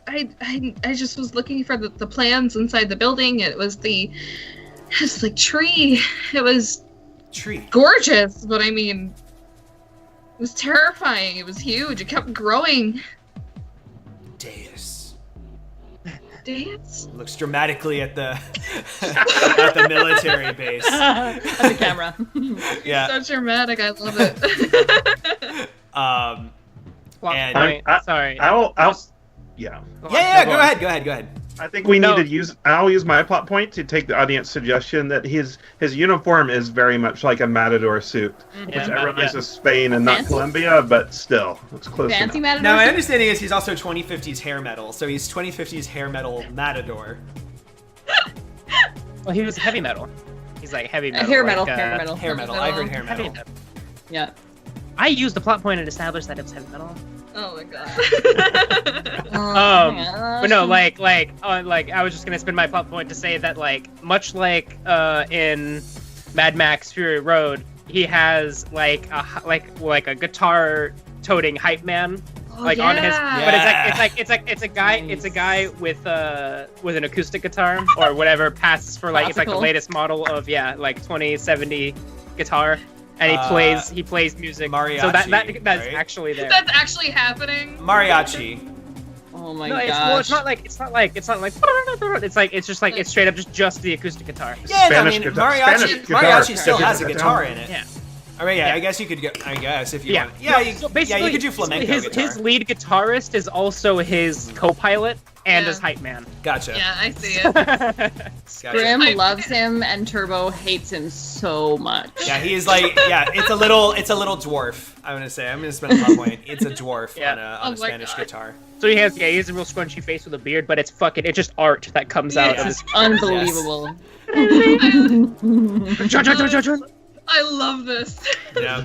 I just was looking for the plans inside the building. It's like tree. It was Tree. gorgeous, but I mean, it was terrifying. It was huge. It kept growing. Deus. Dance? Looks dramatically at the at the military base. At the camera. Yeah. So dramatic. I love it. Plot And- point. I- Sorry. I'll yeah. Yeah. Go Go on. ahead. I think we No. need to use. I'll use my plot point to take the audience suggestion that his uniform is very much like a matador suit, which Yeah, I realize yeah. is Spain and not Fancy? Colombia, but still, it's close Fancy enough. matador. Now, my suit? understanding is he's also 2050s hair metal, so he's 2050s hair metal matador. Well, he was heavy metal. He's like heavy metal. Hair like, metal. Hair metal. Hair metal. I heard hair Heavy metal. metal. Yeah. I used the plot point and established that it was heavy metal. Oh my god. But no, like I was just gonna spin my plot point to say that like much like in Mad Max Fury Road, he has like a guitar toting hype man like on his, yeah. but it's a guy with an acoustic guitar or whatever passes for like it's like the Classical. latest model of like 2070 guitar. And he plays music. Mariachi, so that's right? actually there. That's actually happening. Mariachi. Oh my No, gosh. it's not like it's straight up just the acoustic guitar. Yeah, no, I Spanish mean, guitar- Mariachi Spanish guitar. Mariachi still has a Spanish guitar guitar. in it. Yeah. I mean, Yeah. I guess you could go. I guess if you Yeah. want. Yeah, you, So yeah, you could do flamenco his guitar. lead guitarist is also his co-pilot and Yeah. his hype man. Gotcha. Yeah, I see it. Gotcha. Grim loves him and Turbo hates him so much. Yeah, he's like, it's a little dwarf. I'm gonna spend a plot point. It's a dwarf Yeah. on a Oh my Spanish God. guitar. So he has a real scrunchy face with a beard, but it's just art that comes out of It's his. unbelievable. I love this. Yeah.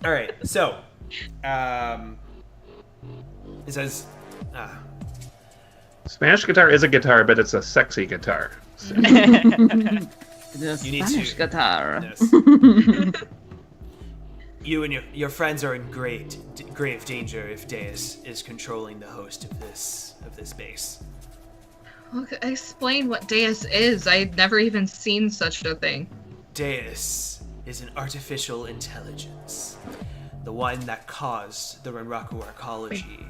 All right. So, it says, Spanish guitar is a guitar, but it's a sexy guitar. So. The You need Spanish to- guitar. Yes. You and your friends are in grave danger if Deus is controlling the host of this base. Look, explain what Deus is. I'd never even seen such a thing. Deus is an artificial intelligence, the one that caused the Renraku arcology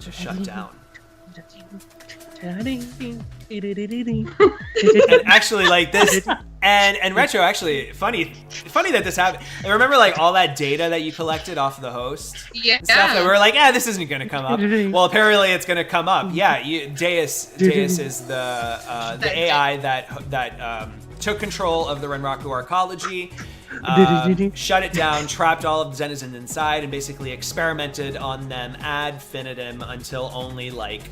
to shut down. And actually, like this, and retro. Actually, funny that this happened. I remember like all that data that you collected off the host. Yeah. Stuff that we were like, this isn't gonna come up. Well, apparently it's gonna come up. Yeah, Deus is the AI that took control of the Renraku arcology, shut it down, trapped all of the denizens inside, and basically experimented on them ad infinitum until only like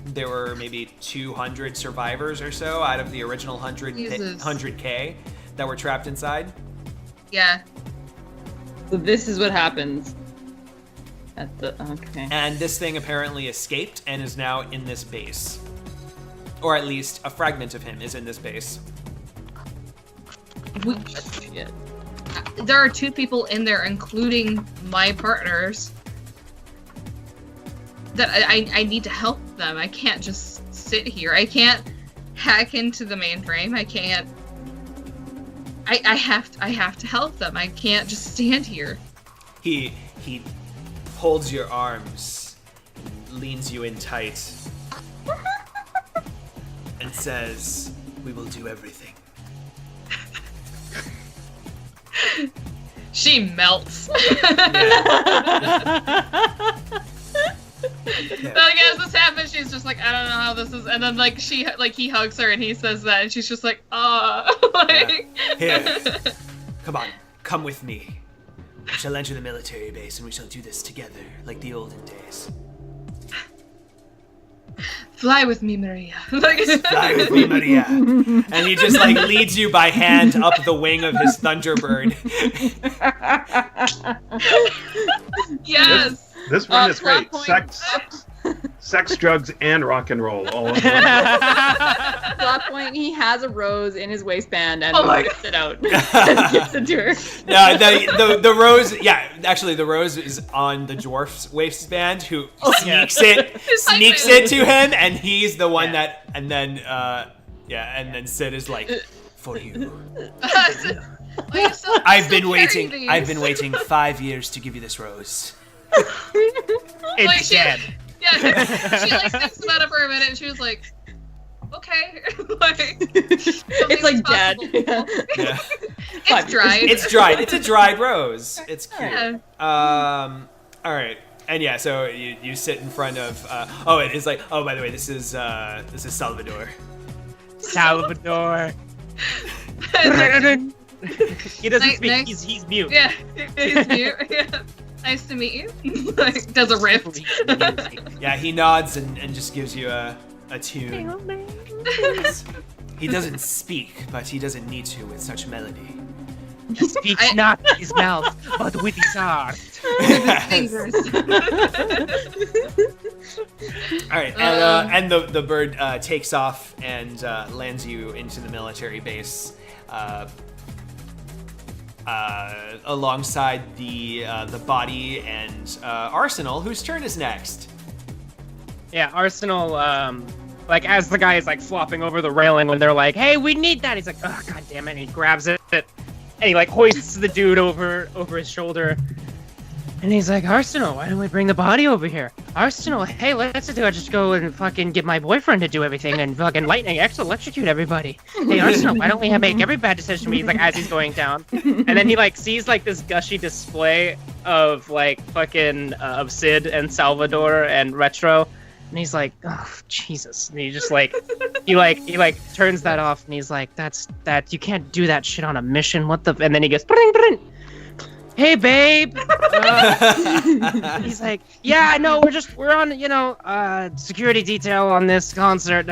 there were maybe 200 survivors or so out of the original 100K that were trapped inside. Yeah. So this is what happens. Okay. And this thing apparently escaped and is now in this base. Or at least a fragment of him is in this base. Shit. There are 2 people in there, including my partners, that I need to help them. I can't just sit here. I can't hack into the mainframe. I can't. I have to help them. I can't just stand here. He holds your arms, leans you in tight, and says, "We will do everything." She melts. Yeah. Like as this happens, she's just like, I don't know how this is, and then like he hugs her and he says that, and she's just like, like. Here, come with me. We shall enter the military base and we shall do this together like the olden days. Fly with me, Maria. Like, Fly with me, Maria. And he just like leads you by hand up the wing of his Thunderbird. Yes. This one is plot great. point. Sex, drugs, and rock and roll all in one. Plot point: he has a rose in his waistband and whips it out and gives it to her. No, the rose. Yeah, actually, the rose is on the dwarf's waistband, who sneaks it to him, and he's the one that. And then, and then Sid is like, "For you, I've been waiting 5 years to give you this rose." It's Like, dead. Yeah, she like thinks about it for a minute, and she was like, "Okay." Like, It's like dead. possible. Yeah. It's dried. It's dried. It's a dried rose. It's cute. Yeah. All right. And yeah, so you sit in front of. It is like. Oh, by the way, this is Salvador. Salvador. He doesn't Nice, speak. next. He's mute. Yeah, he's mute. Yeah. Nice to meet you. Like, does a riff. Yeah, he nods and just gives you a tune. He doesn't speak, but he doesn't need to with such melody. He speaks not with his mouth, but with his heart. Fingers. All right, and the bird takes off and lands you into the military base, alongside the body and Arsenal, whose turn is next. Yeah, Arsenal, like, as the guy is, like, flopping over the railing when they're like, hey, we need that, he's like, oh, god damn it, and he grabs it, and he, like, hoists the dude over his shoulder, and he's like, Arsenal, why don't we bring the body over here? Arsenal, hey, let's just go and fucking get my boyfriend to do everything and fucking lightning electrocute everybody. Hey, Arsenal, why don't we make every bad decision we, like, as he's going down? And then he, like, sees, like, this gushy display of, like, fucking, of Sid and Salvador and Retro. And he's like, oh, Jesus. And he just, like, he turns that off and he's like, you can't do that shit on a mission. What the, and then he goes, bring. Hey, babe. He's like, yeah, no, we're on, security detail on this concert.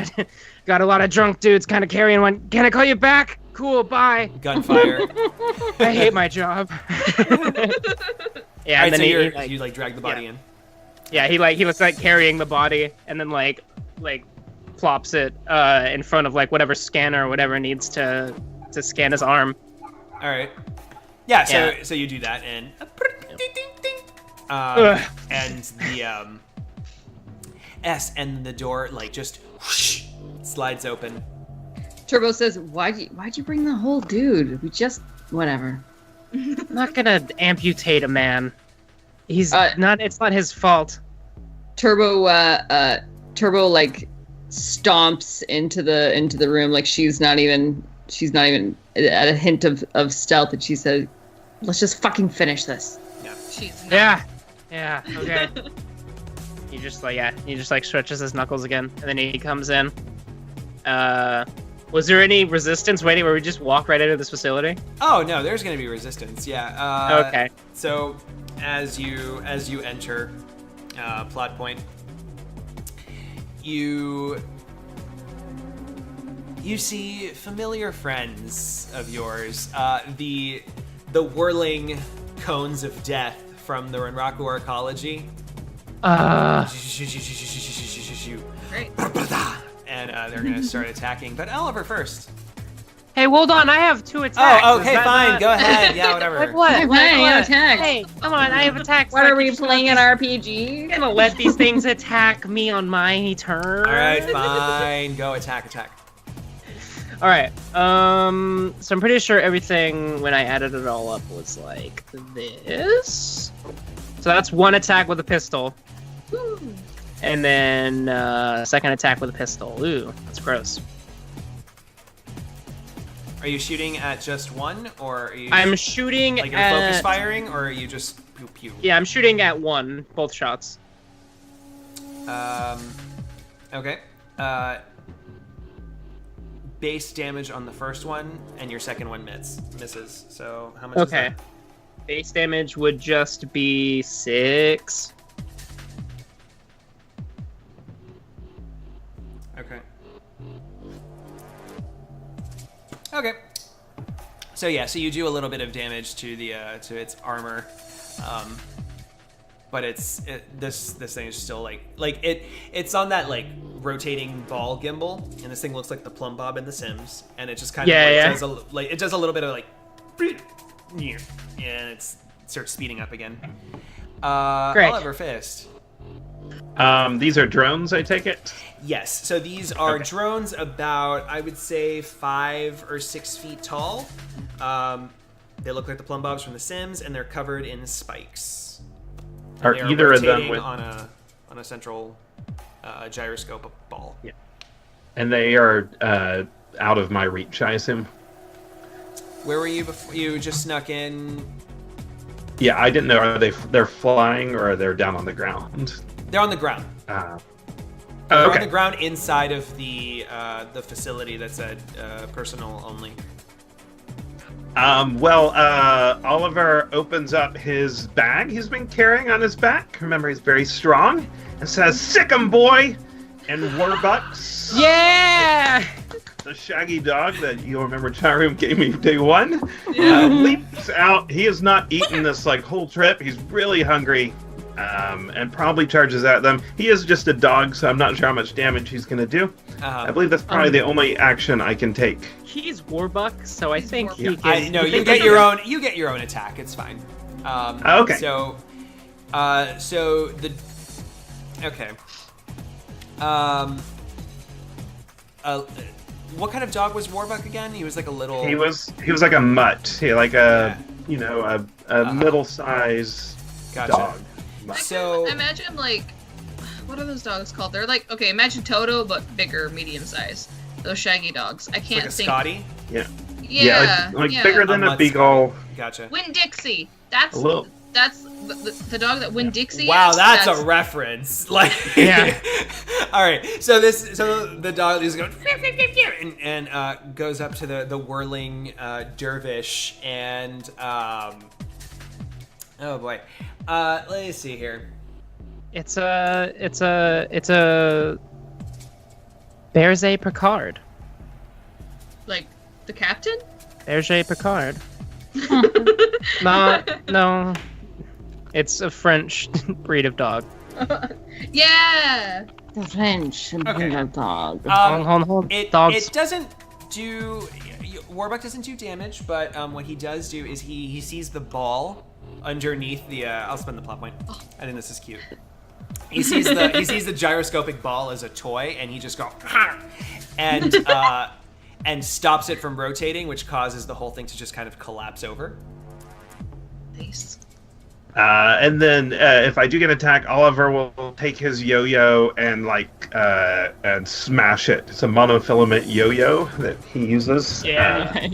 Got a lot of drunk dudes kind of carrying one. Can I call you back? Cool, bye. Gunfire. I hate my job. Yeah, All right, and then so he you like drag the body in. Yeah, he was like carrying the body, and then like plops it in front of like whatever scanner or whatever needs to scan his arm. All right. Yeah. So Yeah. so you do that, and and the and the door like just whoosh, slides open. Turbo says, why'd you bring the whole dude? We just whatever. I'm not gonna amputate a man. He's Uh, not. It's not his fault. Turbo like stomps into the room like she's not even at a hint of stealth, and she says, let's just fucking finish this. She's not. Yeah. Okay. He just like stretches his knuckles again, and then he comes in. Was there any resistance waiting where we just walk right into this facility? Oh no, there's gonna be resistance. Yeah. Okay. So as you enter, plot point, you see familiar friends of yours. The whirling cones of death from the Renraku arcology. Great. And they're gonna start attacking, but Oliver first. Hey, hold on. I have 2 attacks. Oh, Is okay, that fine. not- Go ahead. Yeah, whatever. Like what? Hey, Like Ryan, what? attacks. Hey, come on. I have attacks. What Like, are we you're just playing an gonna RPG? gonna let these things attack me on my turn? All right, fine. Go attack. All right. So I'm pretty sure everything when I added it all up was like this. So that's 1 attack with a pistol, and then second attack with a pistol. Ooh, that's gross. Are you shooting at just one, or are you? I'm shooting like you're at. focus firing, or are you just pew pew? Yeah, I'm shooting at 1, both shots. Okay. Base damage on the first one, and your second one misses. So how much? Is Okay. that? Base damage would just be 6. Okay. So yeah, so you do a little bit of damage to the to its armor, but this thing is still it's on that like rotating ball gimbal, and this thing looks like the plumb bob in The Sims, and it just kind of does a little bit of like, and it starts speeding up again. Great. Oliver Fist. These are drones, I take it? Yes, so these are Okay. drones about, I would say, 5 or 6 feet tall. They look like the plumb bobs from The Sims, and they're covered in spikes. And Are they either of them rotating with... on a central gyroscope ball? Yeah. And they are out of my reach, I assume? Where were you before? You just snuck in. Yeah, I didn't know. Are they're flying or are they down on the ground? They're on the ground. They're They're on the ground inside of the facility that said personal only. Oliver opens up his bag he's been carrying on his back. Remember, he's very strong. And says, "Sick 'em, boy!" And Warbucks, Yeah! the shaggy dog that you'll remember Charum gave me day 1, leaps out. He has not eaten this whole trip. He's really hungry. And probably charges at them. He is just a dog, so I'm not sure how much damage he's going to do. I believe that's probably the only action I can take. He's Warbuck, so I think he Warbuck. can. You get your own. You get your own attack. It's fine. Okay. So the okay. What kind of dog was Warbuck again? He was like a little. He was like a mutt. He a middle-sized Gotcha. dog. So Imagine what are those dogs called? They're imagine Toto but bigger, medium size. Those shaggy dogs. I can't like a think. Scotty. Yeah, bigger than A a beagle. Gotcha. Winn-Dixie. That's A little. the dog that Winn-Dixie. Wow, is. that's a reference. Yeah. All right. So the dog is going and goes up to the whirling dervish and oh boy. Let's see here. It's a Berger Picard. Like the captain. Berger Picard. No. It's a French breed of dog. Yeah. The French dog. Hold. It Dogs. doesn't do. Warbuck doesn't do damage, but what he does do is he sees the ball underneath the. I'll spend the plot point. I think this is cute. He sees the gyroscopic ball as a toy, and he just goes and stops it from rotating, which causes the whole thing to just kind of collapse over. Nice. And then if I do get attacked, Oliver will take his yo-yo and and smash it. It's a monofilament yo-yo that he uses. Yeah.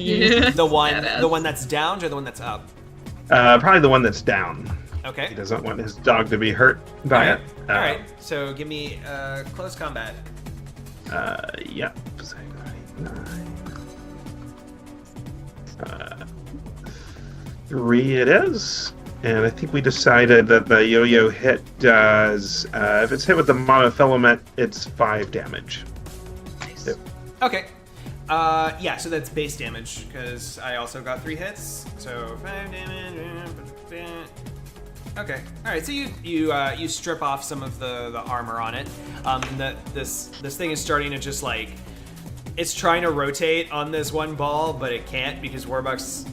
The one Badass. that's down or the one that's up. Probably the one that's down. Okay. He doesn't want his dog to be hurt by it. All right. So give me close combat. Yep. 3 it is. And I think we decided that the yo-yo hit does, if it's hit with the monofilament, it's 5 damage. Nice. Yep. Okay. Yeah, so that's base damage, because I also got 3 hits. So 5 damage. Okay. Alright, so you strip off some of the armor on it. And this thing is starting to just it's trying to rotate on this one ball, but it can't because Warbucks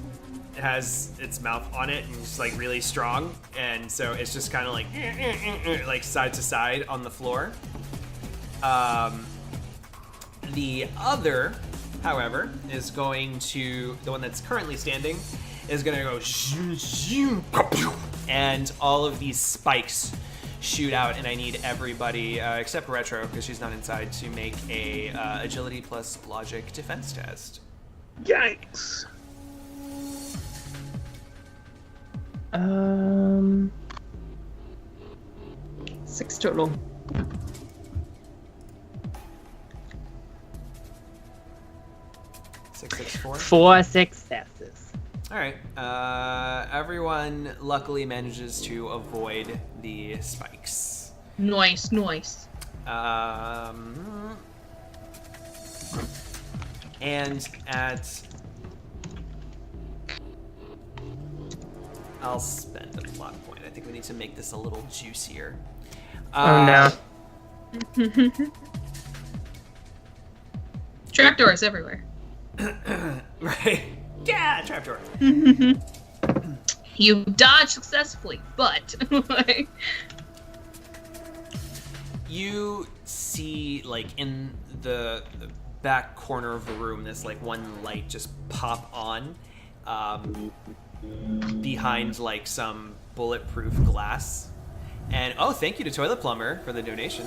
has its mouth on it and it's really strong, and so it's just kind of like side to side on the floor. The other, however, is going to, the one that's currently standing is going to go and all of these spikes shoot out, and I need everybody except Retro, because she's not inside, to make a agility plus logic defense test. Yikes! 6 total. 664. 4 successes. All right. Everyone luckily manages to avoid the spikes. Nice. And I'll spend a plot point. I think we need to make this a little juicier. Oh no. Trapdoors everywhere. Right. Yeah, trapdoor. You dodge successfully, but You see, in the back corner of the room, this one light just pop on behind some bulletproof glass. And thank you to Toilet Plumber for the donation.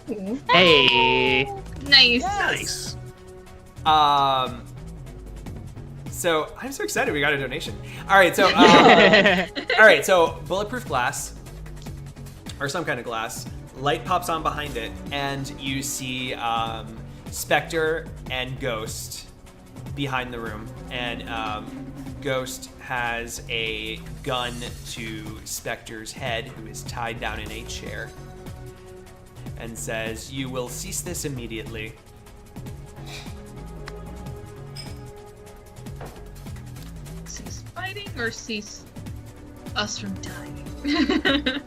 oh, Hey. nice. Nice. So I'm so excited we got a donation. All right, so bulletproof glass or some kind of glass. Light pops on behind it, and you see Spectre and Ghost behind the room. And Ghost has a gun to Spectre's head, who is tied down in a chair, and says, "You will cease this immediately." Cease fighting or cease us from dying?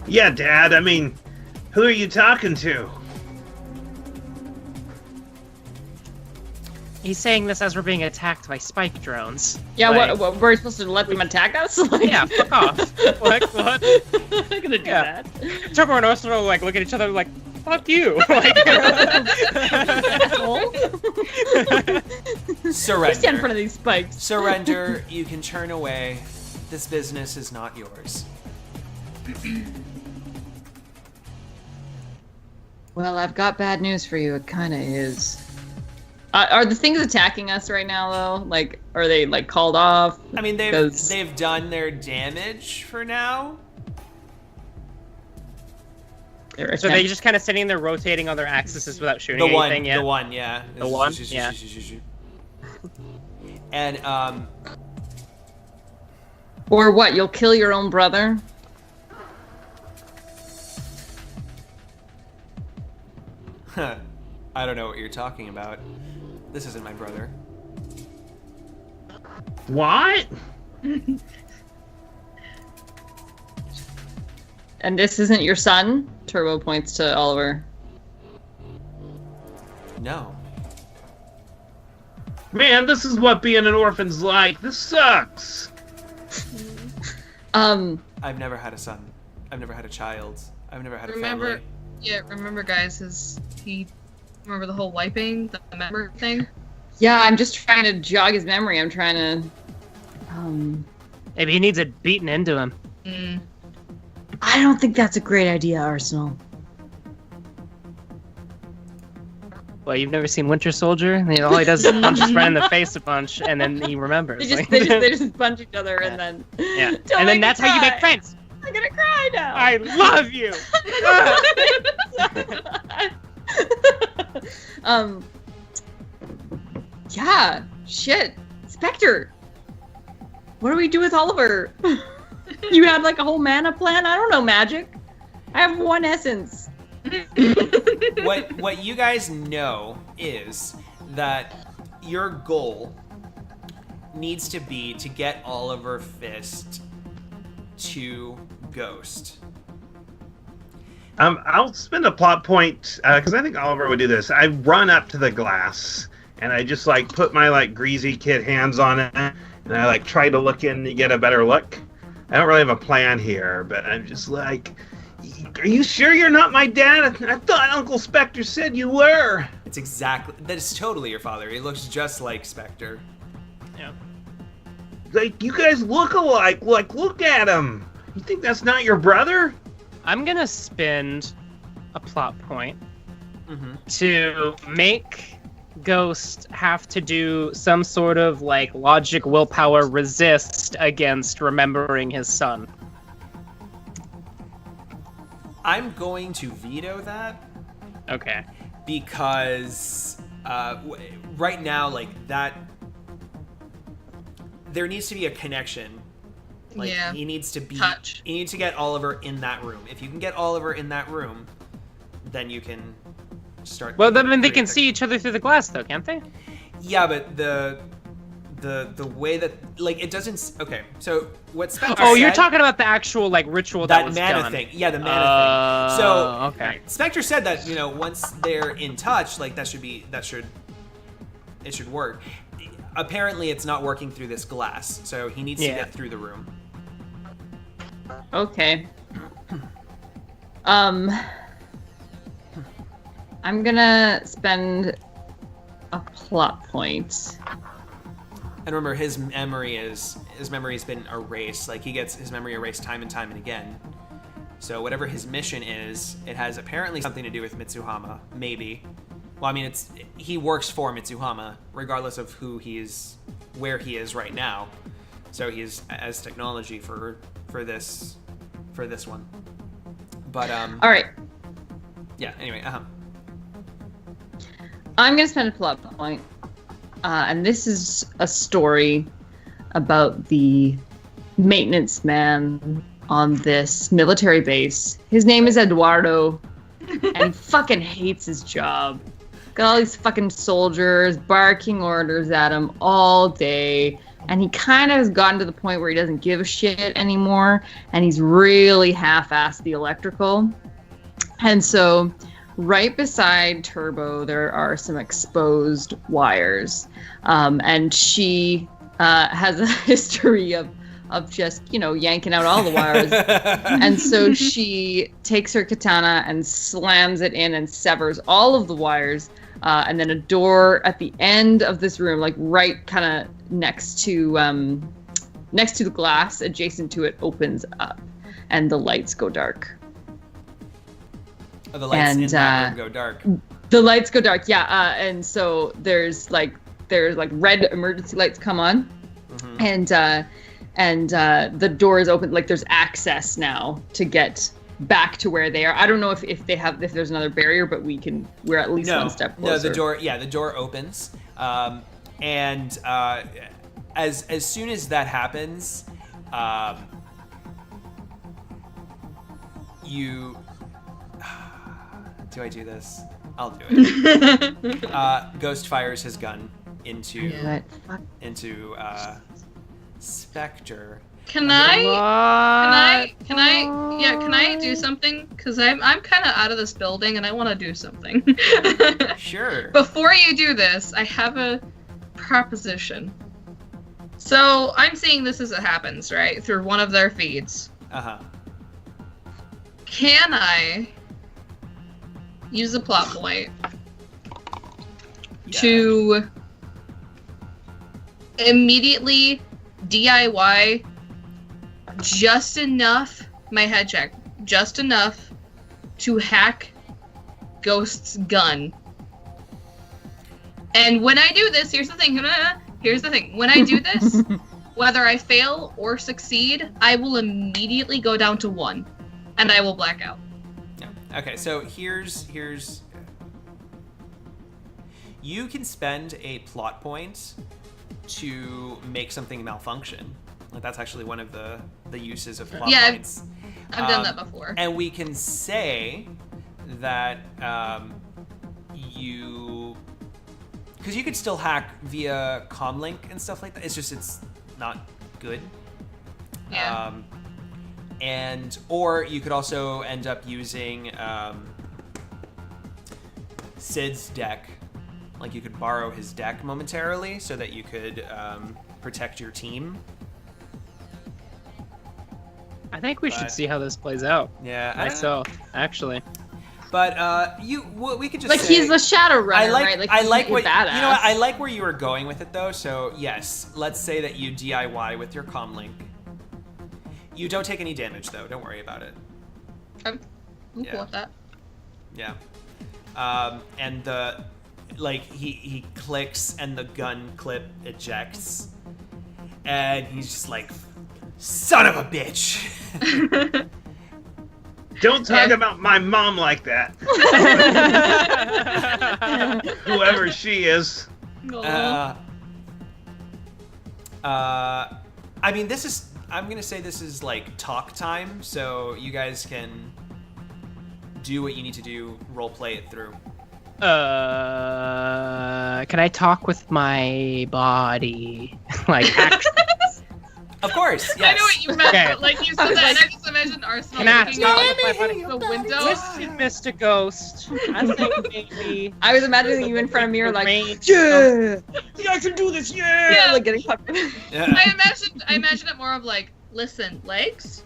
Yeah, Dad, I mean, who are you talking to? He's saying this as we're being attacked by spike drones. Yeah, Like, what we're supposed to let them attack us? Yeah, fuck off. What? I'm not gonna do Yeah. that. Turbo and Ursula look at each other like, fuck you. Surrender. Stand in front of these spikes. Surrender. You can turn away. This business is not yours. Well, I've got bad news for you. It kind of is. Are the things attacking us right now, though? Are they called off? I mean, Because- they've done their damage for now. So they're just kind of sitting there rotating on their axes without shooting The one, anything yet? the one, yeah. The one? Yeah. And Or what? You'll kill your own brother? I don't know what you're talking about. This isn't my brother. What? And this isn't your son? Turbo points to Oliver. No. Man, this is what being an orphan's like. This sucks. I've never had a son. I've never had a child. I've never had a family. Remember, guys, remember the whole wiping, the memory thing? Yeah, I'm just trying to jog his memory. I'm trying to, Maybe he needs it beaten into him. I don't think that's a great idea, Arsenal. Well, you've never seen Winter Soldier? All he does is punch his friend in the face a bunch, and then he remembers. they just punch each other and then. Yeah, Don't and then make me that's how you make cry. friends. I'm gonna cry now. I love you. Yeah. Shit. Spectre. What do we do with Oliver? You had like a whole mana plan? I don't know magic. I have one essence. What you guys know is that your goal needs to be to get Oliver Fist to Ghost. I'll spend a plot point because I think Oliver would do this. I run up to the glass and I just like put my like greasy kid hands on it and I like try to look in to get a better look. I don't really have a plan here, but I'm just like, are you sure you're not my dad? I thought Uncle Spectre said you were. That is totally your father. He looks just like Spectre. Yeah. Like, you guys look alike. Like, look at him. You think that's not your brother? I'm gonna spend a plot point Mm-hmm. to make Ghost have to do some sort of like logic willpower resist against remembering his son. I'm going to veto that Okay. because right now, like that, there needs to be a connection. Like, Yeah. he needs to be. Touch. You need to get Oliver in that room. If you can get Oliver in that room, then you can start. Well, then they pretty can quick. see each other through the glass, though, can't they? Yeah, but the way that like it doesn't. Okay, so what Spectre Oh, you're said- talking about the actual like ritual that that was mana done. thing. Yeah, the mana thing. So okay. Spectre said that once they're in touch, like it should work. Apparently, it's not working through this glass, so he needs to Yeah. get through the room. Okay. I'm gonna spend a plot point. And remember, his memory has been erased. Like he gets his memory erased time and time and again. So whatever his mission is, it has apparently something to do with Mitsuhama. Maybe. Well, I mean, he works for Mitsuhama, regardless of where he is right now. So he as technology for this one. But All right. yeah. Anyway, I'm gonna spend a plot point, and this is a story about the maintenance man on this military base. His name is Eduardo, and he fucking hates his job. Got all these fucking soldiers barking orders at him all day, and he kind of has gotten to the point where he doesn't give a shit anymore, and he's really half-assed the electrical. And so, right beside Turbo, there are some exposed wires, and she has a history of just yanking out all the wires. And so she takes her katana and slams it in and severs all of the wires. And then a door at the end of this room, like right kind of next to the glass, adjacent to it, opens up, and the lights go dark. the lights in that room go dark. The lights go dark, yeah. And so there's like red emergency lights come on, and the door is open. Like there's access now to get back to where they are. I don't know if there's another barrier, but we're at least one step closer. No, the door opens, and as soon as that happens, you. Do I do this? I'll do it. Ghost fires his gun into Spectre, Can I do something? Because I'm kind of out of this building and I want to do something. Sure. Before you do this, I have a proposition. So I'm seeing this as it happens, right? Through one of their feeds. Uh-huh. Can I use a plot point to immediately DIY just enough, my head check, just enough to hack Ghost's gun? And when I do this, here's the thing. When I do this, whether I fail or succeed, I will immediately go down to 1, and I will black out. Yeah. Okay, so here's you can spend a plot point to make something malfunction. Like, that's actually one of the uses of plot points. I've done that before. And we can say that because you could still hack via comlink and stuff like that. It's not good. Yeah. Or you could also end up using Sid's deck. Like, you could borrow his deck momentarily so that you could protect your team. I think we should see how this plays out. Yeah. Myself, actually. But we could just Like, say, he's the Shadowrun, right? Like, I he's like a what badass. you know. I like where you were going with it, though. So yes, let's say that you DIY with your comlink. You don't take any damage, though. Don't worry about it. I'm cool with that. Yeah. And he clicks and the gun clip ejects, and he's just like, "Son of a bitch." Don't talk about my mom like that. Whoever she is. I mean, I'm gonna say this is like talk time, so you guys can do what you need to do, role play it through. Can I talk with my body? Like, actually? Of course, yes. I know what you meant, Okay. but like you said that, and I just imagined Arsenal Can I looking talk out with my body? the window. Listen, Mr. Ghost. I think maybe I was imagining you in front of me, like, range yeah, Yeah, I can do this. yeah, like getting pumped. Yeah. I imagine it more of like, listen, legs.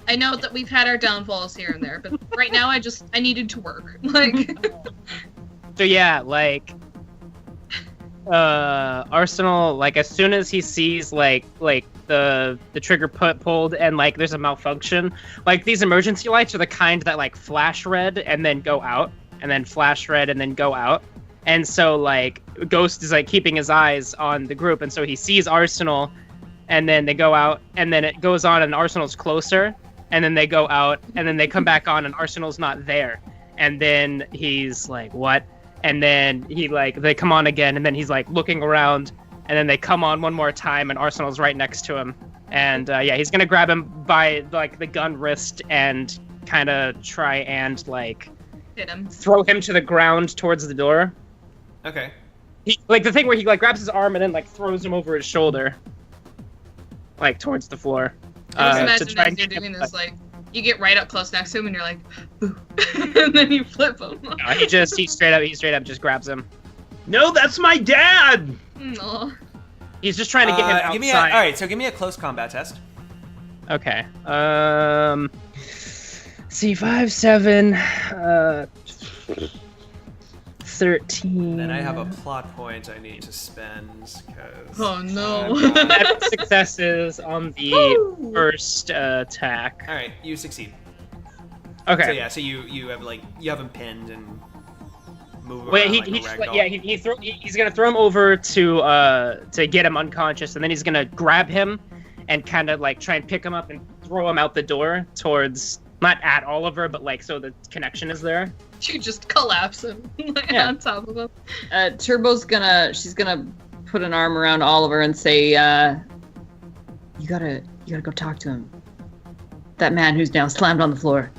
I know that we've had our downfalls here and there, but right now I needed to work. Like, So yeah, like Arsenal, like, as soon as he sees like the trigger pulled and like there's a malfunction, like, these emergency lights are the kind that like flash red and then go out, and then flash red and then go out. And so like Ghost is like keeping his eyes on the group, and so he sees Arsenal, and then they go out, and then it goes on and Arsenal's closer, and then they go out, and then they come back on and Arsenal's not there. And then he's like, what? And then they come on again, and then he's like looking around, and then they come on one more time, and Arsenal's right next to him. And he's gonna grab him by like the gun wrist and kind of try and like hit him. throw him to the ground towards the door. Okay. Like the thing where he like grabs his arm and then like throws him over his shoulder, like towards the floor. I just to imagine try as and you're get doing him, this, like, you get right up close next to him and you're like, boo. And then you flip him. No, he straight up just grabs him. No, that's my dad. Aw. He's just trying to get him outside. All right, so give me a close combat test. Okay. C5, 7, 13. Then I have a plot point I need to spend because. Oh no. Seven successes on the first attack. All right, you succeed. Okay. So yeah, so you have him pinned and move. Wait, around like a ragdoll. he's gonna throw him over to get him unconscious, and then he's gonna grab him and kind of like try and pick him up and throw him out the door towards, not at Oliver, but like so the connection is there. You just collapse him on top of him. She's gonna put an arm around Oliver and say, you gotta go talk to him. That man who's now slammed on the floor.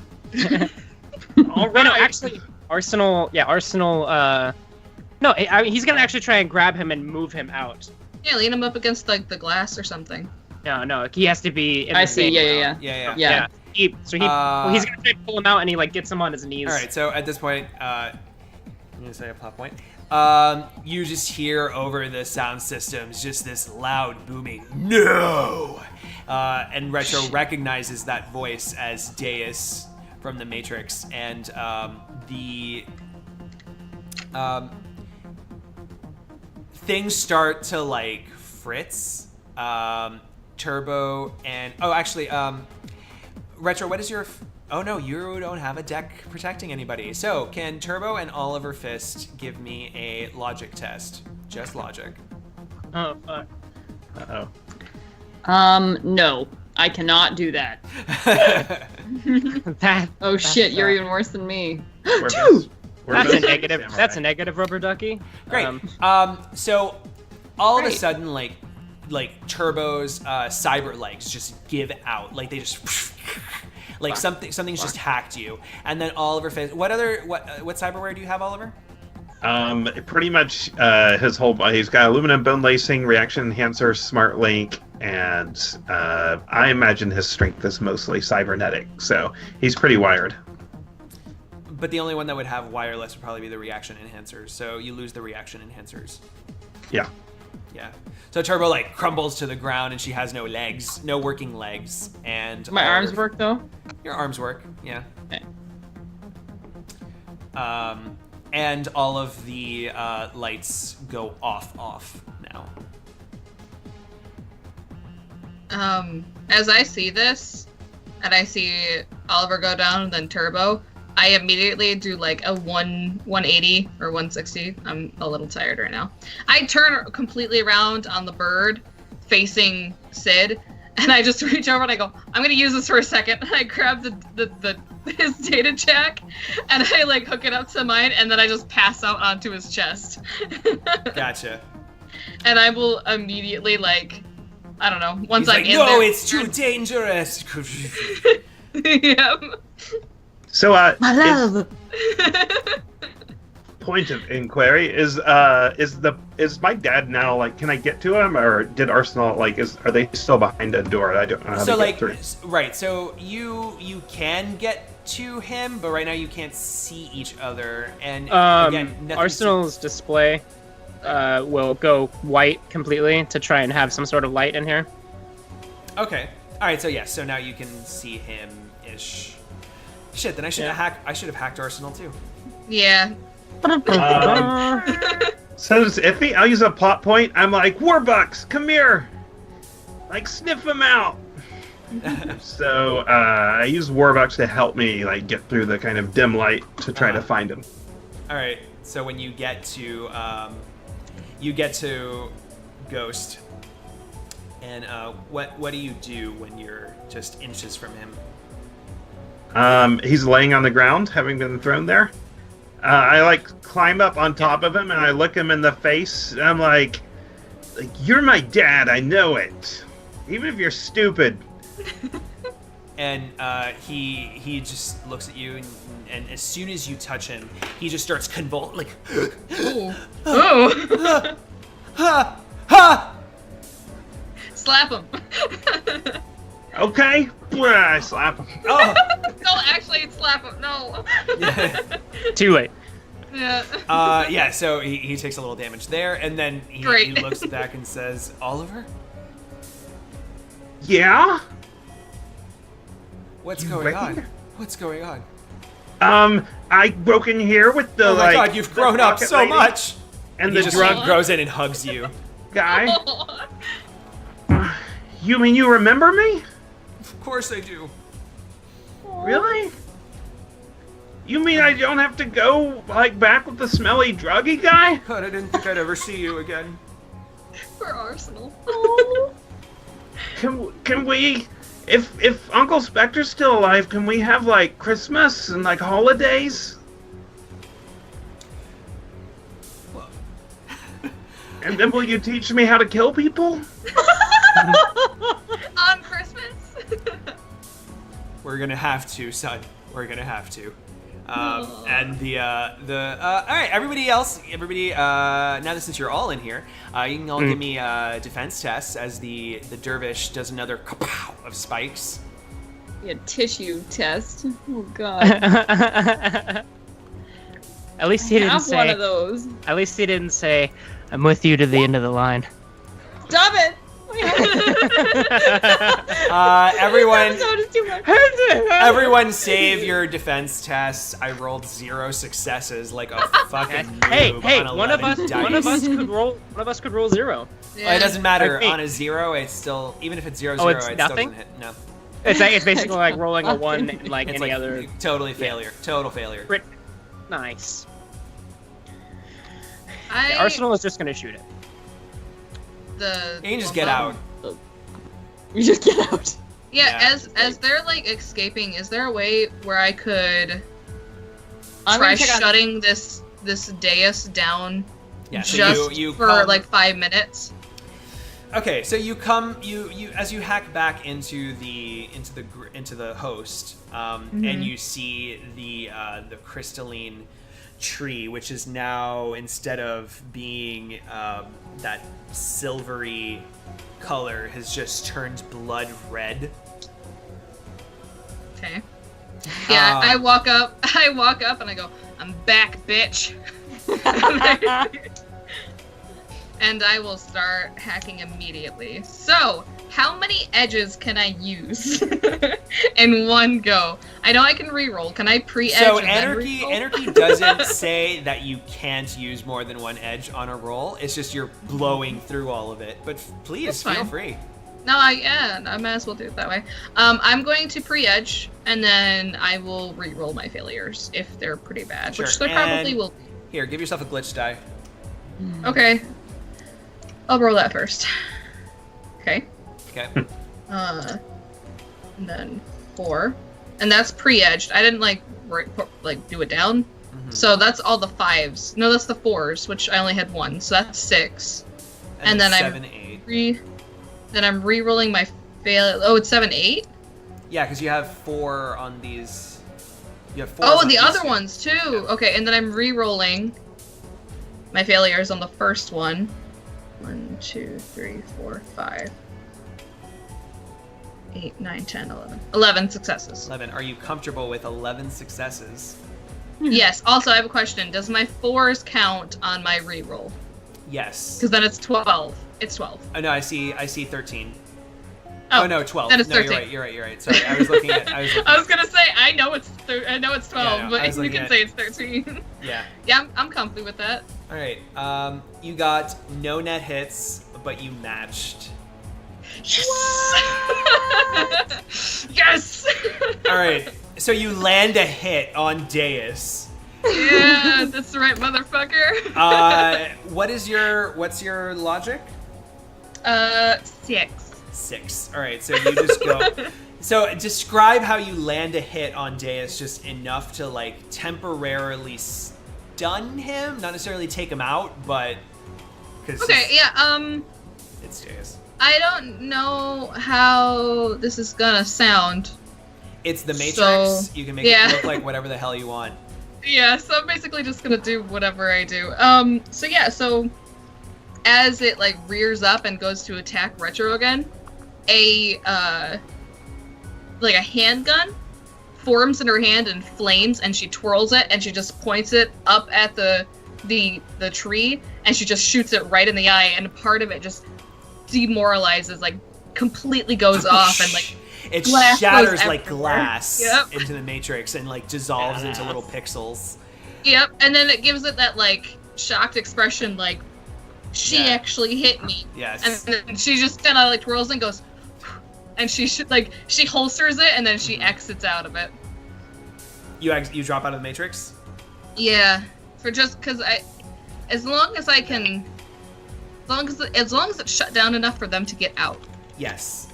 All right. No, actually, Arsenal. No, I mean, he's gonna actually try and grab him and move him out. Yeah, lean him up against like the glass or something. No, he has to be in I the see. same Yeah. room. Yeah. Yeah. Well, he's gonna try to pull him out, and he like gets him on his knees. All right, so at this point, I'm gonna say a plot point. You just hear over the sound systems just this loud booming "No!" And Retro recognizes that voice as Deus from the Matrix, and things start to like fritz. Turbo and Retro, what is your? Oh no, you don't have a deck protecting anybody. So can Turbo and Oliver Fist give me a logic test? Just logic. Oh fuck. No, I cannot do that. Oh shit, you're even worse than me. That's a negative. That's a negative, Rubber Ducky. Great. So all of a sudden, like Turbo's cyber legs just give out, like they just like something's just hacked you, and then Oliver Fist. What cyberware do you have, Oliver? Pretty much his whole body. He's got aluminum bone lacing, reaction enhancer, smart link, and I imagine his strength is mostly cybernetic, so he's pretty wired. But the only one that would have wireless would probably be the reaction enhancers, so you lose the reaction enhancers. Yeah. Yeah. So Turbo like crumbles to the ground, and she has no legs, no working legs, and My arms work though. Your arms work, yeah. Okay. And all of the lights go off now. As I see this, and I see Oliver go down and then Turbo, I immediately do like a 180 or 160. I'm a little tired right now. I turn completely around on the bird, facing Sid, and I just reach over and I go, I'm gonna use this for a second. And I grab his data jack, and I like hook it up to mine, and then I just pass out onto his chest. Gotcha. And I will immediately like, I don't know. Once He's I'm like, in no, there, it's too dangerous. Yep. So, My love. point of inquiry is my dad now, like, can I get to him, or did Arsenal, like, are they still behind a door? I don't know how So to like, get through. right? So you can get to him, but right now you can't see each other. And again, nothing Arsenal's display will go white completely to try and have some sort of light in here. Okay. All right. So yes. So now you can see him ish. Shit. Then I should have hacked Arsenal too. Yeah. So it's iffy. I'll use a plot point. I'm like, Warbucks, come here. Like, sniff him out. So I use Warbucks to help me like get through the kind of dim light to try to find him. All right. So when you get to Ghost, and what do you do when you're just inches from him? He's laying on the ground, having been thrown there. I like climb up on top of him and I look him in the face. And I'm like, you're my dad. I know it. Even if you're stupid. And he just looks at you, and as soon as you touch him, he just starts like. Oh. Ha! Ha! Slap him. Okay. I slap him. Oh. No, actually, slap him. No. Too late. Yeah. Yeah. So he takes a little damage there, and then he looks back and says, "Oliver, Yeah. what's You going right on? here? What's going on? I broke in here with the Oh my God, you've the grown up rocket so lady much." and He the just drug goes in and hugs you. guy. You mean you remember me? Of course I do. Really? You mean I don't have to go like back with the smelly druggy guy? God, I didn't think I'd ever see you again. For Arsenal. Can we, if Uncle Spectre's still alive, can we have like Christmas and like holidays? Well, And then will you teach me how to kill people? On Christmas. we're gonna have to, son. We're gonna have to. And all right, everybody else, now that since you're all in here, you can all give me defense tests as the dervish does another kapow of spikes. A tissue test. Oh god. At least he didn't Have say. one of those. At least he didn't say, "I'm with you to the end of the line." Stop it! Everyone, No, it's too much. everyone, save your defense tests. I rolled 0 successes, like a fucking noob Hey, on one of 11 us, dice. one of us could roll 0. Well, it doesn't matter. Wait. On a 0, it's still, even if it's 0, Oh, 0, it's it nothing? still doesn't hit. No, It's basically like rolling a 1 like it's any like other. totally failure. Total failure. Nice. I Arsenal is just gonna shoot it. the You can just get out. We just get out. Yeah, as they're like escaping, is there a way where I could I'm try gonna check out- shutting this dais down Yeah, so just you for come- like 5 minutes? Okay, so you come, you as you hack back into the host, and you see the crystalline tree, which is now, instead of being that silvery color, has just turned blood red. Okay. Yeah, I walk up and I go, "I'm back, bitch." And I will start hacking immediately. So, how many edges can I use in one go? I know I can reroll. Can I pre-edge? So and then anarchy reroll? doesn't say that you can't use more than one edge on a roll. It's just you're blowing through all of it. But please That's feel fine. free. No, I might as well do it that way. I'm going to pre-edge, and then I will re-roll my failures if they're pretty bad, Sure, which they probably and- will be. Here, give yourself a glitch die. Okay. I'll roll that first. Okay. Okay. And then 4. And that's pre-edged. I didn't like do it down. So that's all the 5s. No, that's the 4s, which I only had 1. So that's 6. And then 7, 8. Then I'm re-rolling my fail. Oh, it's 7, 8? Yeah, because you have 4 on these. You have 4. Oh, on and the these other two. ones too. Yeah. Okay, and then I'm re-rolling my failures on the first one. 1, 2, 3, 4, 5, 8, 9, 10, 11. 11 successes. 11. Are you comfortable with 11 successes? Yes. Also, I have a question. Does my 4s count on my re-roll? Yes. Because then it's 12. It's 12. Oh no, I see 13. Oh, Oh no, 12. then it's No, 13. you're right. Sorry, I was looking at. I was gonna say I know it's 12, Yeah, no, I but was you looking can at- say it's 13. Yeah. Yeah, I'm comfy with that. All right. You got no net hits, but you matched. Yes. Yes. All right. So you land a hit on Deus. Yeah, that's the right motherfucker. What's your logic? 6. 6. All right. So you just go. So describe how you land a hit on Deus just enough to like temporarily stun him, not necessarily take him out, but because Okay, yeah. it's Deus. I don't know how this is gonna sound. It's the Matrix. So, you can make yeah. it look like whatever the hell you want. Yeah, so I'm basically just gonna do whatever I do. So as it like rears up and goes to attack Retro again, a handgun forms in her hand and flames, and she twirls it and she just points it up at the tree, and she just shoots it right in the eye, and part of it just demoralizes, like completely goes off, and like It glass shatters goes like everywhere. glass Yep. into the Matrix and like dissolves into little pixels. Yep, and then it gives it that like shocked expression, like she Yeah. actually hit me. Yes. And then she just kind of like twirls and goes, and she holsters it, and then she exits out of it. You drop out of the Matrix? Yeah, for just because as long as it's shut down enough for them to get out. Yes.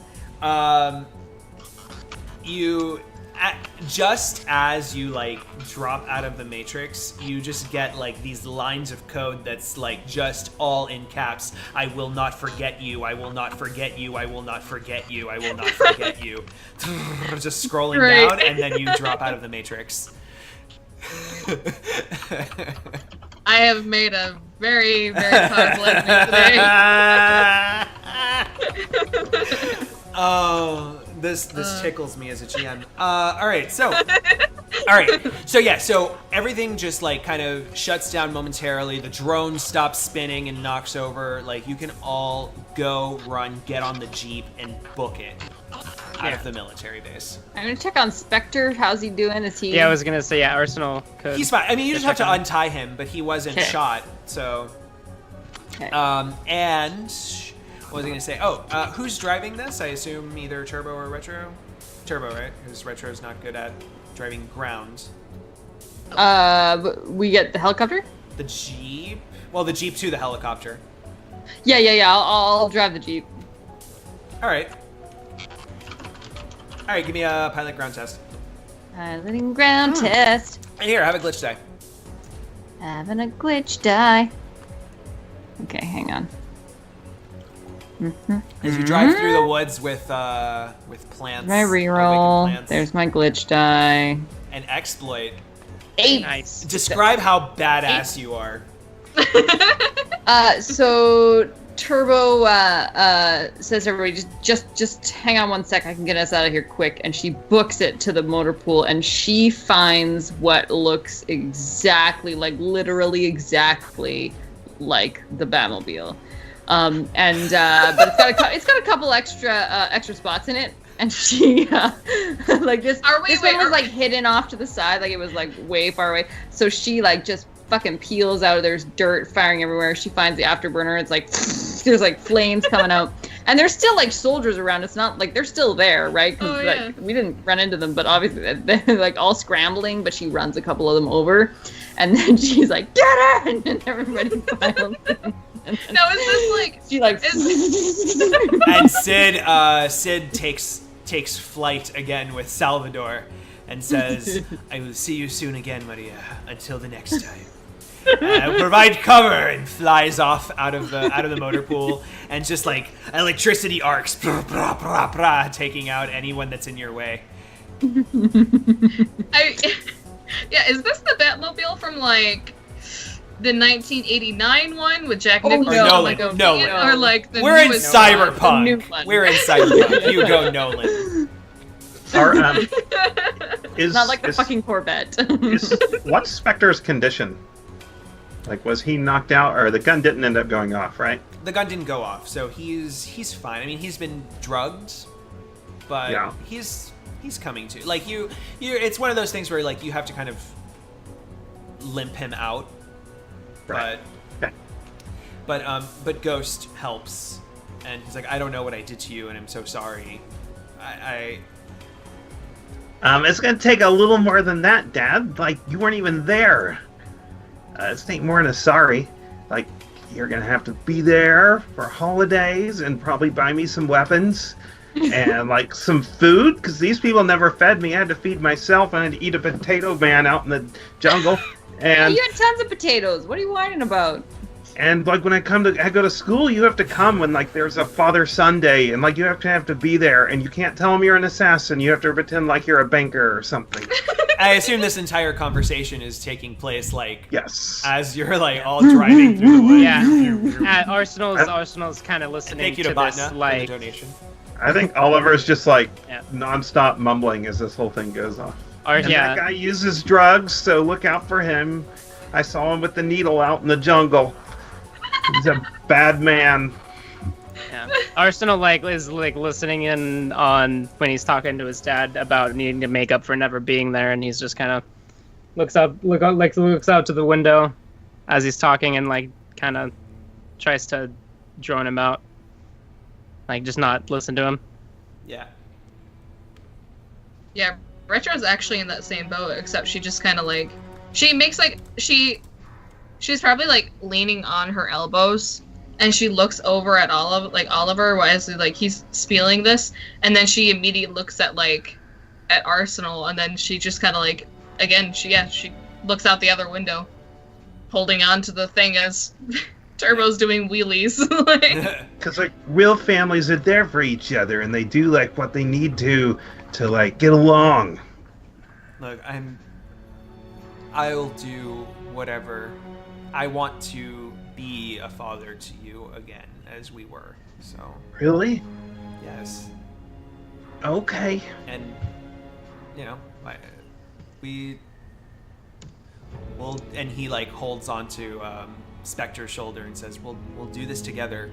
Just as you like drop out of the Matrix, you just get like these lines of code that's like just all in caps. I will not forget you. I will not forget you. I will not forget you. I will not forget you. Just scrolling Right. down, and then you drop out of the Matrix. I have made a very, very powerful enemy today. Oh, this tickles me as a GM. All right, so yeah, so everything just like kind of shuts down momentarily. The drone stops spinning and knocks over. Like you can all go, run, get on the Jeep, and book it out of the military base. I'm gonna check on Spectre. How's he doing? Is he? Yeah, I was gonna say Arsenal could. He's fine. I mean, you just have to check on untie him, but he wasn't Okay. shot. So, Okay. and what was I gonna say? Oh, who's driving this? I assume either Turbo or Retro. Turbo, right? Because Retro's not good at driving ground. We get the helicopter. The Jeep. Well, the Jeep to the helicopter. Yeah. I'll drive the Jeep. All right. All right, give me a pilot ground test. Piloting ground test. And here, have a glitch die. Having a glitch die. Okay, hang on. As you drive through the woods with plants. My awakened reroll. plants, There's my glitch die. an exploit. 8. Nice. Describe how badass you are. So Turbo says to everybody, just hang on one sec. I can get us out of here quick. And she books it to the motor pool, and she finds what looks exactly, like literally exactly, like the Batmobile. But it's got a couple extra spots in it. And she like this. This one was like hidden off to the side, like it was like way far away. So she like just fucking peels out. There's dirt firing everywhere. She finds the afterburner. It's like there's like flames coming out, and there's still like soldiers around. It's not like they're still there, right? Because like we didn't run into them, but obviously they're like all scrambling. But she runs a couple of them over, and then she's like, "Get in!" and everybody piles in. Now is this like She like And Sid takes flight again with Salvador and says, "I will see you soon again, Maria. Until the next time." Provide cover, and flies off out of the motor pool, and just like electricity arcs, taking out anyone that's in your way. is this the Batmobile from like the 1989 one with Jack Nicholson? Nolan. Or like the We're in newest cyberpunk. new one. We're in cyberpunk. You go, Nolan. Our, is, not like a is- fucking Corvette. What's Spectre's condition? Like, was he knocked out, or the gun didn't end up going off, right? The gun didn't go off, so he's fine. I mean, he's been drugged, but Yeah. he's coming to. Like you. It's one of those things where like you have to kind of limp him out. Right. Okay. But Ghost helps, and he's like, "I don't know what I did to you, and I'm so sorry. It's gonna take a little more than that, Dad. Like, you weren't even there. It's ain't more than a sorry. Like, you're gonna have to be there for holidays and probably buy me some weapons and like some food, because these people never fed me. I had to feed myself, and I had to eat a potato man out in the jungle. And you had tons of potatoes. What are you whining about? And like when I go to school, you have to come when like there's a Father Sunday, and like you have to be there, and you can't tell them you're an assassin. You have to pretend like you're a banker or something. I assume this entire conversation is taking place like Yes. as you're like all driving through the woods. Yeah. Arsenal's kind of listening Thank you to this Botna for the like donation. I think Oliver's just like Yeah. nonstop mumbling as this whole thing goes on. Or, And that guy uses drugs, so look out for him. I saw him with the needle out in the jungle. He's a bad man. Yeah. Arsenal is listening in on when he's talking to his dad about needing to make up for never being there, and he's just kind of looks out to the window as he's talking, and like kind of tries to drone him out, like just not listen to him. Yeah. Yeah, Retro's actually in that same boat, except she just kind of like she's probably like leaning on her elbows, and she looks over at Oliver as like he's spieling this, and then she immediately looks at Arsenal, and then she just kind of like again she looks out the other window, holding on to the thing as Turbo's doing wheelies. Because like real families are there for each other, and they do like what they need to like get along. Look, I'm I'll do whatever. I want to be a father to you again, as we were. So. Really? Yes. Okay. And, you know, and he like holds onto Spectre's shoulder and says, "We'll do this together,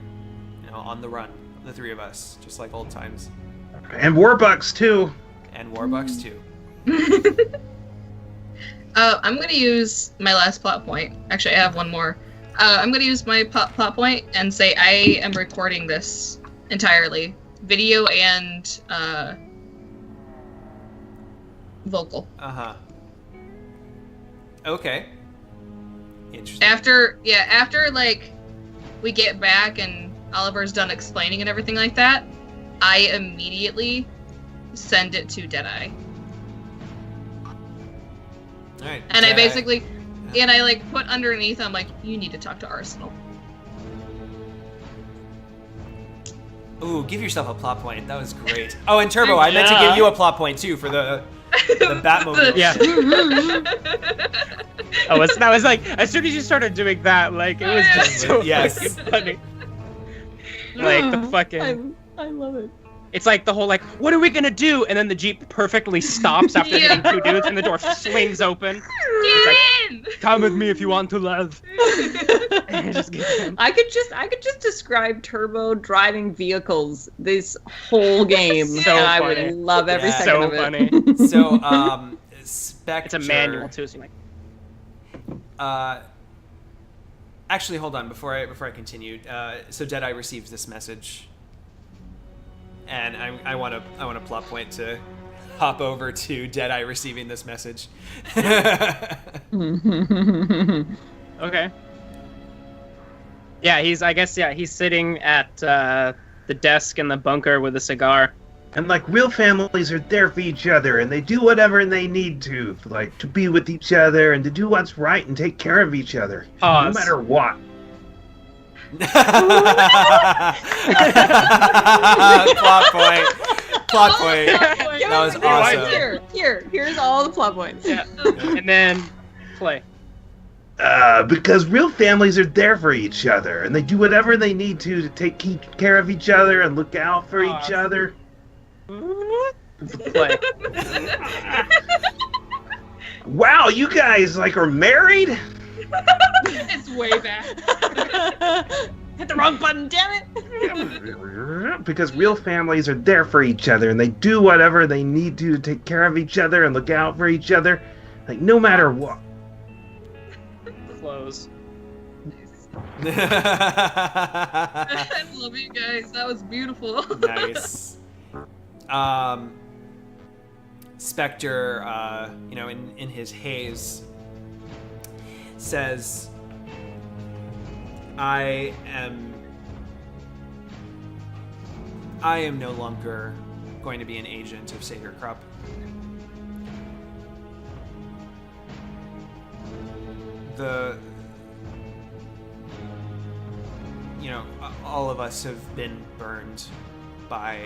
you know, on the run, the three of us, just like old times." And Warbucks too. And Warbucks too. I'm gonna use my last plot point. Actually, I have one more. I'm gonna use my plot point and say I am recording this entirely, video and vocal. Okay. Interesting. After like we get back and Oliver's done explaining and everything like that, I immediately send it to Deadeye. All right. And I basically, and I like put underneath, I'm like, you need to talk to Arsenal. Ooh, give yourself a plot point. That was great. Oh, and Turbo, I meant to give you a plot point too for the Batmobile. Yeah. That was like, as soon as you started doing that, like, it was just so Yes. fucking funny. Like, the fucking... I love it. It's like the whole, like, what are we gonna do? And then the Jeep perfectly stops after hitting two dudes and the door swings open. Get in! Come with me if you want to live. And just get in. I could just describe Turbo driving vehicles this whole game. So and I funny. would love every Yeah. second So of it. funny. So, Spectre. It's a manual too, so you're like, Actually, hold on before I continue. So Deadeye receives this message, and I want a plot point to hop over to Deadeye receiving this message. okay. Yeah, he's sitting at the desk in the bunker with a cigar. And like real families are there for each other, and they do whatever they need to, like to be with each other and to do what's right and take care of each other, Pause. no matter what. Plot point. That was awesome. Here's all the plot points. Yeah. And then play. Because real families are there for each other, and they do whatever they need to take care of each other and look out for each other. Play. Wow, you guys like are married? It's way back. Hit the wrong button, damn it! Because real families are there for each other, and they do whatever they need to take care of each other and look out for each other, like no matter what. Close. I love you guys. That was beautiful. Nice. Spectre, in his haze, says, I am no longer going to be an agent of Savior Krupp. All of us have been burned by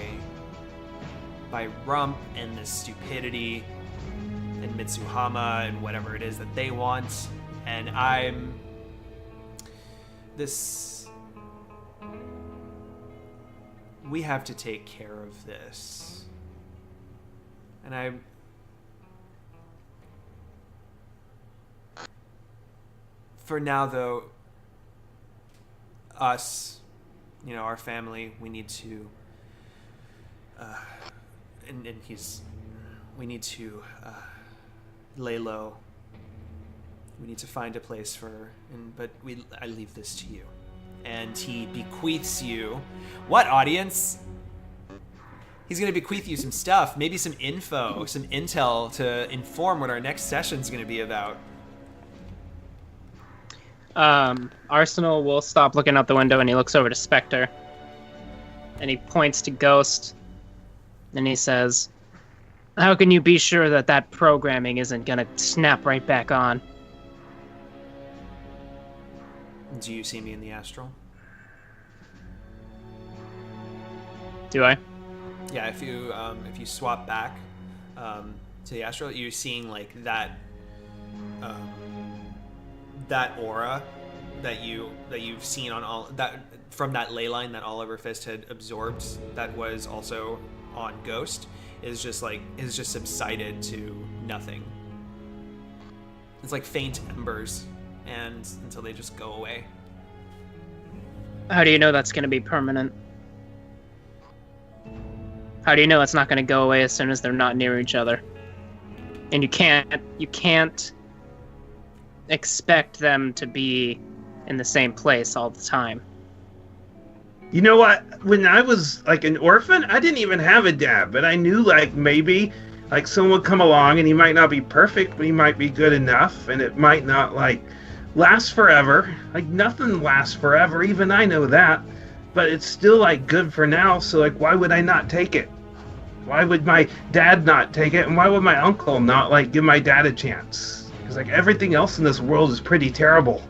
Rump and the stupidity and Mitsuhama and whatever it is that they want, and we have to take care of this. And for now though, us, our family, we need to we need to lay low. We need to find a place but I leave this to you. And he bequeaths you. What, audience? He's going to bequeath you some stuff, maybe some info, some intel to inform what our next session's going to be about. Arsenal will stop looking out the window and he looks over to Spectre. And he points to Ghost. And he says, how can you be sure that programming isn't gonna snap right back on? Do you see me in the astral? Do I? Yeah, if you swap back to the astral, you're seeing like that that aura that you've seen on all that from that ley line that Oliver Fist had absorbed, that was also on Ghost, is just subsided to nothing. It's like faint embers, and until they just go away. How do you know that's going to be permanent? How do you know it's not going to go away as soon as they're not near each other? And you can't expect them to be in the same place all the time. You know what? When I was like an orphan, I didn't even have a dad, but I knew like maybe like someone would come along and he might not be perfect, but he might be good enough, and it might not like last forever. Like nothing lasts forever, even I know that. But it's still like good for now, so like why would I not take it? Why would my dad not take it, and why would my uncle not like give my dad a chance? Because like everything else in this world is pretty terrible.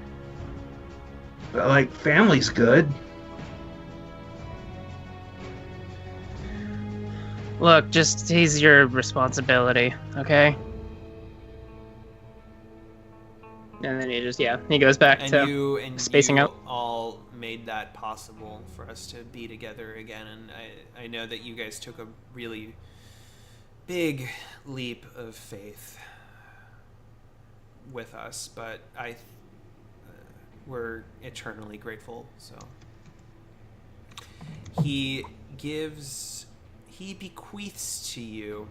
But like family's good. Look, just he's your responsibility, okay? And then he goes back to spacing out. All made that possible for us to be together again, and I know that you guys took a really big leap of faith with us, but we're eternally grateful. So he bequeaths to you.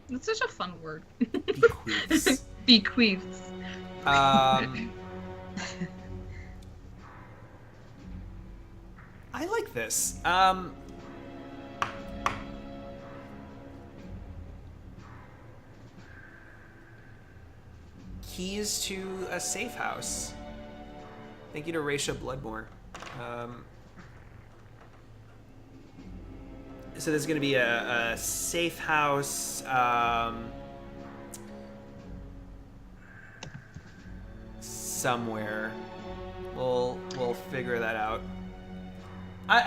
That's such a fun word. Bequeaths. Bequeaths. I like this. Keys to a safe house. Thank you to Raisha Bloodmore. So there's going to be a safe house somewhere. We'll figure that out.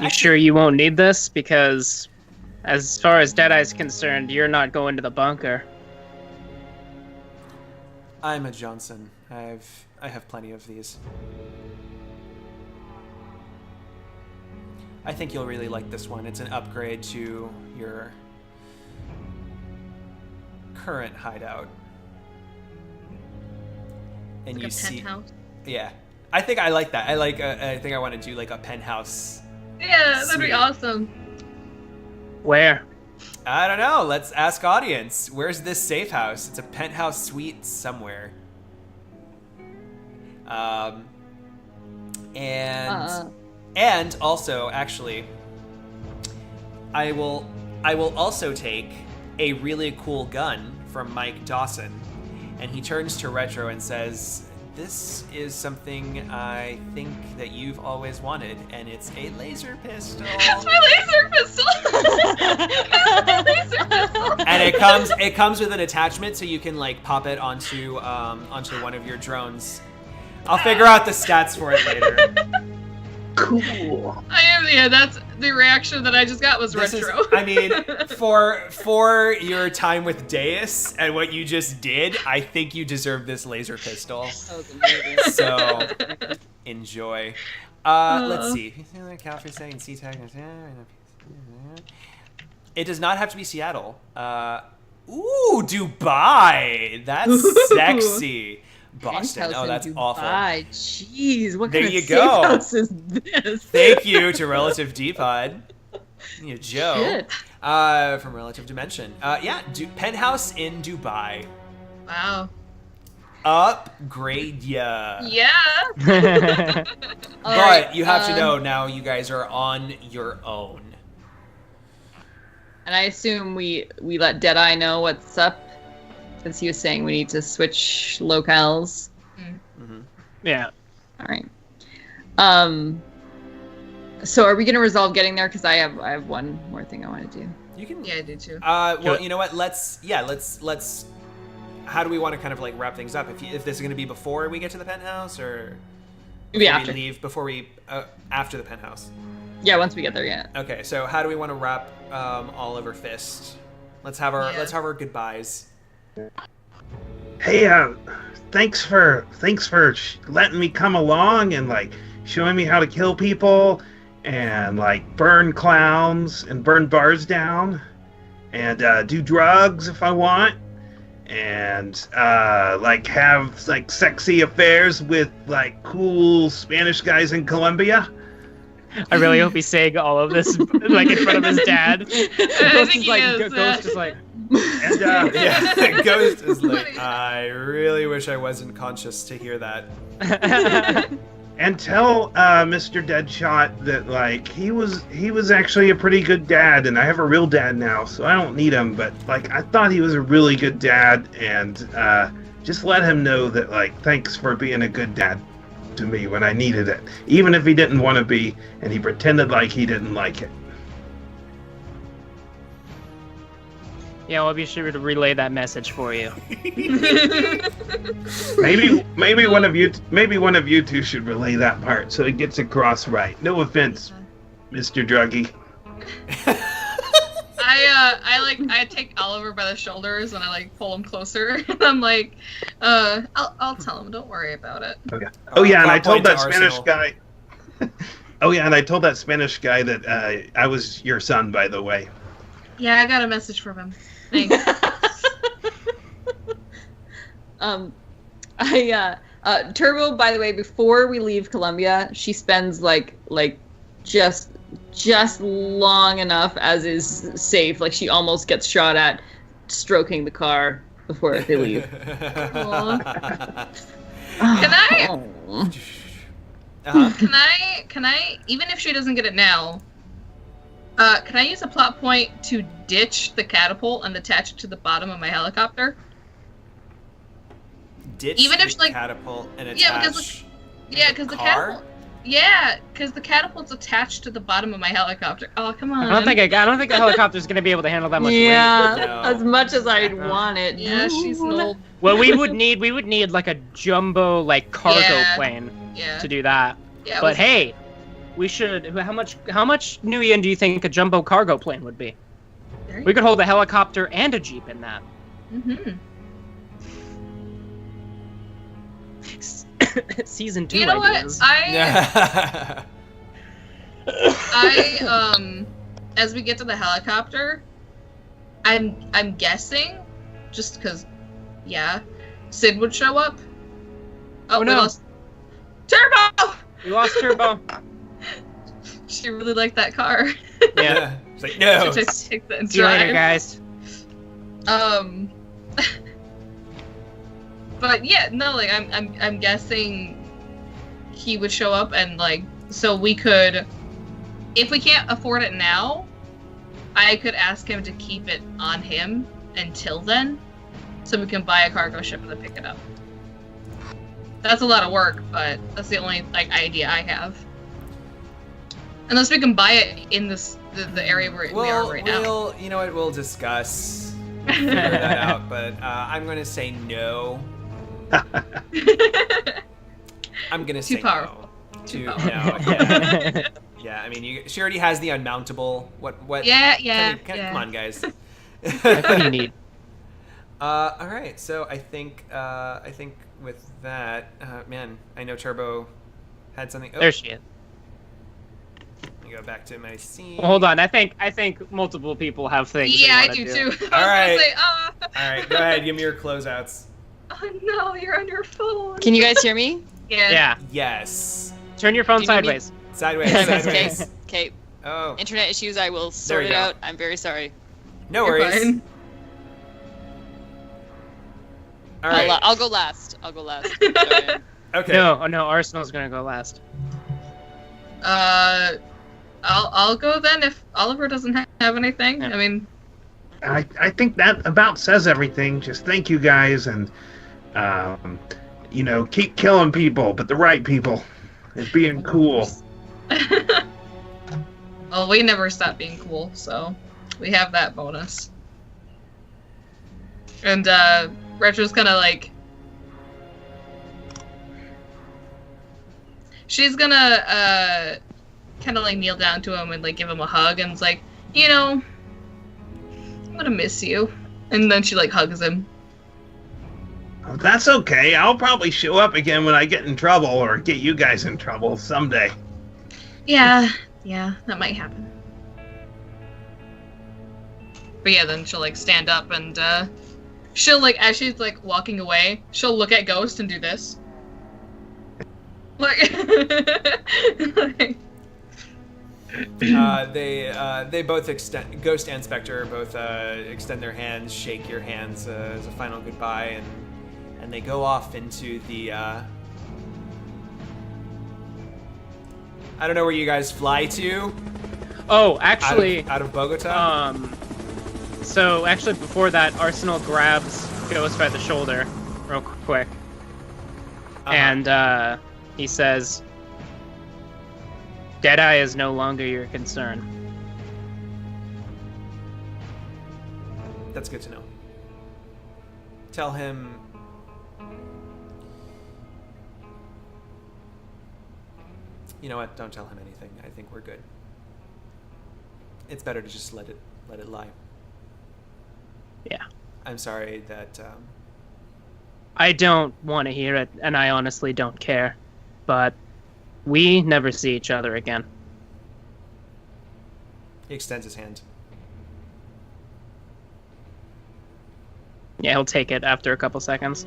You sure you won't need this? Because as far as Deadeye's concerned, you're not going to the bunker. I'm a Johnson. I have plenty of these. I think you'll really like this one. It's an upgrade to your current hideout. And Like you a see, penthouse? yeah. I think I like that. I think I want to do like a penthouse. Yeah, that'd Sweet. be awesome. Where? I don't know. Let's ask audience. Where's this safe house? It's a penthouse suite somewhere. And also, actually, I will also take a really cool gun from Mike Dawson, and he turns to Retro and says, "This is something I think that you've always wanted, and it's a laser pistol." It's my laser pistol! It's my laser pistol! And it comes with an attachment, so you can like pop it onto one of your drones. I'll figure out the stats for it later. Cool. That's the reaction that I just got was Retro. I mean, for your time with Deus and what you just did, I think you deserve this laser pistol. That was amazing. So enjoy. Let's see. It does not have to be Seattle. Ooh, Dubai. That's sexy. Boston. Penthouse Oh, that's in awful. Dubai. Jeez, what There kind you of go. safe house is this? Thank you to Relative D-Pod. Joe. Shit. From Relative Dimension. Penthouse in Dubai. Wow. Upgrade ya. Yeah. All But right, you have to know now you guys are on your own. And I assume we let Deadeye know what's up, since he was saying we need to switch locales. Mm-hmm. Yeah. All right. So are we gonna resolve getting there? Because I have one more thing I want to do. You can. Yeah, I do too. Well, you know what? Let's. How do we want to kind of like wrap things up? If this is going to be before we get to the penthouse, or Maybe before after. we leave before we after the penthouse? Yeah, once we get there, yeah. Okay, so how do we want to wrap Oliver Fist? Let's have our goodbyes. Hey, thanks for letting me come along and like showing me how to kill people and like burn clowns and burn bars down and do drugs if I want and like have like sexy affairs with like cool Spanish guys in Colombia. I really hope he's saying all of this like in front of his dad. Ghost is like, Ghost is like, And Yeah, Ghost is like, I really wish I wasn't conscious to hear that. and tell Mr. Deadshot that like he was actually a pretty good dad, and I have a real dad now, so I don't need him. But like I thought he was a really good dad, and just let him know that like thanks for being a good dad to me when I needed it, even if he didn't want to be, and he pretended like he didn't like it. yeah, we'll be sure to relay that message for you. Maybe one of you two should relay that part so it gets across right. No offense, Mr. Druggy. I take Oliver by the shoulders and I like pull him closer and I'm like, I'll tell him, don't worry about it. Okay. Oh yeah, and I told Point that to Spanish Arsenal. guy. Oh yeah, and I told that Spanish guy that I was your son, by the way. Yeah, I got a message from him. Thanks. Turbo, by the way, before we leave Colombia, she spends like just long enough as is safe. Like she almost gets shot at stroking the car before they leave. Aw. Can I? Oh. Can I, even if she doesn't get it now, can I use a plot point to ditch the catapult and attach it to the bottom of my helicopter? Ditch Even if the she, like- catapult and attach Yeah, because the car? catapult. Yeah, because the catapult's attached to the bottom of my helicopter. Oh, come on. I don't think the helicopter's gonna be able to handle that much weight. Yeah, No. as much as I'd want it. Yeah, she's an old. Well, we would need like a jumbo like cargo Yeah. plane Yeah. to do that. Yeah. But hey, we should. How much new yen do you think a jumbo cargo plane would be? We could hold a helicopter and a jeep in that. Mm-hmm. Season 2 You know ideas. what? Yeah. As we get to the helicopter, I'm guessing, just because, yeah, Sid would show up. Oh, we no. lost Turbo! We lost Turbo. She really liked that car. Yeah. It's like, no. Should just take that and See you later, drive. guys. But yeah, no, like I'm guessing he would show up and like so we could, if we can't afford it now, I could ask him to keep it on him until then, so we can buy a cargo ship and then pick it up. That's a lot of work, but that's the only like idea I have. Unless we can buy it in this the area where we are right now. You know what? We'll discuss. Figure that out. But I'm going to say no. I'm going to say Too powerful. no. Too No. powerful. Yeah, I mean, she already has the unmountable. What? Yeah. Come on, guys. That's what you need. All right, so I think with that, man, I know Turbo had something. Oh, There she is. Let me go back to my scene. Well, hold on. I think multiple people have things. they Yeah, I wanna do too. All right. I was gonna say, All right, go ahead. Give me your closeouts. oh no, you're on your phone. Can you guys hear me? Yeah. Yes. Turn your phone Do you need me- sideways. Sideways. Okay, Sideways. okay. Oh, Internet issues. I will There sort we it go. out. I'm very sorry. no You're worries. fine. All right. I'll go last. Sorry. Okay. No, Arsenal's gonna go last. I'll go then if Oliver doesn't have anything. Yeah. I mean, I think that about says everything. Just thank you guys, and keep killing people, but the right people, and being cool. well, we never stop being cool, so we have that bonus. And Retro's kind of like, she's gonna kind of like kneel down to him and like give him a hug, and it's like, I'm gonna miss you. And then she like hugs him. That's okay. I'll probably show up again when I get in trouble or get you guys in trouble someday. Yeah, that might happen. But yeah, then she'll like stand up and she'll like as she's like walking away, she'll look at Ghost and do this. Like, they both extend. Ghost and Spectre both extend their hands, shake your hands as a final goodbye, and they go off into the. I don't know where you guys fly to. Oh, actually, out of Bogota. So actually, before that, Arsenal grabs Ghost by the shoulder, real quick, and he says, "Deadeye is no longer your concern." That's good to know. Tell him. You know what? Don't tell him anything. I think we're good. It's better to just let it lie. Yeah. I'm sorry that. I don't want to hear it, and I honestly don't care. But we never see each other again. He extends his hand. Yeah, he'll take it after a couple seconds.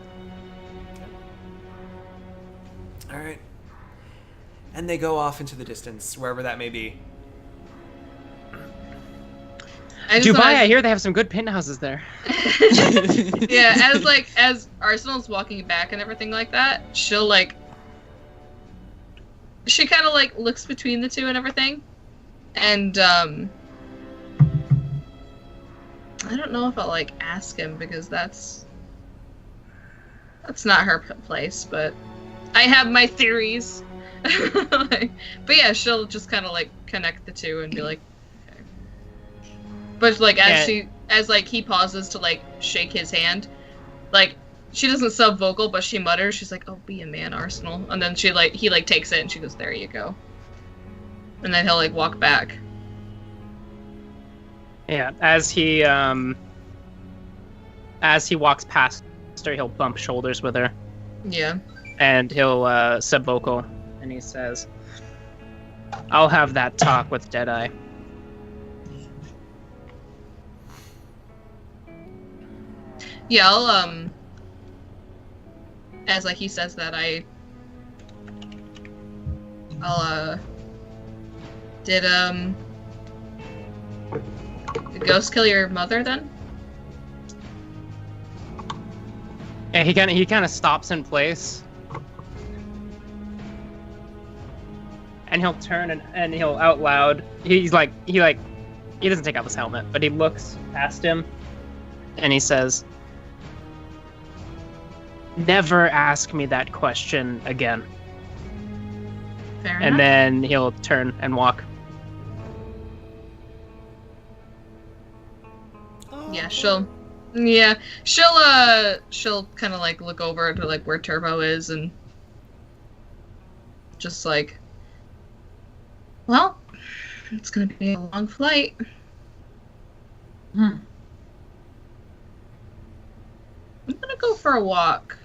All right. And they go off into the distance, wherever that may be. Dubai, I hear they have some good penthouses there. Yeah, as Arsenal's walking back and everything like that, she'll like. She kind of like looks between the two and everything, and I don't know if I'll like ask him because that's not her place, but I have my theories. But yeah, she'll just kind of like connect the two and be like, okay. But like as he pauses to like shake his hand, like. She doesn't sub vocal, but she mutters. She's like, "Oh, be a man, Arsenal." And then he takes it and she goes, "There you go." And then he'll like walk back. Yeah, as he walks past her, he'll bump shoulders with her. Yeah. And he'll sub vocal, and he says, "I'll have that talk with Deadeye." Yeah, I'll as like he says that, did the ghost kill your mother then? Yeah, he kind of stops in place, and he'll turn and he'll out loud. He doesn't take off his helmet, but he looks past him, and he says, "Never ask me that question again." Fair and enough. Then he'll turn and walk. Yeah, she'll kind of like look over to like where Turbo is and just like, well, it's gonna be a long flight. I'm gonna go for a walk.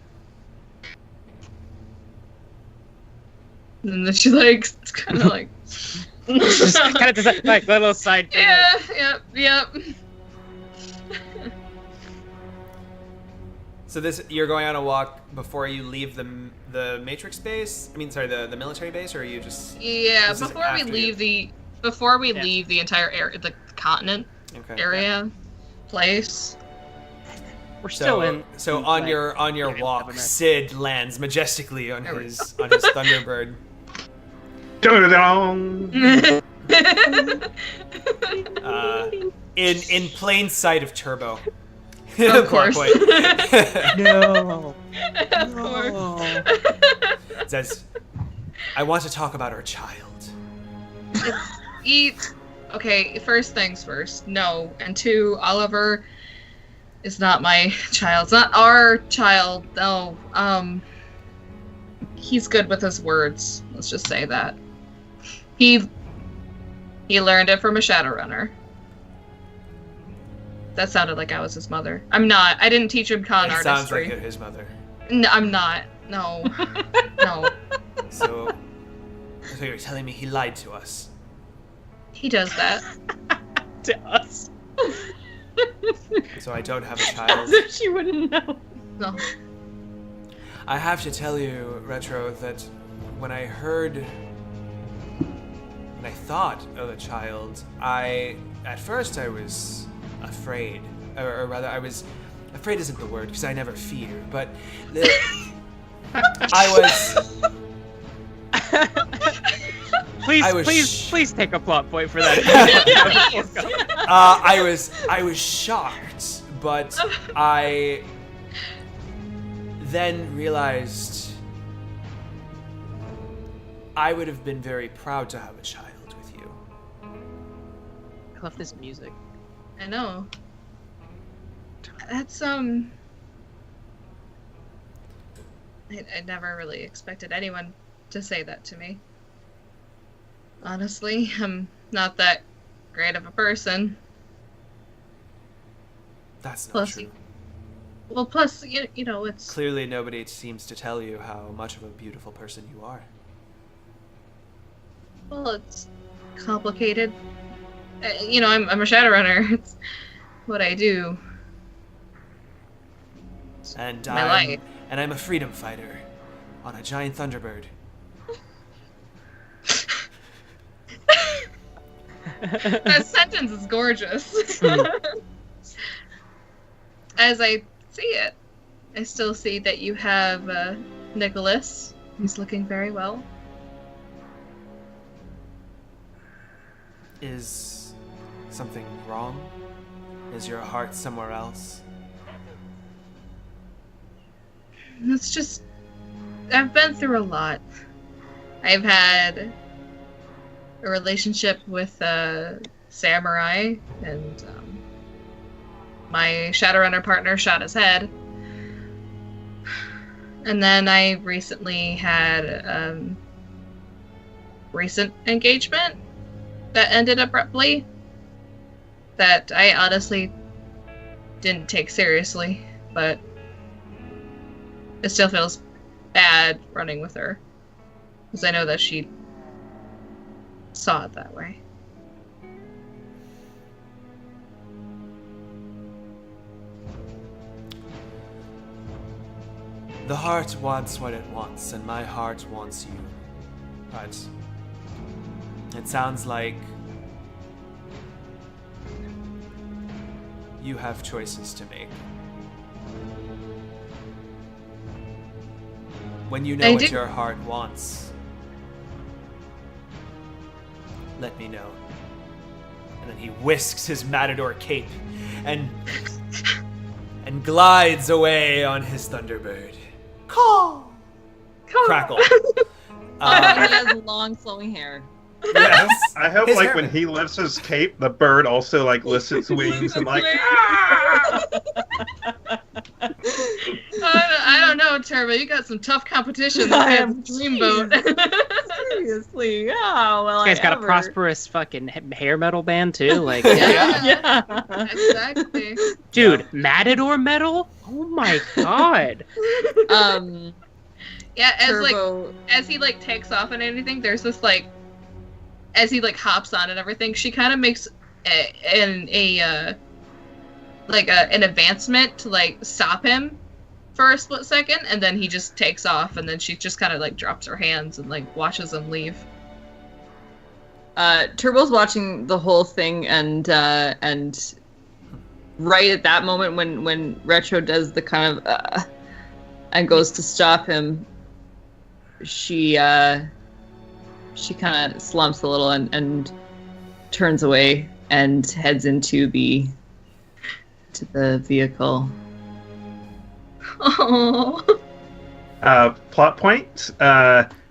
And then she like, it's kind of like, Just kind of does like little side thing. yeah, yep. So you're going on a walk before you leave the Matrix base? I mean, sorry, the military base, or are you just? Yeah, this is before we after leave you- leave the entire area, the continent area, place. We're still in. So on your walk, Sid lands majestically on his Thunderbird. Dun-dun-dun. In plain sight of Turbo. Of course. No. Of course. Says, "I want to talk about our child." Okay, first things first. No, and two, Oliver is not my child. It's not our child. No. He's good with his words. Let's just say that. He learned it from a Shadowrunner. That sounded like I was his mother. I'm not. I didn't teach him con It artistry. sounds like his mother. No, I'm not. No. No. So you're telling me he lied to us? He does that. To us. So I don't have a child. As if she wouldn't know. No. I have to tell you, Retro, that when I thought of a child, at first I was afraid, or rather I was, afraid isn't the word, because I never fear, but Please take a plot point for that. I was shocked, but I then realized I would have been very proud to have a child with you. I love this music. I know. That's I never really expected anyone to say that to me. Honestly, I'm not that great of a person. That's not Plus, true. Plus, you know, it's... Clearly nobody seems to tell you how much of a beautiful person you are. Well, it's complicated. You know, I'm a Shadowrunner. It's what I do. And My life. I'm a freedom fighter on a giant thunderbird. That sentence is gorgeous. As I see it, I still see that you have Nicholas. He's looking very well. Is something wrong? Is your heart somewhere else? It's just... I've been through a lot. I've had a relationship with Samurai, and my Shadowrunner partner shot his head. And then I recently had a recent engagement that ended abruptly that I honestly didn't take seriously, but it still feels bad running with her, because I know that she saw it that way. The heart wants what it wants, and my heart wants you. But it sounds like you have choices to make. When you know I what do. your heart wants, let me know. And then he whisks his matador cape and glides away on his thunderbird. Caw! Crackle. He has long flowing hair. Yes. I hope, His like, hair- when he lifts his cape, the bird also, like, lifts its wings and, like, I don't know, Turbo. You got some tough competition. I This am guy's dreamboat. Seriously, yeah. Well, This guy's got a ever. prosperous fucking hair metal band too. Like, Yeah. Yeah. Exactly. dude, Matador metal? Oh my god. Yeah, Turbo. as he like takes off and anything, there's this like, as he like hops on and everything, she kind of makes an advancement to like stop him for a split second, and then he just takes off, and then she just kind of like drops her hands and like watches him leave. Turbo's watching the whole thing, and right at that moment when Retro does the kind of and goes to stop him, she kind of slumps a little and turns away and heads into the vehicle. Oh. plot point.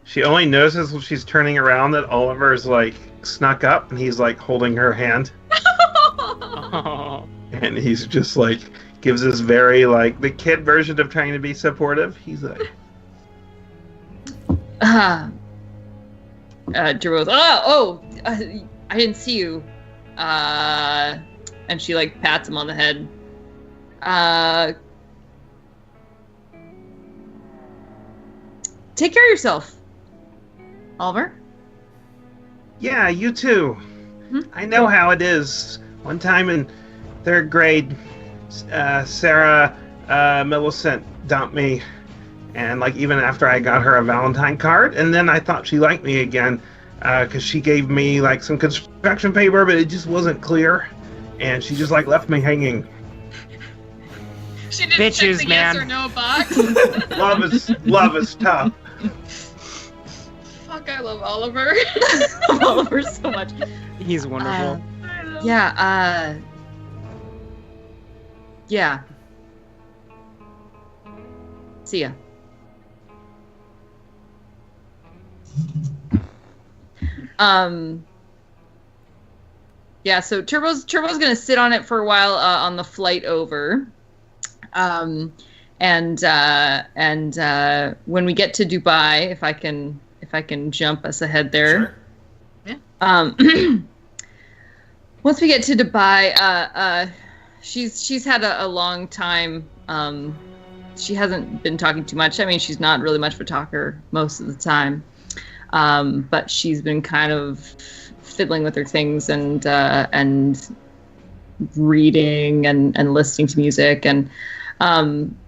She only notices when she's turning around that Oliver's, like, snuck up, and he's, like, holding her hand. Oh. And he's just, like, gives this very, like, the kid version of trying to be supportive. He's like... Turbo's, I didn't see you. And she, like, pats him on the head. take care of yourself, Oliver. Yeah, you too. I know how it is. One time in 3rd grade, Sarah Millicent dumped me, and like even after I got her a Valentine card, and then I thought she liked me again because she gave me like some construction paper, but it just wasn't clear, and she just like left me hanging. She didn't check the man. yes or no box. Love is tough. Fuck, I love Oliver. I love Oliver so much. He's wonderful. Yeah, yeah. See ya. Yeah, so Turbo's gonna sit on it for a while on the flight over. And when we get to Dubai, if I can jump us ahead there. Sure. Yeah. Once we get to Dubai, she's had a long time. She hasn't been talking too much. I mean, she's not really much of a talker most of the time. But she's been kind of fiddling with her things and reading and listening to music. And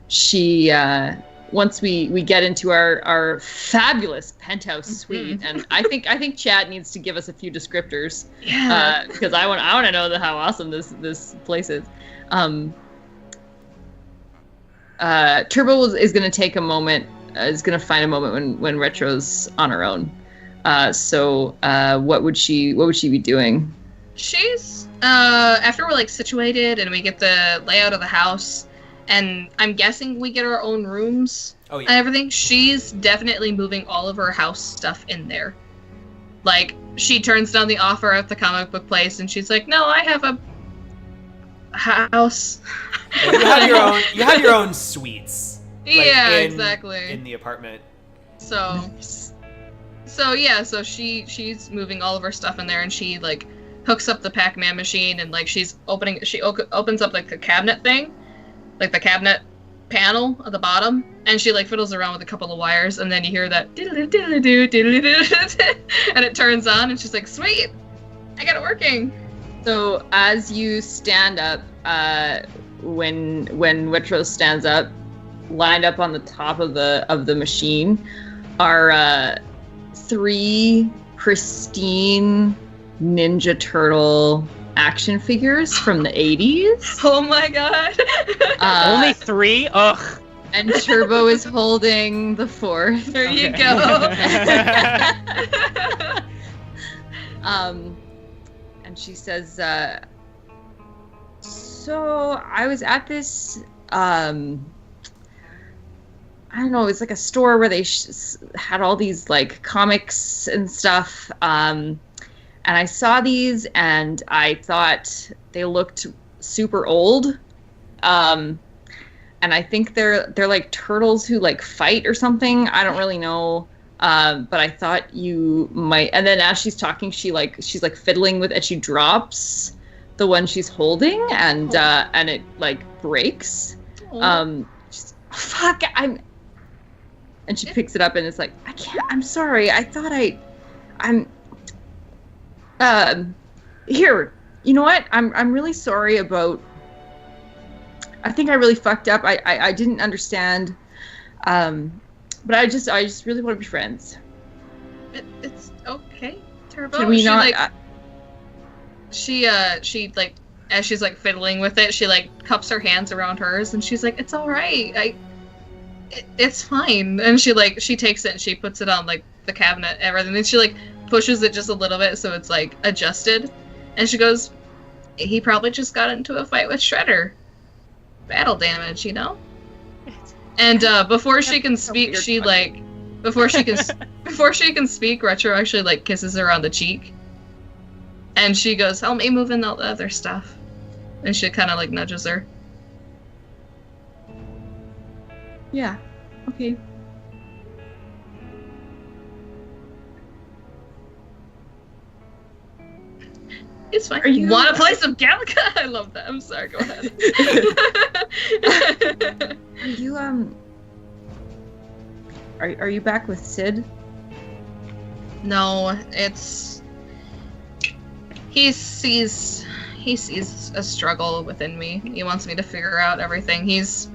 she once we get into our fabulous penthouse suite, and I think Chad needs to give us a few descriptors, because I want to know how awesome this place is. Turbo is going to take a moment, is going to find a moment when Retro's on her own. So what would she be doing? She's after we're like situated and we get the layout of the house, and I'm guessing we get our own rooms and everything. She's definitely moving all of her house stuff in there. Like, she turns down the offer at the comic book place, and she's like, "No, I have a house." Yeah, you have your own suites. Like, exactly. In the apartment. So she's moving all of her stuff in there, and she like hooks up the Pac-Man machine, and like she opens up like the cabinet thing, like the cabinet panel at the bottom, and she like fiddles around with a couple of wires, and then you hear that and it turns on, and she's like, "Sweet, I got it working." So as you stand up, when Retro stands up, lined up on the top of the machine are 3 pristine Ninja Turtle action figures from the 80s. Oh my god. Only 3? Ugh. And Turbo is holding the 4th. There you go. And she says, so I was at this, I don't know, it's like a store where they had all these like comics and stuff. And I saw these and I thought they looked super old. And I think they're like turtles who like fight or something. I don't really know. But I thought you might. And then as she's talking, she's like fiddling with it. She drops the one she's holding, and it like breaks. She's, fuck, and she picks it up, and it's like, I can't. I'm sorry. I thought I'm. Here. You know what? I'm really sorry about. I think I really fucked up. I didn't understand. But I just really want to be friends. It's okay, Turbo. Can we she, not? Like, she like, as she's like fiddling with it, she like cups her hands around hers, and she's like, "It's all right. It's fine." And she takes it and she puts it on like the cabinet and everything. And she like pushes it just a little bit so it's like adjusted. And she goes, "He probably just got into a fight with Shredder. Battle damage, you know." And before she can speak, before she can speak, Retro actually like kisses her on the cheek, and she goes, "Help me move in all the other stuff," and she kind of like nudges her. Yeah. Okay. It's fine. Are you want to play some Galaga? I love that. I'm sorry. Go ahead. Are you back with Sid? No, he sees a struggle within me. He wants me to figure out everything. He's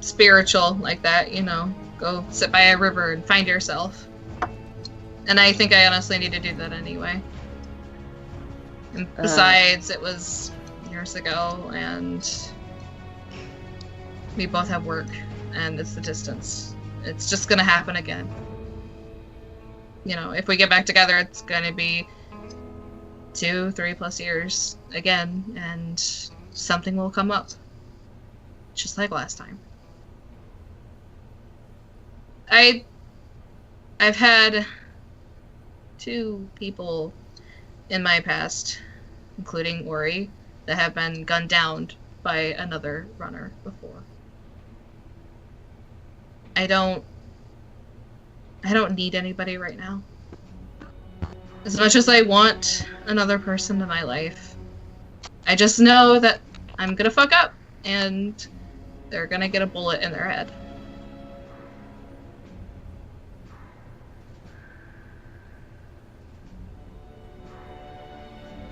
spiritual like that, you know. Go sit by a river and find yourself. And I think I honestly need to do that anyway. And besides, it was years ago, and we both have work, and it's the distance. It's just gonna happen again. You know, if we get back together, it's gonna be 2-3+ years again, and something will come up. Just like last time. I've had 2 people in my past, including Ori, that have been gunned down by another runner before. I don't need anybody right now. As much as I want another person in my life, I just know that I'm gonna fuck up, and they're gonna get a bullet in their head.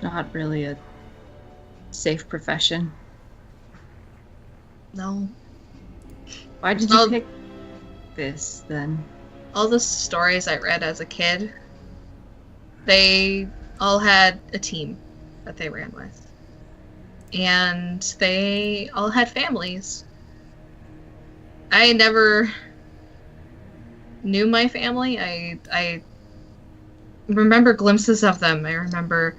Not really a safe profession. No. Why did you pick this, then? All the stories I read as a kid, they all had a team that they ran with. And they all had families. I never knew my family. I remember glimpses of them. I remember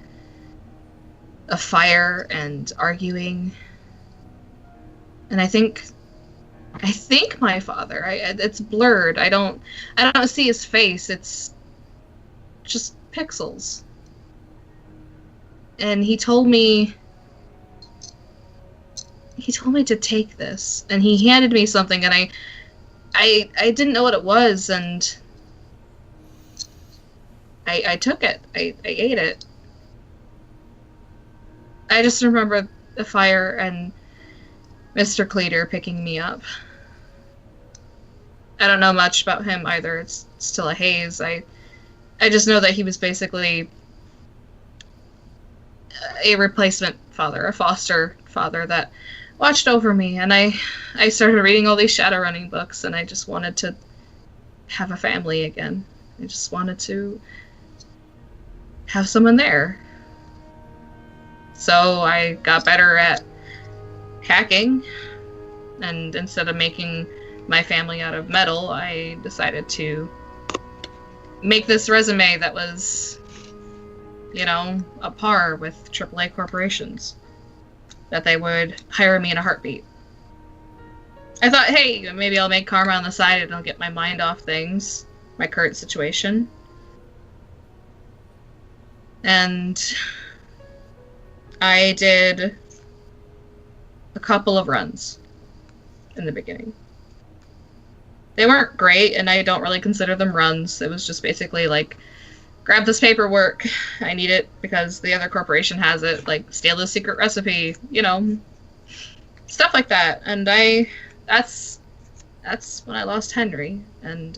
a fire and arguing. And I think my father. It's blurred. I don't see his face. It's just pixels. And he told me to take this, and he handed me something, and I didn't know what it was, and I took it. I ate it. I just remember the fire and Mr. Cleater picking me up. I don't know much about him either. It's still a haze. I just know that he was basically a replacement father, a foster father that watched over me. And I started reading all these Shadowrunning books, and I just wanted to have a family again. I just wanted to have someone there. So I got better at hacking, and instead of making my family out of metal, I decided to make this resume that was, you know, up par with AAA corporations, that they would hire me in a heartbeat. I thought, hey, maybe I'll make karma on the side and I'll get my mind off things, my current situation. And I did a couple of runs in the beginning. They weren't great, and I don't really consider them runs. It was just basically like, grab this paperwork, I need it because the other corporation has it, like, steal the secret recipe, you know, stuff like that. And that's when I lost Henry, and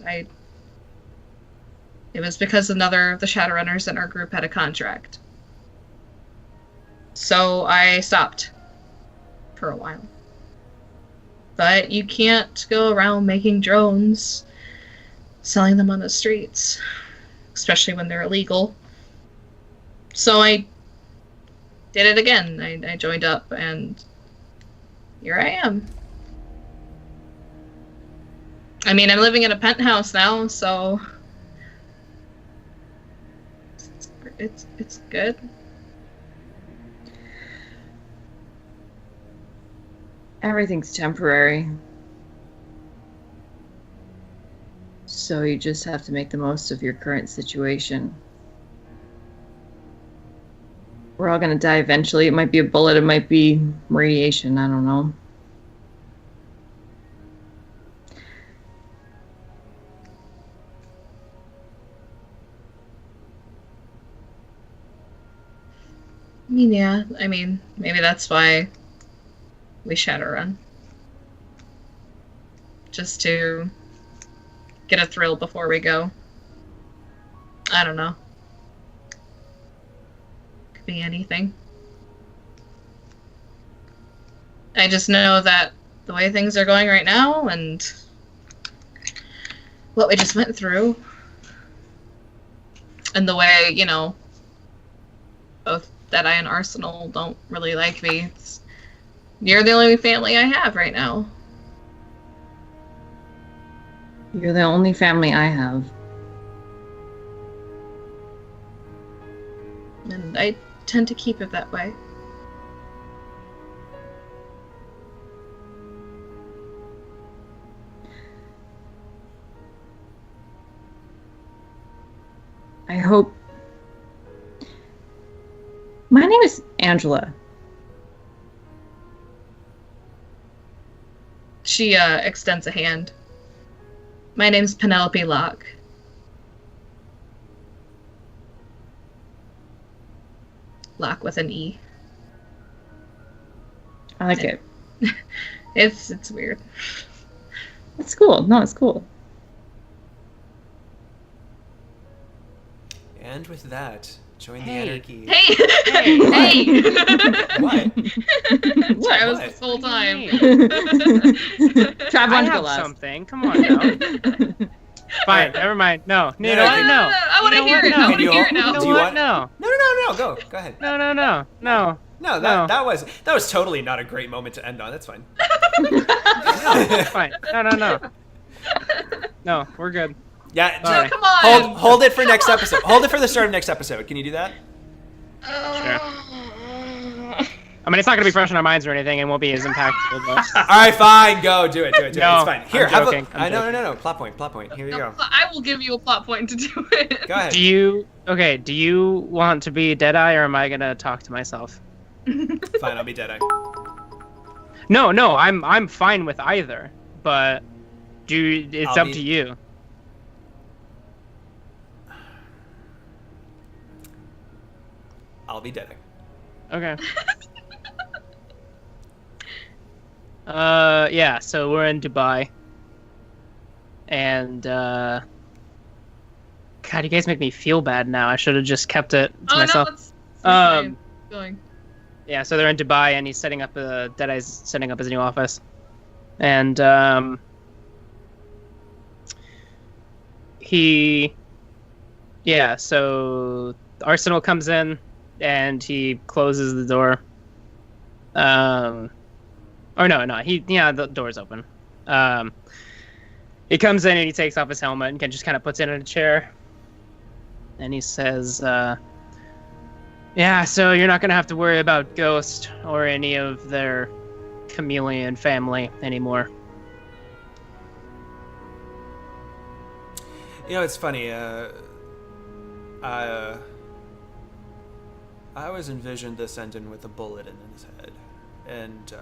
it was because another of the Shadowrunners in our group had a contract. So I stopped for a while. But you can't go around making drones, selling them on the streets, especially when they're illegal. So I did it again. I joined up, and here I am. I mean, I'm living in a penthouse now, so it's good. Everything's temporary. So you just have to make the most of your current situation. We're all gonna die eventually. It might be a bullet, it might be radiation, I don't know. Yeah, I mean, maybe that's why we Shadowrun. Just to get a thrill before we go. I don't know. Could be anything. I just know that the way things are going right now and what we just went through and the way, you know, both Deadeye and Arsenal don't really like me. You're the only family I have right now. You're the only family I have. And I tend to keep it that way. I hope... My name is Angela. She extends a hand. My name's Penelope Locke. Locke with an E. I like it. It's weird. It's cool. No, it's cool. And with that, join the Hey. anarchy. Hey! Hey. Hey! What? Travis What? this whole time. Trav I wanted to go have last. something. Come on now. Fine, never mind. No. No, You know what? no, No. I want to You know hear what? it. No. I want to Can you hear all- it now. You know Do you what? want- No. No. Go ahead. No. No, that was totally not a great moment to end on. That's fine. Fine. No. No, we're good. Yeah, All right. Come on. hold it for next episode. Hold it for the start of next episode. Can you do that? I mean, it's not gonna be fresh in our minds or anything, and won't be as impactful. But All right, fine. Go do it. No, It's fine. Here, I'm have joking. a. I'm No. Plot point. Here you go. I will give you a plot point to do it. Go ahead. do you want to be Deadeye, or am I gonna talk to myself? Fine, I'll be Deadeye. No, I'm fine with either, but it's I'll up be- to you. I'll be Deadeye. Okay. Yeah, so we're in Dubai. And, God, you guys make me feel bad now. I should have just kept it to myself. No, it's Um, going. Yeah, so they're in Dubai, and he's setting up, Deadeye's setting up his new office. And, so Arsenal comes in, and he closes the door. The door's open. He comes in and he takes off his helmet and just kind of puts it in a chair. And he says, so you're not going to have to worry about Ghost or any of their chameleon family anymore. You know, it's funny. I always envisioned this ending with a bullet in his head, and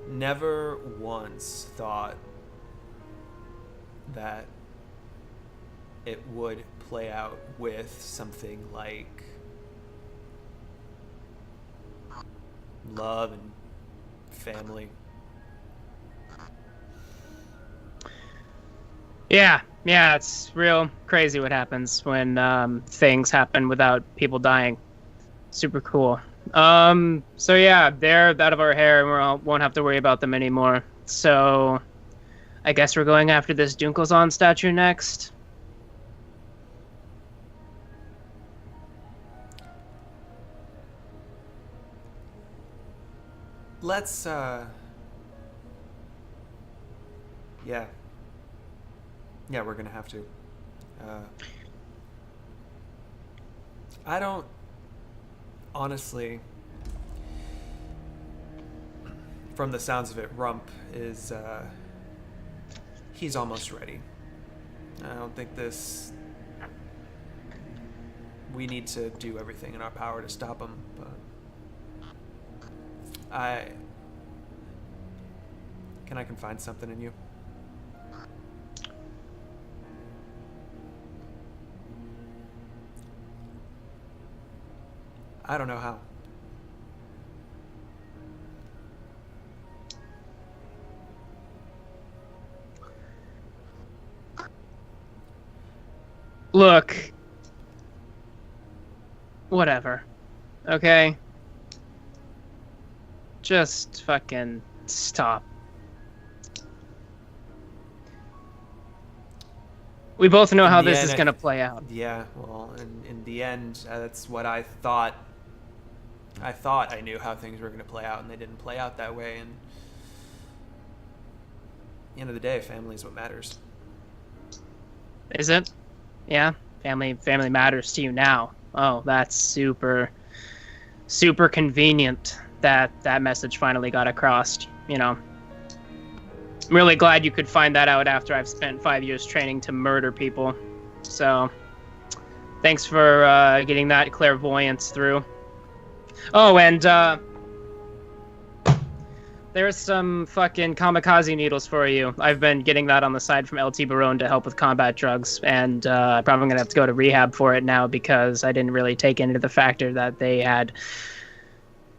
never once thought that it would play out with something like love and family. Yeah, it's real crazy what happens when things happen without people dying. Super cool. So yeah, they're out of our hair and won't have to worry about them anymore. So I guess we're going after this Dunkelzahn statue next. Let's yeah, we're gonna have to. I don't honestly, from the sounds of it, Rump is he's almost ready. I don't think we need to do everything in our power to stop him, but I can find something in you. I don't know how. Look. Whatever. Okay? Just fucking stop. We both know how this is going to play out. Yeah, well, in the end, that's what I thought. I thought I knew how things were going to play out, and they didn't play out that way. And at the end of the day, family is what matters. Is it? Yeah, family matters to you now. Oh, that's super convenient that that message finally got across. You know, I'm really glad you could find that out after I've spent 5 years training to murder people. So, thanks for getting that clairvoyance through. Oh, and there's some fucking kamikaze needles for you. I've been getting that on the side from LT Barone to help with combat drugs, and I'm probably gonna have to go to rehab for it now because I didn't really take into the factor that they had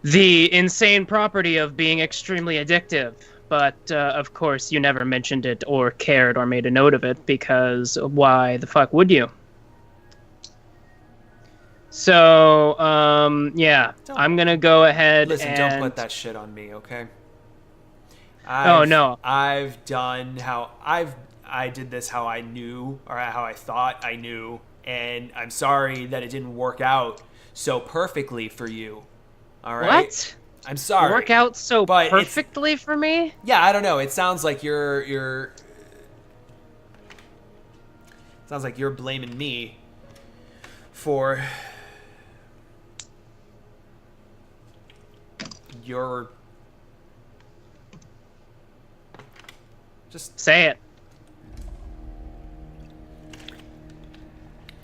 the insane property of being extremely addictive. But, of course, you never mentioned it or cared or made a note of it, because why the fuck would you? So, yeah, I'm gonna go ahead Listen, and... don't put that shit on me, okay? Oh, no. I've done how... I did this how I knew, or how I thought I knew, and I'm sorry that it didn't work out so perfectly for you, all right? What? I'm sorry. Work out so but perfectly for me? Yeah, I don't know. It sounds like you're sounds like you're blaming me for your just say it.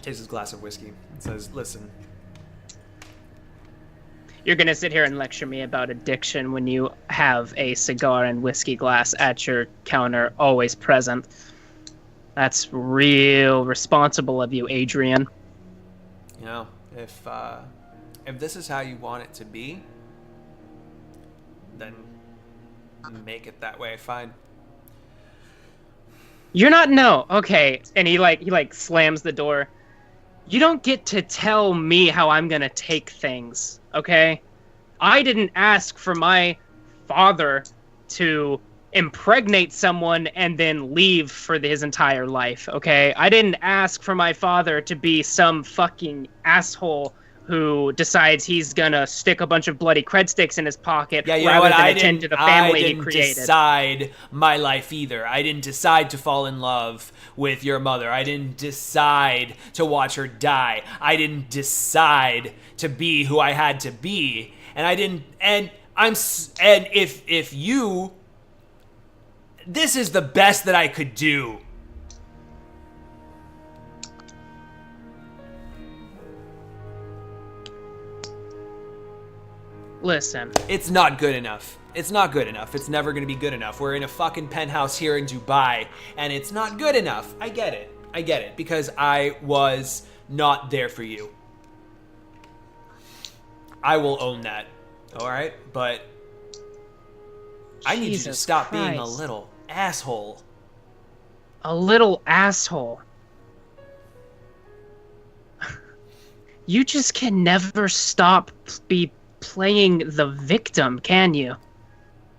Takes his glass of whiskey and says, "Listen, You're going to sit here and lecture me about addiction when you have a cigar and whiskey glass at your counter, always present. That's real responsible of you, Adrian." You know, if this is how you want it to be, then make it that way. Fine. You're not... No. Okay. And he slams the door. You don't get to tell me how I'm going to take things, okay? I didn't ask for my father to impregnate someone and then leave for his entire life, okay? I didn't ask for my father to be some fucking asshole who decides he's gonna stick a bunch of bloody cred sticks in his pocket rather than attend to the family he created. I didn't decide my life either. I didn't decide to fall in love with your mother. I didn't decide to watch her die. I didn't decide to be who I had to be. And I didn't, and if you, this is the best that I could do. Listen. It's not good enough. It's not good enough. It's never going to be good enough. We're in a fucking penthouse here in Dubai, and it's not good enough. I get it, because I was not there for you. I will own that, all right? But I need you to stop being a little asshole. A little asshole? You just can never stop playing the victim, can you?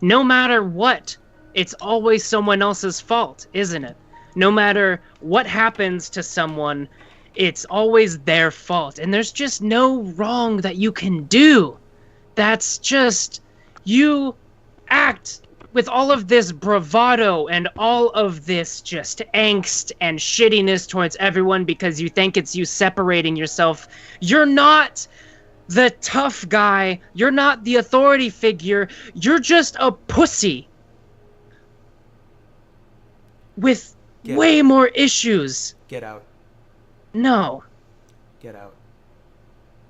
No matter what, it's always someone else's fault, isn't it? No matter what happens to someone, it's always their fault, and there's just no wrong that you can do. That's just, you act with all of this bravado and all of this just angst and shittiness towards everyone because you think it's you separating yourself. You're not the tough guy. You're not the authority figure. You're just a pussy with way more issues. Get out. No. Get out.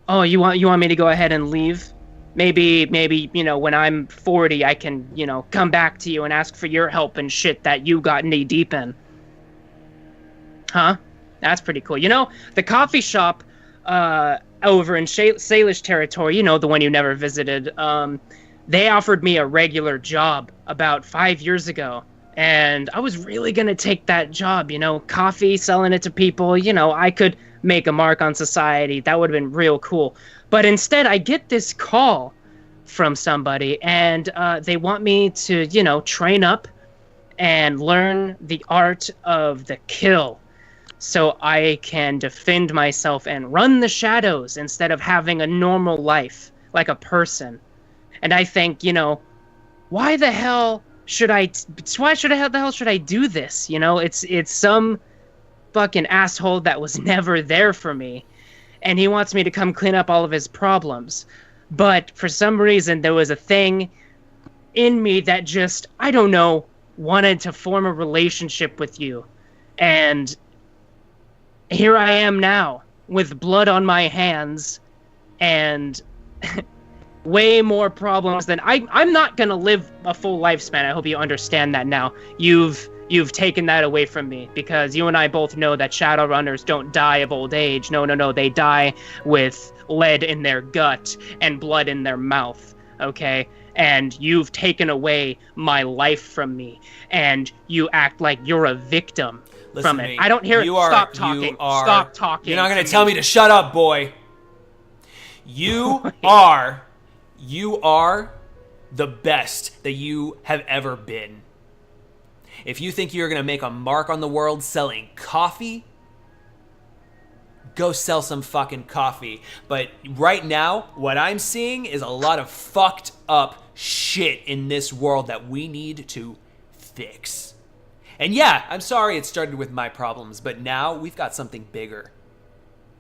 Oh, you want me to go ahead and leave? Maybe, you know, when I'm 40, I can, you know, come back to you and ask for your help and shit that you got knee deep in. Huh? That's pretty cool. You know, the coffee shop over in Salish territory, you know, the one you never visited, they offered me a regular job about 5 years ago. And I was really going to take that job, coffee, selling it to people. I could make a mark on society. That would have been real cool. But instead, I get this call from somebody, and they want me to, train up and learn the art of the kill so I can defend myself and run the shadows instead of having a normal life like a person. And I think, why the hell should I do this? It's some fucking asshole that was never there for me, and he wants me to come clean up all of his problems. But for some reason, there was a thing in me that just, I don't know, wanted to form a relationship with you. And here I am now, with blood on my hands, and way more problems than I'm not gonna live a full lifespan. I hope you understand that now. You've taken that away from me, because you and I both know that Shadowrunners don't die of old age. No, they die with lead in their gut and blood in their mouth, okay? And you've taken away my life from me, and you act like you're a victim from it. I don't hear it. Stop talking. Stop talking. You're not gonna tell me to shut up, boy. You are the best that you have ever been. If you think you're going to make a mark on the world selling coffee, go sell some fucking coffee. But right now, what I'm seeing is a lot of fucked up shit in this world that we need to fix. And yeah, I'm sorry it started with my problems, but now we've got something bigger.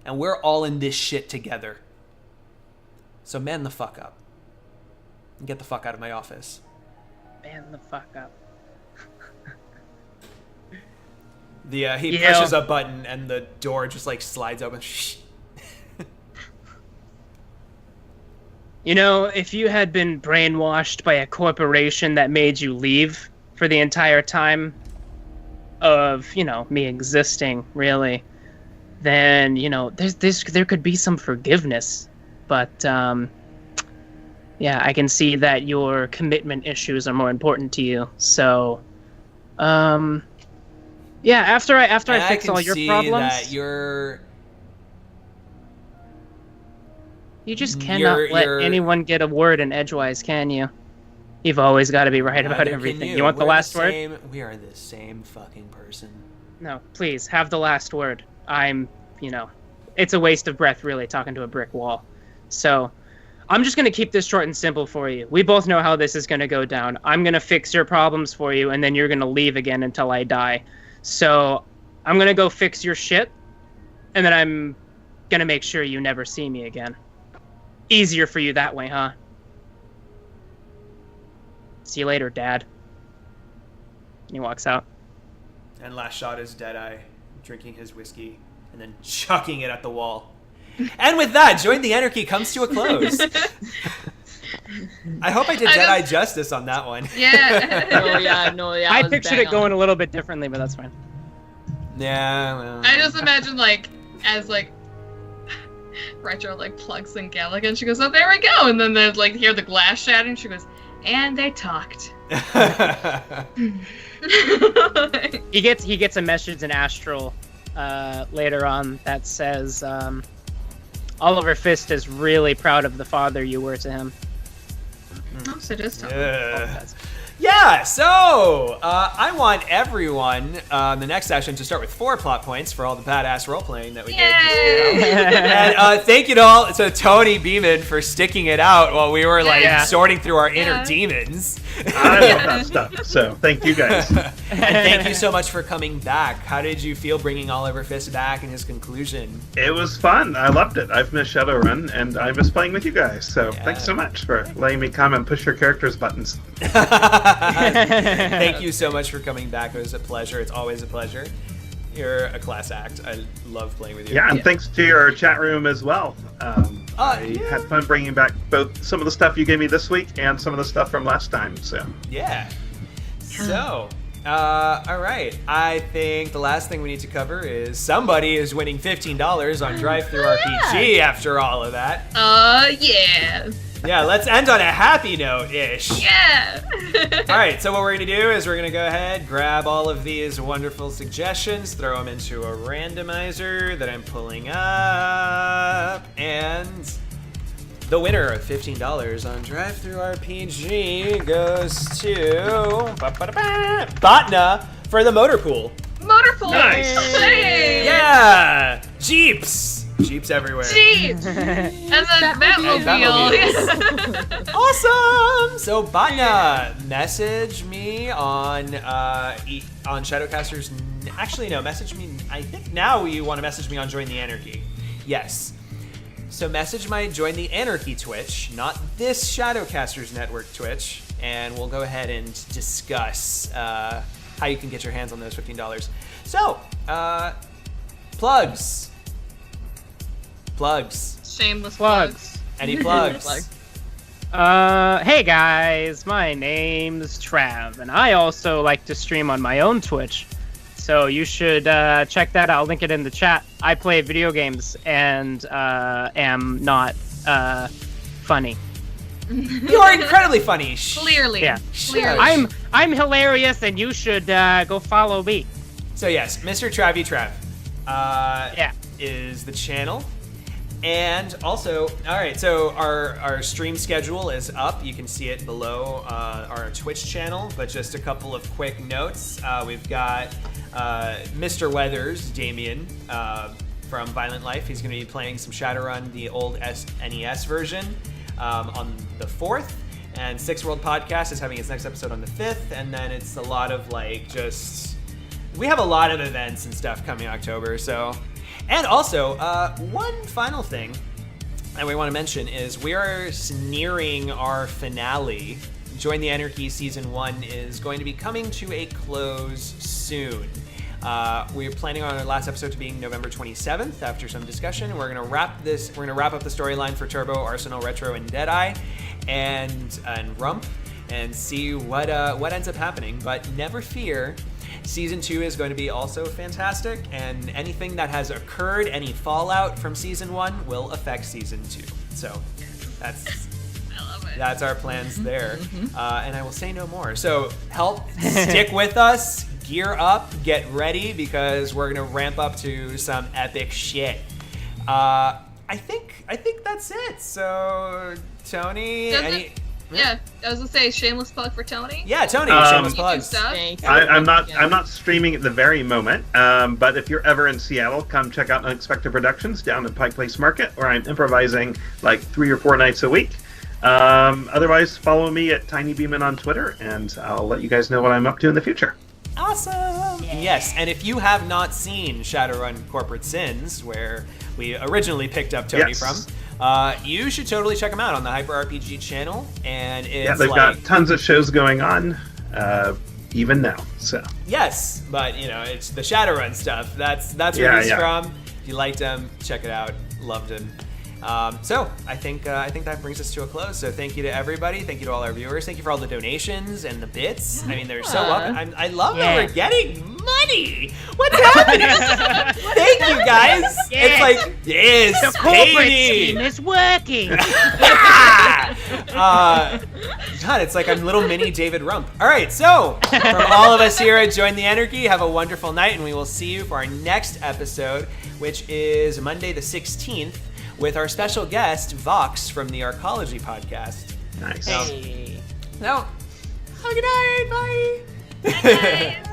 And we're all in this shit together. So man the fuck up. And get the fuck out of my office. Man the fuck up. He pushes a button and the door just like slides open. If you had been brainwashed by a corporation that made you leave for the entire time of, me existing, really, then, there could be some forgiveness. But, yeah, I can see that your commitment issues are more important to you. So, yeah, after I fix all your problems, that you just cannot let anyone get a word in edgewise, can you? You've always got to be right about everything. You want the last word? We are the same fucking person. No, please, have the last word. It's a waste of breath, really, talking to a brick wall. So, I'm just going to keep this short and simple for you. We both know how this is going to go down. I'm going to fix your problems for you, and then you're going to leave again until I die. So, I'm going to go fix your shit, and then I'm going to make sure you never see me again. Easier for you that way, huh? See you later, Dad. And he walks out. And last shot is Deadeye drinking his whiskey and then chucking it at the wall. And with that, Join the Anarchy comes to a close. I hope I did Deadeye justice on that one. Yeah. No, I pictured it going a little bit differently, but that's fine. Yeah, well. I just imagine, as Retro, plugs in Gallic, and she goes, oh, there we go! And then there's, hear the glass shatter, and she goes, and they talked. He gets a message in Astral later on that says, Oliver Fist is really proud of the father you were to him. Oh, so just Yeah, so I want everyone the next session to start with 4 plot points for all the badass role-playing that we did. And thank you to Tony Beeman for sticking it out while we were sorting through our inner demons. I love that stuff, so thank you guys. And thank you so much for coming back. How did you feel bringing Oliver Fist back and his conclusion? It was fun. I loved it. I've missed Shadowrun, and I miss playing with you guys, so thanks so much for letting me come and push your characters' buttons. Thank you so much for coming back. It was a pleasure. It's always a pleasure. You're a class act. I love playing with you. Yeah, and thanks to your chat room as well. I had fun bringing back both some of the stuff you gave me this week and some of the stuff from last time. So yeah. So, all right. I think the last thing we need to cover is somebody is winning $15 on Drive-Thru RPG after all of that. Yeah. Yeah, let's end on a happy note-ish. Yeah. All right, so what we're going to do is we're going to go ahead, grab all of these wonderful suggestions, throw them into a randomizer that I'm pulling up, and the winner of $15 on Drive-Thru RPG goes to Botna for the motor pool. Motor pool. Nice. Hey. Yeah, Jeeps everywhere. Jeez. And then Batmobile. Awesome! So Botna, message me on Shadowcasters. Actually, no, message me. I think now you want to message me on Join the Anarchy. Yes. So message my Join the Anarchy Twitch, not this Shadowcasters Network Twitch, and we'll go ahead and discuss how you can get your hands on those $15. So, plugs. Shameless Plugs. Any plugs? Hey guys, my name's Trav, and I also like to stream on my own Twitch. So you should check that out. I'll link it in the chat. I play video games and am not funny. You are incredibly funny. Clearly. Yeah. Clearly. I'm hilarious, and you should go follow me. So yes, Mr. Travy Trav Yeah. is the channel. And also, all right, so our stream schedule is up. You can see it below our Twitch channel, but just a couple of quick notes. We've got Mr. Weathers, Damien, from Violent Life. He's going to be playing some Shadowrun, the old NES version, on the 4th. And Six World Podcast is having its next episode on the 5th. And then it's a lot of we have a lot of events and stuff coming October, so... And also, one final thing that we want to mention is we are nearing our finale. Join the Anarchy Season 1 is going to be coming to a close soon. We're planning on our last episode to being November 27th after some discussion. We're going to wrap up the storyline for Turbo, Arsenal, Retro, and Deadeye, and Rump, and see what ends up happening. But never fear. Season 2 is going to be also fantastic, and anything that has occurred, any fallout from Season 1 will affect Season 2. So that's our plans there. And I will say no more. So stick with us, gear up, get ready, because we're going to ramp up to some epic shit. I think that's it. So, Tony, Yeah, I was gonna say shameless plug for Tony. Yeah, Tony, shameless plugs. I'm not streaming at the very moment, but if you're ever in Seattle, come check out Unexpected Productions down at Pike Place Market, where I'm improvising 3 or 4 nights a week. Otherwise, follow me at Tiny Beeman on Twitter, and I'll let you guys know what I'm up to in the future. Awesome! Yeah. Yes, and if you have not seen Shadowrun Corporate Sins, where we originally picked up Tony from, you should totally check them out on the Hyper RPG channel. And it's they've got tons of shows going on, even now. So yes, but it's the Shadowrun stuff. That's where he's from. If you liked him, check it out. Loved him. So I think that brings us to a close. So thank you to everybody. Thank you to all our viewers. Thank you for all the donations and the bits. I mean, they're so welcome. I love that we're getting money. What's happening? Thank you guys. Yeah. It's the corporate scheme is working. God, it's like I'm little mini David Rump. All right, so from all of us here at Join the Anarchy, have a wonderful night, and we will see you for our next episode, which is Monday the 16th. With our special guest, Vox, from the Arcology podcast. Nice. Hey. So, have a good night. Bye. Good night.